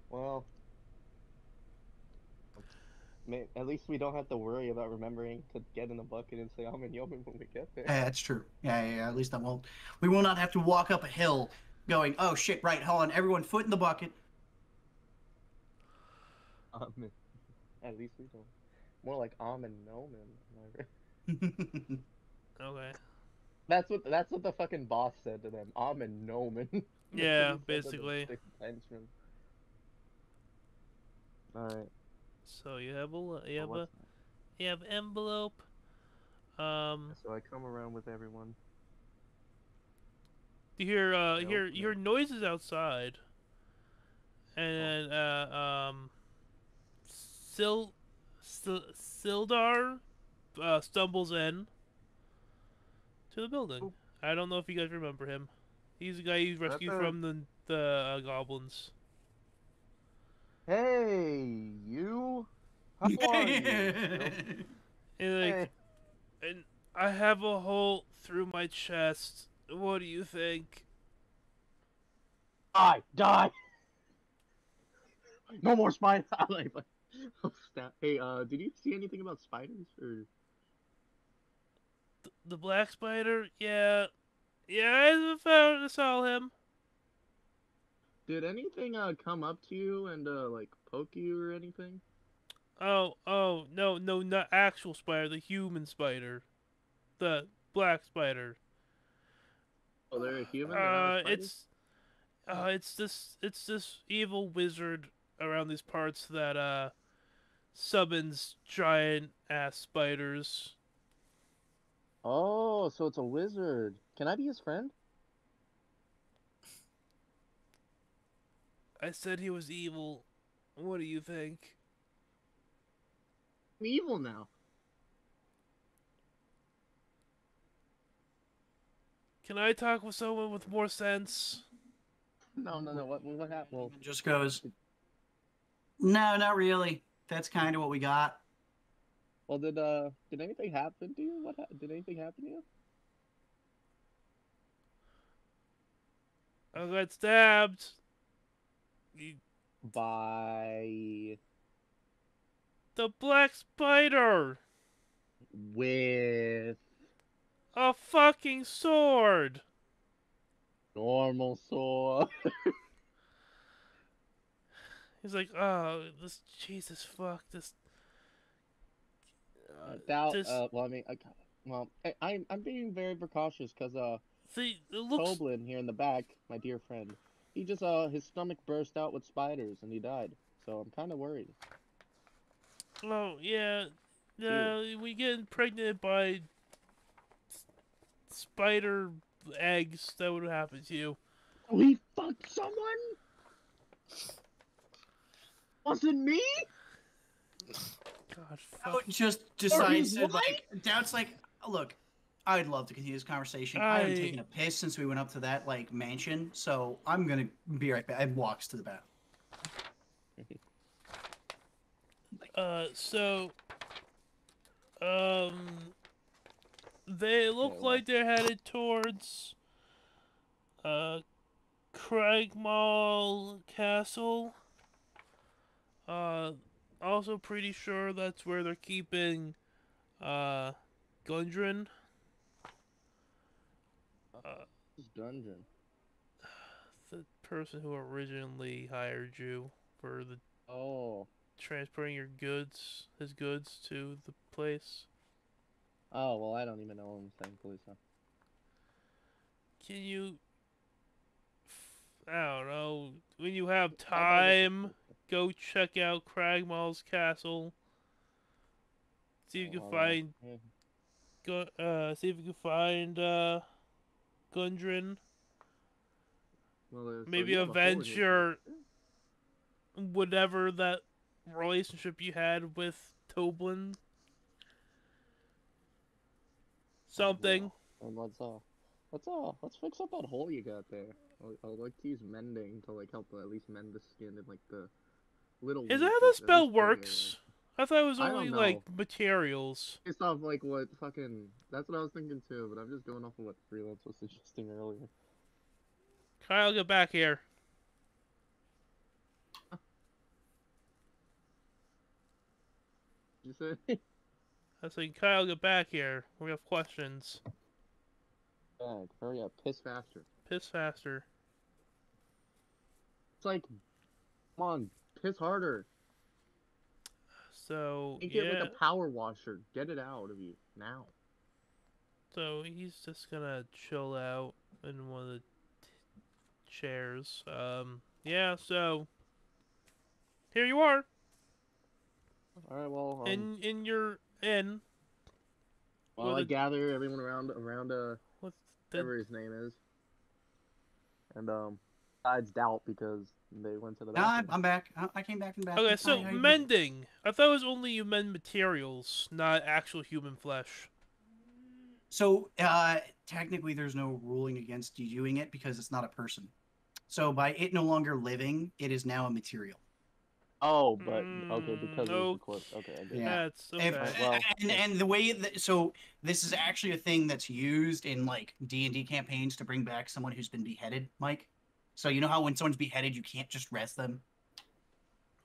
Well, at least we don't have to worry about remembering to get in the bucket and say Ahmen Nomen when we get there. Yeah, that's true. Yeah, at least we will not have to walk up a hill going, oh shit, right, hold on, everyone foot in the bucket. At least we don't. More like Ahmen Nomen. Okay. That's what the fucking boss said to them. Ahmen Nomen. Yeah, basically. Alright. So you have envelope. So I come around with everyone. You hear noises outside. And Sildar stumbles in to the building. I don't know if you guys remember him. He's the guy you rescued from the goblins. Hey, you. How are you? And and I have a hole through my chest. What do you think? Die! No more spiders! Oh, snap. Hey, did you see anything about spiders? Or The black spider? Yeah. Yeah, I saw him. did anything come up to you and like poke you or anything? Oh, no, not actual spider, the human spider. The black spider. Oh, they're a human. They're not a spider. It's this evil wizard around these parts that summons giant ass spiders. Oh, so it's a wizard. Can I be his friend? I said he was evil. What do you think? I'm evil now. Can I talk with someone with more sense? No. What happened? Well, It just goes, no, not really. That's kind of what we got. well, did anything happen to you? Did anything happen to you? I got stabbed. By The black spider. with A fucking sword. normal sword. He's like, oh, this Jesus fuck this. Doubt. This. Well, I mean, I'm being very precautious because See, it looks. Toblin here in the back, my dear friend, he just his stomach burst out with spiders and he died. So I'm kind of worried. Oh yeah, we get impregnated by spider eggs. That would happen to you. We fucked someone. Wasn't me. God, Doubt's fuck. just decides to like. Doubt's like, look, I'd love to continue this conversation. I haven't taken a piss since we went up to that like mansion, so I'm gonna be right back. And walks to the bathroom. So, they look like they're headed towards, Cragmaw Castle. Also pretty sure that's where they're keeping, Gundren. Dungeon. The person who originally hired you for the transporting your goods, his goods to the place. Oh, well, I don't even know him, thankfully, so. Can you... I don't know. When you have time, go check out Cragmaw's castle. See if you can find... see if you can find, Gundren. Well, maybe avenge your... whatever that relationship you had with Toblin. Something. And let's fix up that hole you got there. I'll like to use mending to like help at least mend the skin and like the little. Is that how the spell works? I thought it was only like materials. It's not like what fucking. That's what I was thinking too, but I'm just going off of what Freelance was suggesting earlier. Kyle, get back here. You say? I said, Kyle, get back here. We have questions. Bag, hurry up, piss faster. Piss faster. It's like, come on, piss harder. So, Make it like a power washer. Get it out of you, now. So, he's just gonna chill out in one of the chairs. Yeah, so... Here you are! Alright, well, in your inn. Well, I gather everyone around whatever his name is. And, besides Doubt, because they went to the bathroom. I'm back. I came back from the bathroom. Okay, so mending. I thought it was only you mend materials, not actual human flesh. So, technically there's no ruling against you doing it because it's not a person. So by it no longer living, it is now a material. Oh, but okay, because of the corpse. Okay, I get it. Yeah, that's okay. And the way so this is actually a thing that's used in like D&D campaigns to bring back someone who's been beheaded, Mike. So you know how when someone's beheaded, you can't just rest them.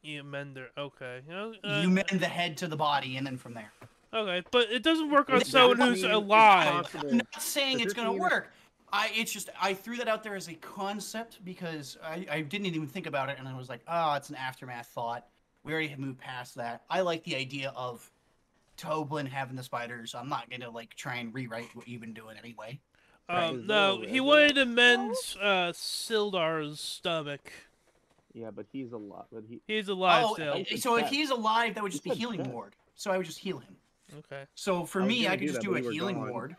You mender. Okay. You mend the head to the body, and then from there. Okay, but it doesn't work on Does someone this who's mean- alive. I'm not saying Does it's this gonna mean- work. I threw that out there as a concept because I didn't even think about it, and I was like, oh, it's an aftermath thought. We already have moved past that. I like the idea of Toblin having the spiders. I'm not gonna like try and rewrite what you've been doing anyway. Right. Is there No, a he reservoir? wanted to mend Sildar's stomach. Yeah, but he's alive. But He's alive Oh, still. so if chest. he's alive, that would just You be said healing chest. ward. So I would just heal him. Okay. So for I was me, gonna I could do just that, do but a we were healing gone. ward.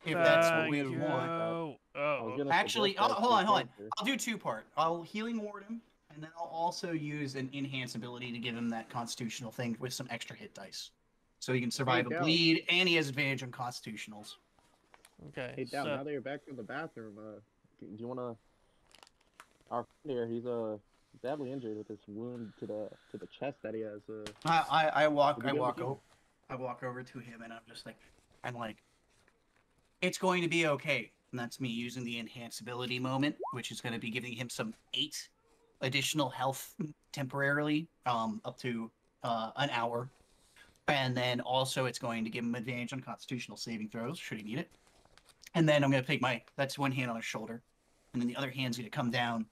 If that's what we would want. Oh, I was gonna Actually, suggest that hold for on. character. I'll do two-part. I'll healing ward him, and then I'll also use an enhance ability to give him that constitutional thing with some extra hit dice. So he can survive a Dal. bleed, and he has advantage on constitutionals. Okay. Hey, Dal, so, now that you're back from the bathroom, do you wanna? Our friend here, he's badly injured with this wound to the chest that he has. I walk Would you be able to I walk over to him, and I'm like, it's going to be okay. And that's me using the enhance ability moment, which is going to be giving him some 8 additional health temporarily, up to an hour. And then also it's going to give him advantage on constitutional saving throws, should he need it. And then I'm going to take that's one hand on his shoulder. And then the other hand's going to come down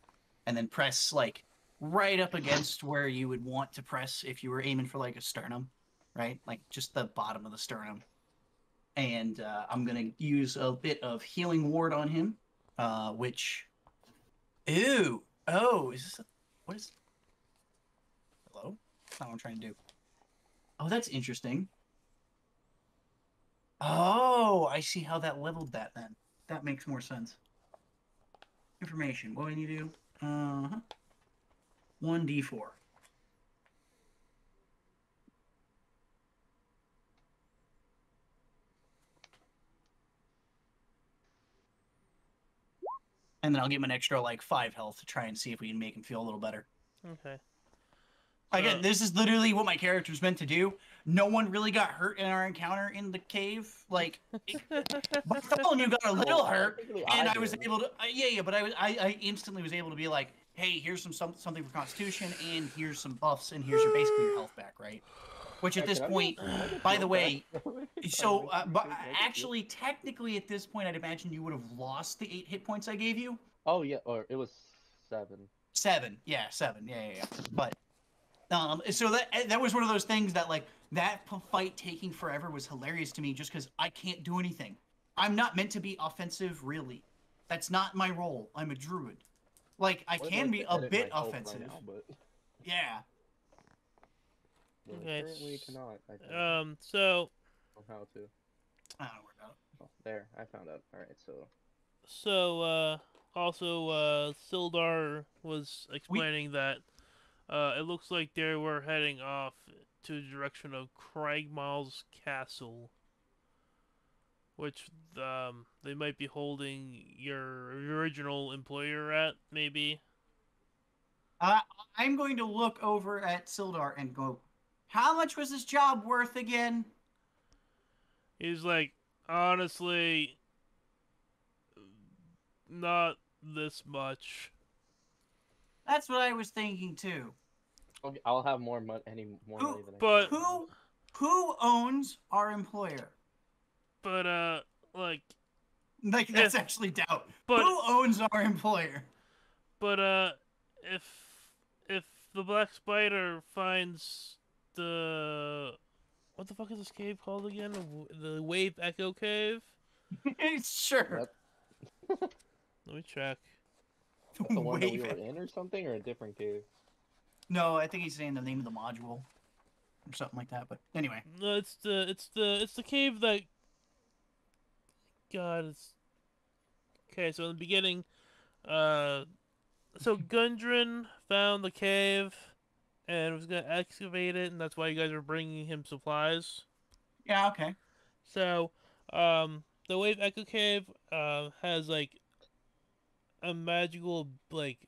and then press, like, right up against where you would want to press if you were aiming for, like, a sternum, right? Like, just the bottom of the sternum. And I'm going to use a bit of healing ward on him, which... Ew! Oh, is this... What is... Hello? That's not what I'm trying to do. Oh, that's interesting. Oh, I see how that leveled that then. That makes more sense. Information. What do I need to do? 1d4. And then I'll give him an extra, like, 5 health to try and see if we can make him feel a little better. okay. Again, this is literally what my character's meant to do. No one really got hurt in our encounter in the cave. Like, Bartholomew got a little hurt, technically and I I was did. able to. Yeah, but I instantly was able to be like, hey, here's something for Constitution, and here's some buffs, and here's basically your health back, right? Which at Hey, this can I point, get by the blood way, back? so but Can I get actually, technically, at this point, I'd imagine you would have lost the 8 hit points I gave you. Oh yeah, or it was 7. 7, yeah, 7, yeah. But so that was one of those things that, like, that fight taking forever was hilarious to me, just because I can't do anything. I'm not meant to be offensive, really. That's not my role. I'm a druid. Like, I Would can like be to a edit bit my health offensive. right now, but Yeah. Okay, currently cannot. I think. So, Know how to. I don't know where to Oh, there, I found out. All right, so also, Sildar was explaining that it looks like they were heading off to the direction of Cragmaul's castle, which they might be holding your original employer at, maybe. I'm going to look over at Sildar and go, how much was this job worth again? He's like, honestly, not this much. That's what I was thinking too. okay, I'll have more money, more Who- money than I. but- Who owns our employer? But, like, Like, that's actually doubt. but- Who owns our employer? but, if the Black Spider finds the... What the fuck is this cave called again? The Wave Echo Cave? Sure. Let me check. That's the one that we Wave- were in, or something, or a different cave. No, I think he's saying the name of the module or something like that. But anyway, No, it's the cave that... God, it's... Okay, so in the beginning, so Gundren found the cave and was gonna excavate it, and that's why you guys are bringing him supplies. yeah, okay. So, the Wave Echo Cave, has, like, a magical, like...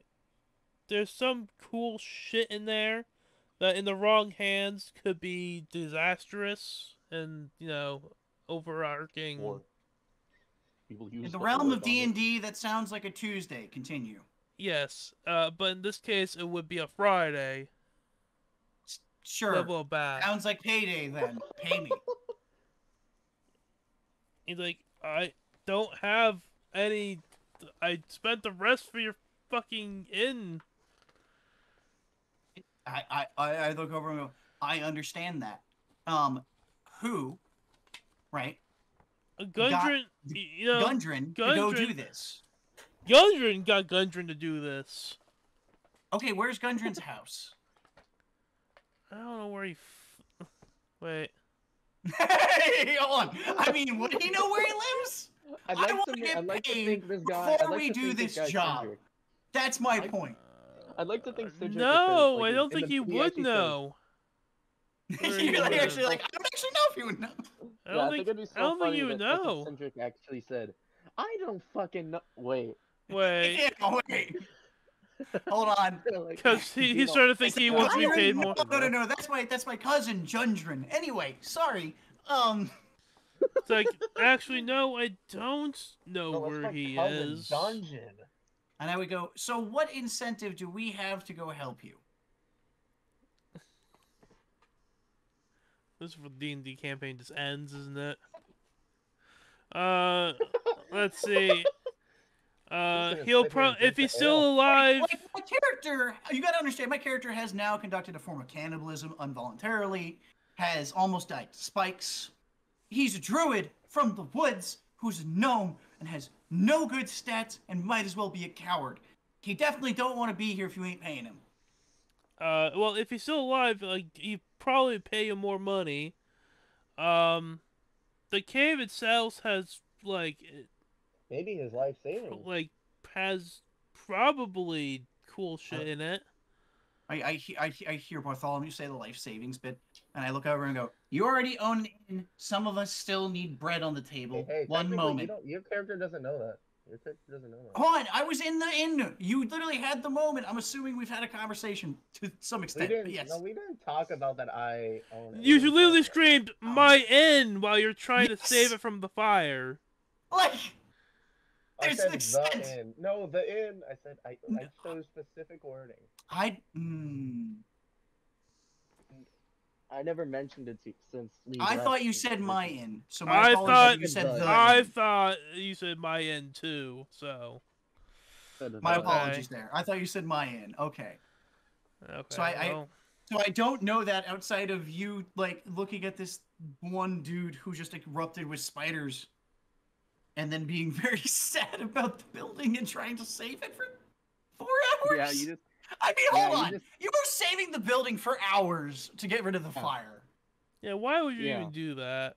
There's some cool shit in there that in the wrong hands could be disastrous and, overarching... Or people use In the the realm word of on it. D&D, that sounds like a Tuesday. Continue. Yes, but in this case, it would be a Friday. Sure. Level of bad. Sounds like payday then. Pay me. He's like, I don't have any. I spent the rest for your fucking inn. I look over and go, I understand that. Who, right? Gundren, you know, Gundren to go do this. Gundren got Gundren to do this. Okay, where's Gundren's house? I don't know where he. Wait. Hey, hold on. I mean, would he know where he lives? I'd like to think this guy. Before we do this job. Cindric. That's my point. I'd like to think Cindric. No, like, I don't think he would know. You're like, actually like, I don't actually know if he would know. I don't think you would know. Cindric actually said, "I don't fucking know." Wait. Wait. Yeah, wait. Hold on. Because he's starting to think he wants to be paid more. No. That's my cousin Gundren. Anyway, sorry. It's like, actually, no, I don't know where he is. Dungeon. And I would go, so what incentive do we have to go help you? This D&D campaign just ends, isn't it? Let's see. He'll if he's still alive. Like my character, you gotta understand, my character has now conducted a form of cannibalism involuntarily, has almost died to spikes. He's a druid from the woods who's a gnome and has no good stats and might as well be a coward. He definitely don't want to be here if you ain't paying him. Well, if he's still alive, like, he'd probably pay you more money. The cave itself has, like... Maybe his life savings. Like, has probably cool shit in it. I hear Bartholomew say the life savings bit, and I look over and go, you already own an inn. Some of us still need bread on the table. Hey, one moment. Your character doesn't know that. Your character doesn't know that. Hold on, I was in the inn. You literally had the moment. I'm assuming we've had a conversation to some extent. Yes. No, we didn't talk about that I own it. You literally screamed, my inn, while you're trying to save it from the fire. Like... I said the inn. No, the inn. I said I chose specific wording. I never mentioned it since we. I thought you said my inn. So I thought you said the. I thought you said my inn too. So. My apologies there. I thought you said my inn. Okay. Okay. So I don't know that outside of you like looking at this one dude who just erupted with spiders. And then being very sad about the building and trying to save it for 4 hours. Yeah, you just. I mean, hold on. You were saving the building for hours to get rid of the fire. Yeah, why would you even do that?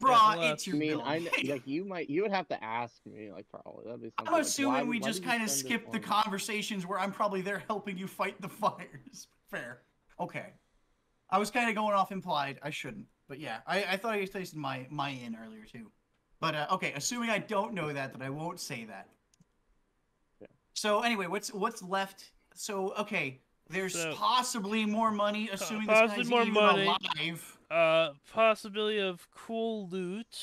Bruh, it's your building. Like you would have to ask me, like, probably. That'd be something. I'm assuming we just kind of skip the conversations where I'm probably there helping you fight the fires. Fair. Okay. I was kind of going off implied. I shouldn't. But yeah, I thought you tasted my inn earlier too. But, okay, assuming I don't know that, then I won't say that. Yeah. So, anyway, what's left? So, okay, there's possibly more money, assuming this guy's even alive. Possibility of cool loot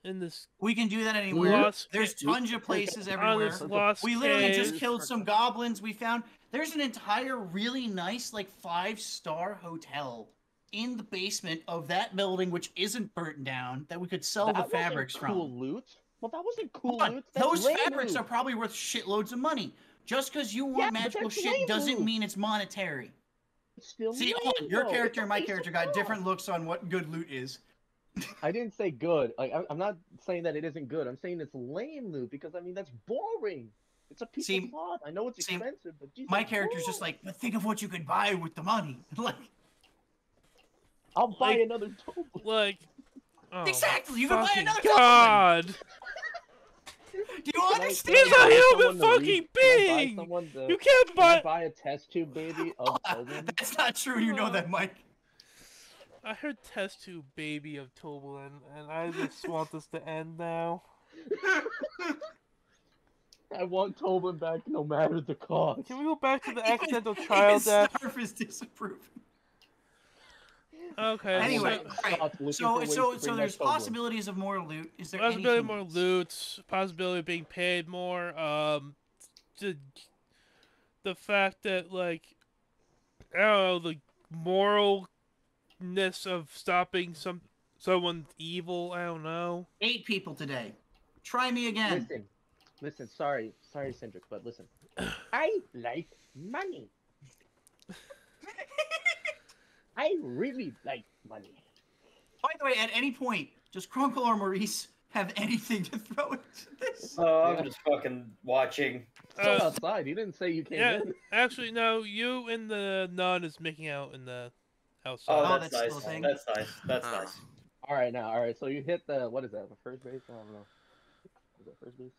in this... We can do that anywhere. There's tons of places everywhere. We literally just killed some goblins. We found... There's an entire really nice, like, 5-star hotel in the basement of that building, which isn't burnt down, that we could sell the fabrics from. Cool loot? Well, that wasn't cool loot. Those fabrics are probably worth shitloads of money. Just because you want magical shit doesn't mean it's monetary. See, your character and my character got different looks on what good loot is. I didn't say good. Like, I'm not saying that it isn't good. I'm saying it's lame loot because, I mean, that's boring. It's a piece of cloth. I know it's expensive, but Jesus, my character's just like, but think of what you could buy with the money. Like, I'll buy another Toblin. Like, exactly, you can buy another God. Do you understand? He's a human fucking being. You can't buy a test tube baby of Toblin. That's not true. You know that, Mike. I heard test tube baby of Toblin, and I just want this to end now. I want Toblin back no matter the cost. Can we go back to the accidental child death? Snarf is disapproving. Okay. Anyway, so, right. So there's possibilities of more loot. Is there possibility anything more else? loot, possibility of being paid more. The the fact that like I don't know the moralness of stopping someone evil. I don't know. 8 people today. Try me again. Listen. Sorry, Cindric, but listen. I like money. I really like money. By the way, at any point, does Crunkle or Maurice have anything to throw into this? I'm just fucking watching. Still outside. You didn't say you came in. Actually, no. You and the nun is making out in the outside. Oh, Oh, that's that's still nice. a thing? That's nice. That's nice. All right. So you hit the what is that? The first base? I don't know. Is that first base?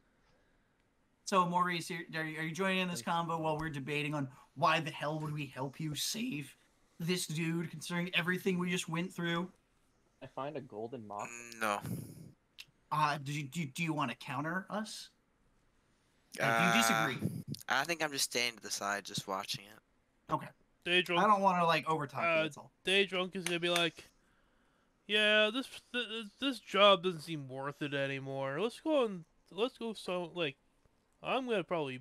So, Maurice, are you joining in this combo while we're debating on why the hell would we help you save this dude, considering everything we just went through? I find a golden mop. No. Do you want to counter us? Do you disagree? I think I'm just staying to the side, just watching it. Okay. Day drunk. I don't want to like overtalk you, that's all. Day drunk is gonna be like, yeah, this job doesn't seem worth it anymore. Let's go. So like, I'm gonna probably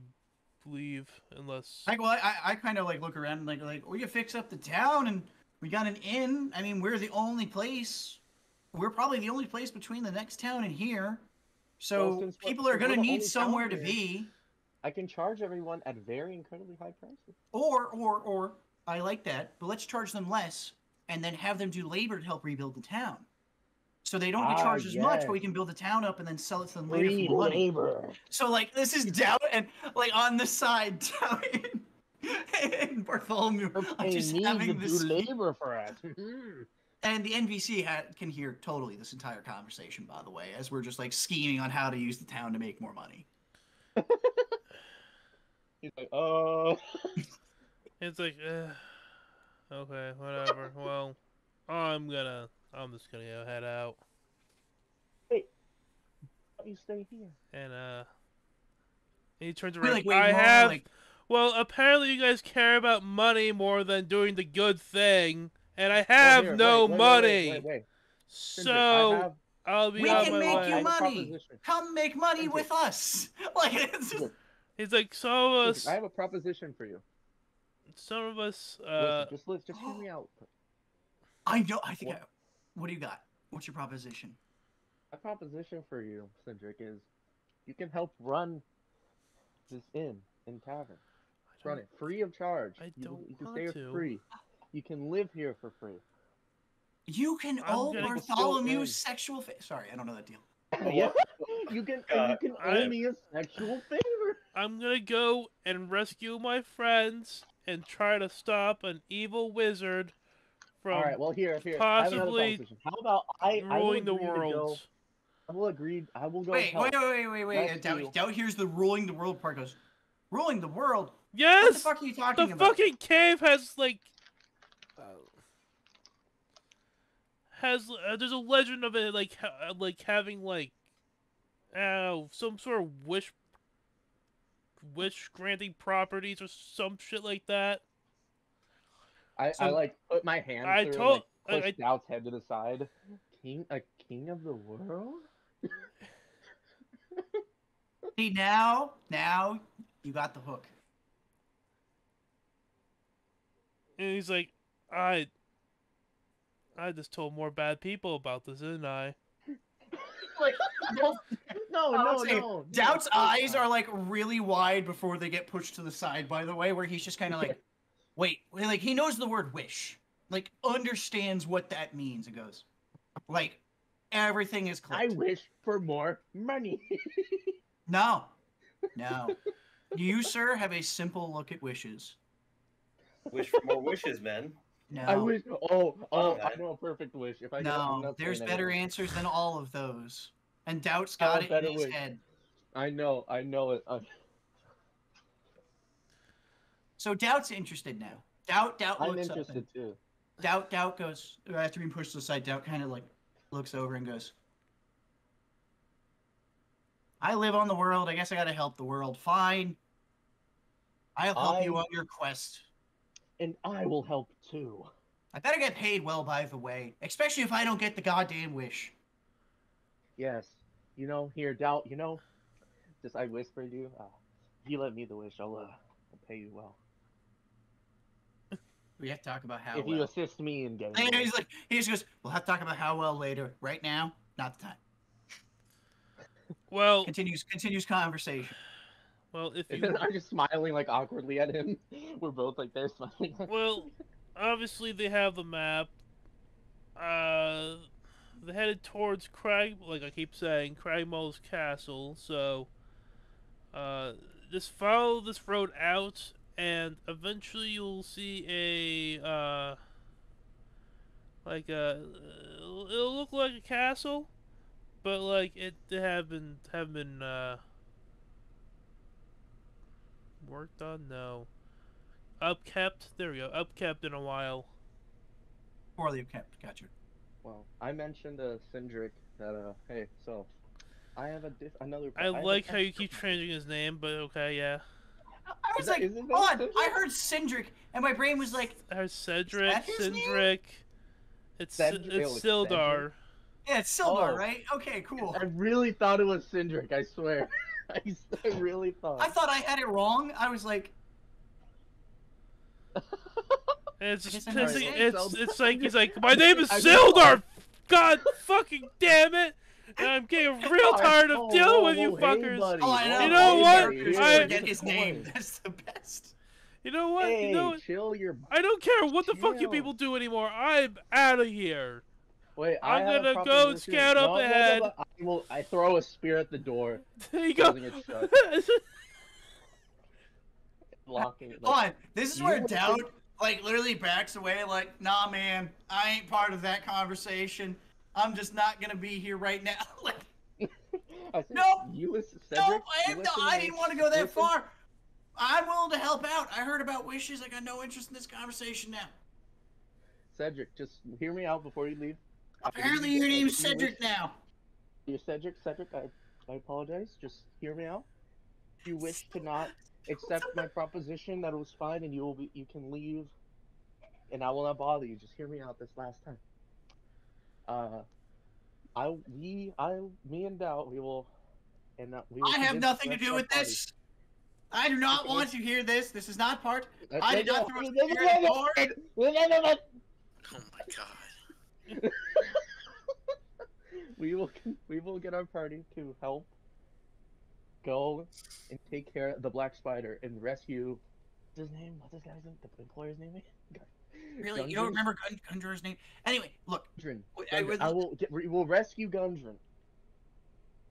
leave unless. I kind of like look around and like we can fix up the town and we got an inn. I mean, we're the only place. We're probably the only place between the next town and here. So Well, people are gonna need somewhere to be. I can charge everyone at very incredibly high prices. Or I like that, but let's charge them less and then have them do labor to help rebuild the town. So they don't get charged as much, but we can build the town up and then sell it to them later for more money. Labor. So like this is down and like on the side down in Bartholomew. I'm just having this do labor for us. And the NPC can hear totally this entire conversation, by the way, as we're just like scheming on how to use the town to make more money. He's like, oh. It's like, okay, whatever. Well, I'm just gonna go head out. Wait, you stay here. And he turns around. Like, Well, apparently you guys care about money more than doing the good thing, and I have no money. Wait. So I'll be we on can my make way. you money. Come make money with us. Like it's just... He's like, some of us. I have a proposition for you. Some of us. Listen, just hear me out. I know. What do you got? What's your proposition? My proposition for you, Cindric, is you can help run this inn and tavern. Run it free of charge. You can stay here free. You can live here for free. You can owe Bartholomew's sexual Sorry, I don't know that deal. Yeah, you can owe me a sexual favor. I'm gonna go and rescue my friends and try to stop an evil wizard from. All right, well here. Possibly. How about ruling the world? I will agree. I will go. Wait. Doubt here's the ruling the world part. Goes, ruling the world. Yes. What the fuck are you talking about? The fucking cave has like. There's a legend of it like having like, some sort of wish granting properties or some shit like that. I like put my hand through and push Doubt's head to the side. A king of the world? See now you got the hook. And he's like, I just told more bad people about this, didn't I? Like, no. Doubt's eyes are like really wide before they get pushed to the side, by the way, where he's just kind of like, wait, like he knows the word wish, like understands what that means and goes, like, everything is clicked. I wish for more money. No. You, sir, have a simple look at wishes. Wish for more wishes, man. No. I wish. Oh, I know a perfect wish. If I there's better answers than all of those. And Doubt's got it in his head. I know it. So Doubt's interested now. Doubt I'm looks up. interested And too. Doubt goes, after being pushed to the side, Doubt kind of like looks over and goes, I live on the world. I guess I gotta help the world. Fine. I'll help you on your quest. And I will help too. I better get paid well, by the way. Especially if I don't get the goddamn wish. Yes. You know, here, Doubt, you know, just I whispered you, if you let me the wish, I'll pay you well. We have to talk about how If well. you assist me in getting And the he's wish. like, he just goes, we'll have to talk about how well later. Right now, not the time. Well, Continues conversation. well, if And you, then I'm just smiling like awkwardly at him. We're both like there smiling. well, obviously they have the map. They're headed towards Crag, like I keep saying, Cragmole's castle. So, just follow this road out, and eventually you'll see it'll look like a castle, but like they haven't been worked on. No, upkept. There we go. Upkept in a while. Poorly kept. Gotcha. Well, I mentioned Cindric that hey, so I have another. I like how you keep changing his name, but okay, yeah. I was like, hold on. I heard Cindric, and my brain was like, I heard Cedric, that his name? Cindric. It's Sildar. Yeah, it's Sildar, Oh. right? Okay, cool. I really thought it was Cindric. I swear. I really thought. I thought I had it wrong. I was like, And it's just I guess I pissing. never It's like he's like, my name is I just Sildar. God fucking damn it! And I'm getting real tired of dealing with you hey, fuckers. buddy. oh, I know. You know all what? characters I- forget his name. That's the best. You know what? Hey, You know what? chill your. I don't care what the fuck you chill. people do anymore. I'm out of here. Wait, I'm I have a gonna go proposition. scout up No, ahead. I throw a spear at the door, There you go. closing it shut, locking it. Hold on. This is where You- Doubt, like, literally backs away, like, nah, man, I ain't part of that conversation. I'm just not gonna be here right now. Like, I said, Nope. You listen, no, Cedric, you listen to I me. didn't want to go that Listen- far. I'm willing to help out. I heard about wishes. I got no interest in this conversation now. Cedric, just hear me out before you leave. Apparently, your name's Cedric now. You're Cedric. Cedric, I apologize. Just hear me out. If you wish to not accept my proposition, that it was fine, and you can leave, and I will not bother you. Just hear me out this last time. Me and Doubt, we will I have convince nothing the to rest do of with our party. this. I do not Okay, want to hear this. This is not part. No, I did no, not throw a no, spear no, at the no, door. no. Oh my god. We will get our party to help go and take care of the Black Spider and rescue. What's his name? What's this guy's name? The employer's name? Really? You don't remember Gundren's name? Anyway, look. Gundren. We will rescue Gundren.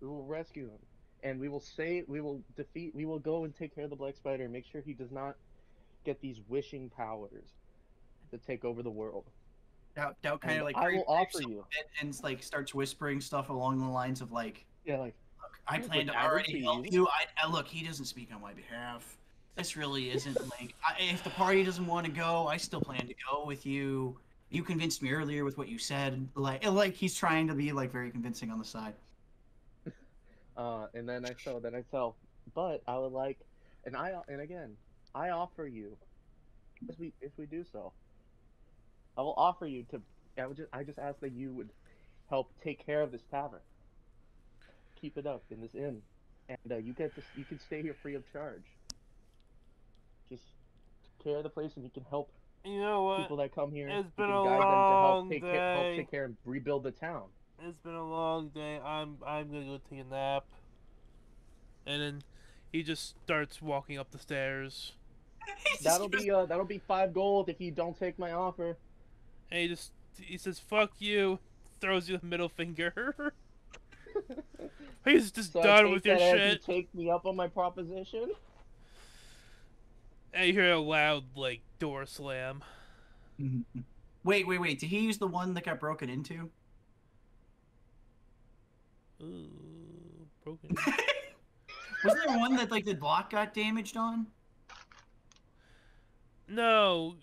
We will rescue him, and we will go and take care of the Black Spider and make sure he does not get these wishing powers to take over the world. Doubt kind of like I will offer creeps you. up a bit and like starts whispering stuff along the lines of like, Yeah, like look, I Here's plan what to I would already help choose. you. Look, he doesn't speak on my behalf. This really isn't like if the party doesn't want to go, I still plan to go with you. You convinced me earlier with what you said. Like he's trying to be like very convincing on the side. And then I tell, but I would like, and again, I offer you, if we do so, I will offer you to. I just ask that you would help take care of this tavern, keep it up in this inn, and you can stay here free of charge. Just take care of the place, and you can help You know what? people that come here. It's you been can a guide them to long help day. take care and rebuild the town. It's been a long day. I'm gonna go take a nap. And then he just starts walking up the stairs. That'll be 5 gold if you don't take my offer. And he says, "Fuck you," throws you the middle finger. He's just So I done take with your that as shit. You take me up on my proposition. And you hear a loud like door slam. Wait. Did he use the one that got broken into? Ooh, broken. Was there one that like the block got damaged on? No,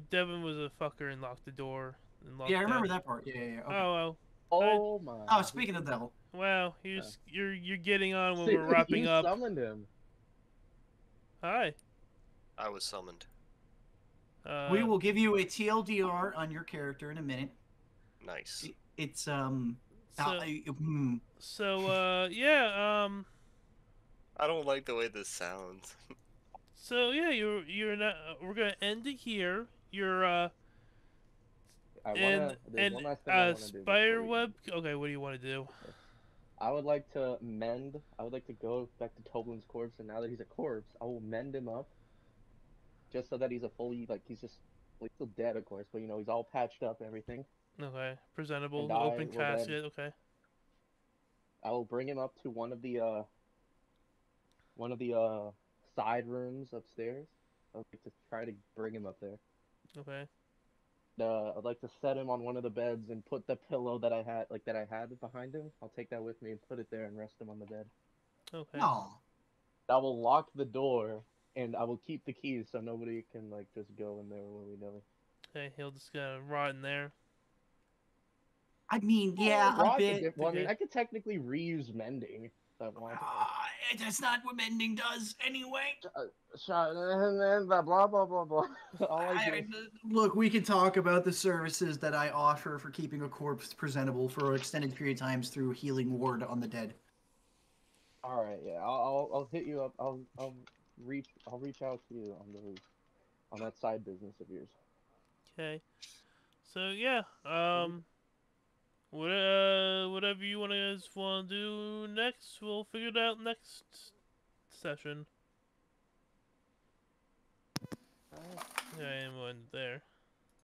Devin was a fucker and locked the door. And locked Yeah, I remember them. that part. Yeah. Okay. Oh Oh my. Oh, speaking of the devil. well, you're getting on when See, we're wrapping you up. summoned him. Hi. I was summoned. We will give you a TLDR on your character in a minute. Nice. It's yeah. I don't like the way this sounds. So yeah, you're not. We're gonna end it here. You're There's one last thing I want to do. spider web. Okay, what do you want to do? I would like to mend. I would like to go back to Toblin's corpse, and now that he's a corpse, I will mend him up, just so that he's a fully he's still dead, of course, but he's all patched up and everything. Okay, presentable, And open casket. Okay. I will bring him up to one of the side rooms upstairs. I would like to try to bring him up there. Okay. I'd like to set him on one of the beds and put the pillow that I had behind him. I'll take that with me and put it there and rest him on the bed. Okay. no. I will lock the door and I will keep the keys so nobody can just go in there willy-nilly. Okay, he'll just rot in there. I mean, yeah, a bit. Well, I mean, I could technically reuse mending if I want. That's not what mending does anyway. Blah blah blah blah. Look, we can talk about the services that I offer for keeping a corpse presentable for extended period of times through healing ward on the dead. All right, yeah, I'll hit you up. I'll reach out to you on that side business of yours. Okay. So yeah, whatever you guys want to do next, we'll figure it out next session. Okay, I'm there.